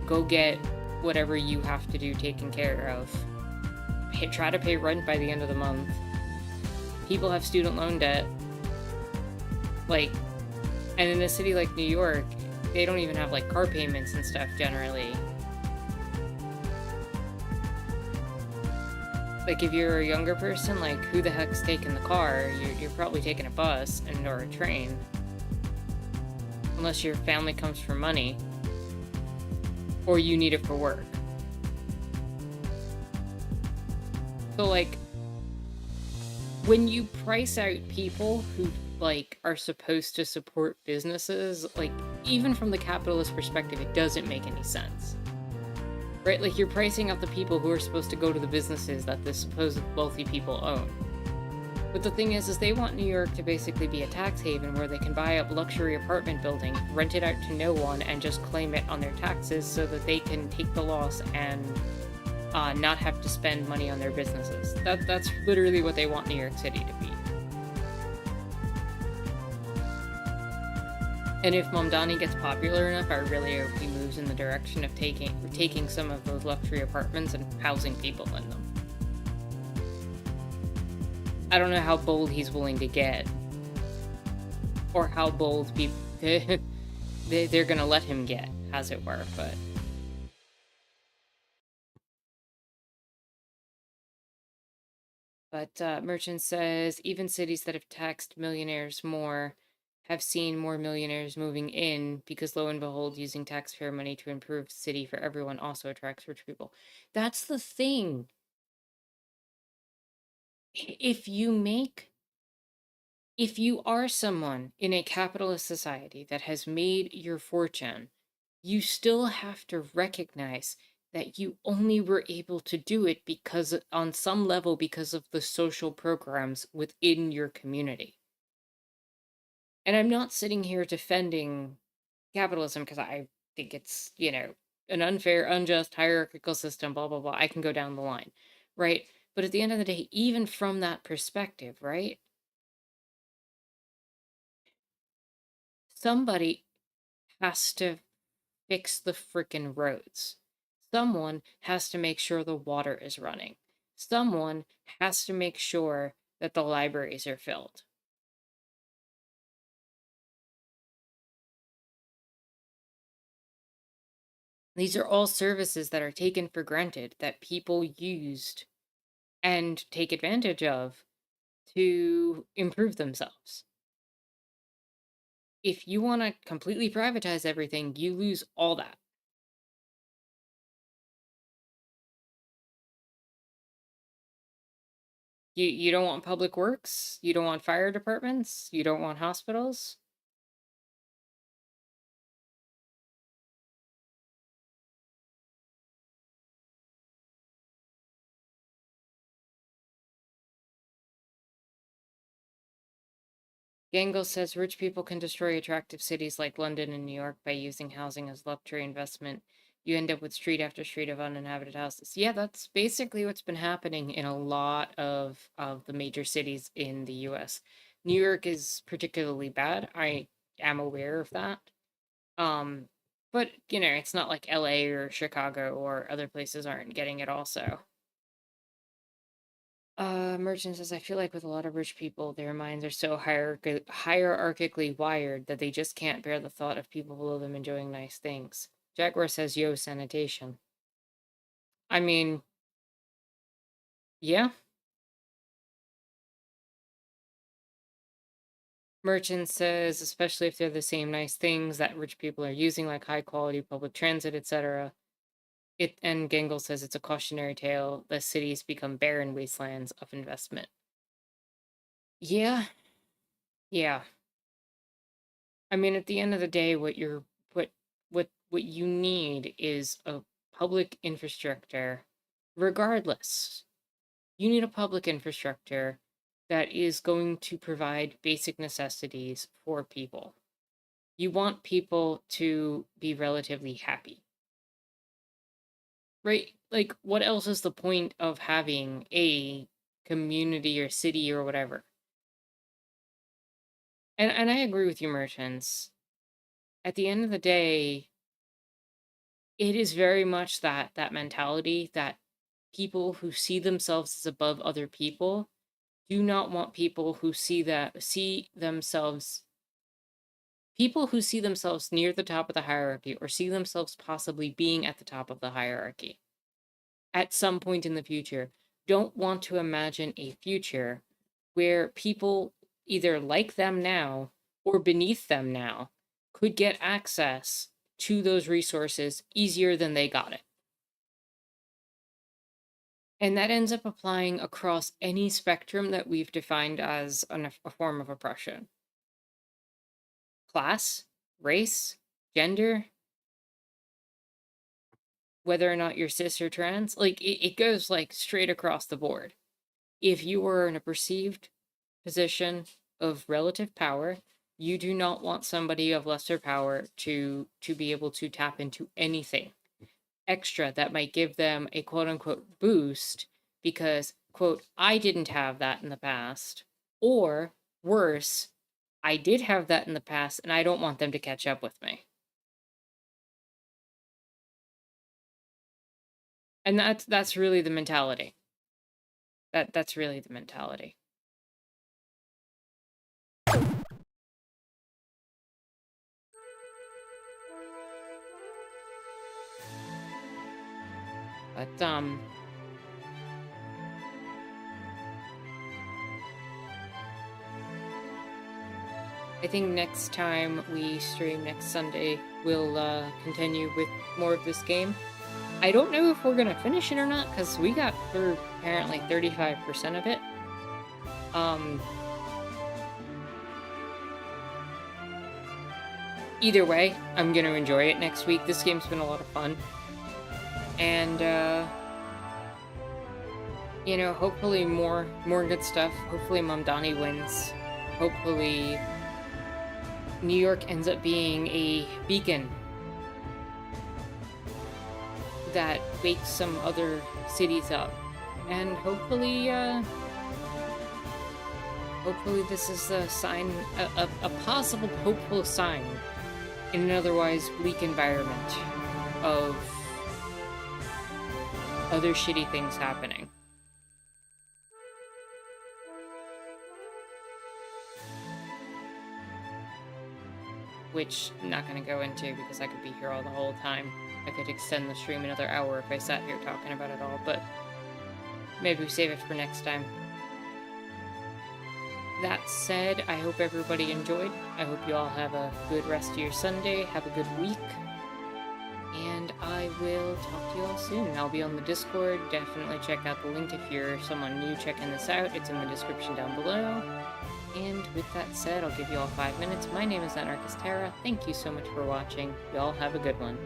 Go get whatever you have to do taken care of. Try to pay rent by the end of the month. People have student loan debt. Like, and in a city like New York, they don't even have like car payments and stuff generally. Like, if you're a younger person, like, who the heck's taking the car? You're probably taking a bus or a train. Unless your family comes for money. Or you need it for work. So, like, when you price out people who, like, are supposed to support businesses, like, even from the capitalist perspective, it doesn't make any sense. Right? Like, you're pricing out the people who are supposed to go to the businesses that the supposed wealthy people own. But the thing is they want New York to basically be a tax haven where they can buy up luxury apartment building, rent it out to no one, and just claim it on their taxes so that they can take the loss and not have to spend money on their businesses. That's literally what they want New York City to be. And if Mamdani gets popular enough, I really hope he moves in the direction of taking some of those luxury apartments and housing people in them. I don't know how bold he's willing to get, or how bold they're gonna let him get, as it were. But Merchant says even cities that have taxed millionaires more have seen more millionaires moving in because lo and behold, using taxpayer money to improve city for everyone also attracts rich people. That's the thing. If you make if you are someone in a capitalist society that has made your fortune, you still have to recognize that you only were able to do it because, on some level, because of the social programs within your community. And I'm not sitting here defending capitalism because I think it's, an unfair, unjust, hierarchical system, blah, blah, blah. I can go down the line, right? But at the end of the day, even from that perspective, right? Somebody has to fix the frickin' roads. Someone has to make sure the water is running. Someone has to make sure that the libraries are filled. These are all services that are taken for granted that people used and take advantage of to improve themselves. If you want to completely privatize everything, you lose all that. You don't want public works, you don't want fire departments, you don't want hospitals. Gangle says rich people can destroy attractive cities like London and New York by using housing as luxury investment. You end up with street after street of uninhabited houses. Yeah, that's basically what's been happening in a lot of the major cities in the US. New York is particularly bad. I am aware of that. Um, but it's not like LA or Chicago or other places aren't getting it also. Merchant says, I feel like with a lot of rich people, their minds are so hierarchically wired that they just can't bear the thought of people below them enjoying nice things. Jaguar says, yo, sanitation. I mean, yeah. Merchant says, especially if they're the same nice things that rich people are using, like high quality public transit, etc. And Gangle says it's a cautionary tale. The cities become barren wastelands of investment. Yeah, yeah. I mean, at the end of the day, what you need is a public infrastructure. Regardless, you need a public infrastructure that is going to provide basic necessities for people. You want people to be relatively happy, right? Like, what else is the point of having a community or city or whatever? And I agree with you, merchants. At the end of the day, it is very much that mentality that people who see themselves as above other people do not want people who see themselves near the top of the hierarchy or see themselves possibly being at the top of the hierarchy at some point in the future don't want to imagine a future where people either like them now or beneath them now could get access to those resources easier than they got it. And that ends up applying across any spectrum that we've defined as a form of oppression: class, race, gender, whether or not you're cis or trans. Like, it goes like straight across the board. If you are in a perceived position of relative power, you do not want somebody of lesser power to be able to tap into anything extra that might give them a quote unquote boost because, quote, I didn't have that in the past. Or worse, I did have that in the past and I don't want them to catch up with me. And that's really the mentality. That's really the mentality. But, I think next time we stream next Sunday, we'll continue with more of this game. I don't know if we're gonna finish it or not, because we got through apparently 35% of it. Either way, I'm gonna enjoy it next week. This game's been a lot of fun. And, you know, hopefully more good stuff. Hopefully Mamdani wins. Hopefully New York ends up being a beacon that wakes some other cities up. And hopefully this is a sign, a possible hopeful sign in an otherwise bleak environment of other shitty things happening. Which I'm not going to go into because I could be here all the whole time. I could extend the stream another hour if I sat here talking about it all, but maybe we save it for next time. That said, I hope everybody enjoyed. I hope you all have a good rest of your Sunday, have a good week, and I will talk to you all soon. I'll be on the Discord. Definitely check out the link if you're someone new checking this out. It's in the description down below. And with that said, I'll give you all 5 minutes. My name is Anarchist Terra. Thank you so much for watching. Y'all have a good one.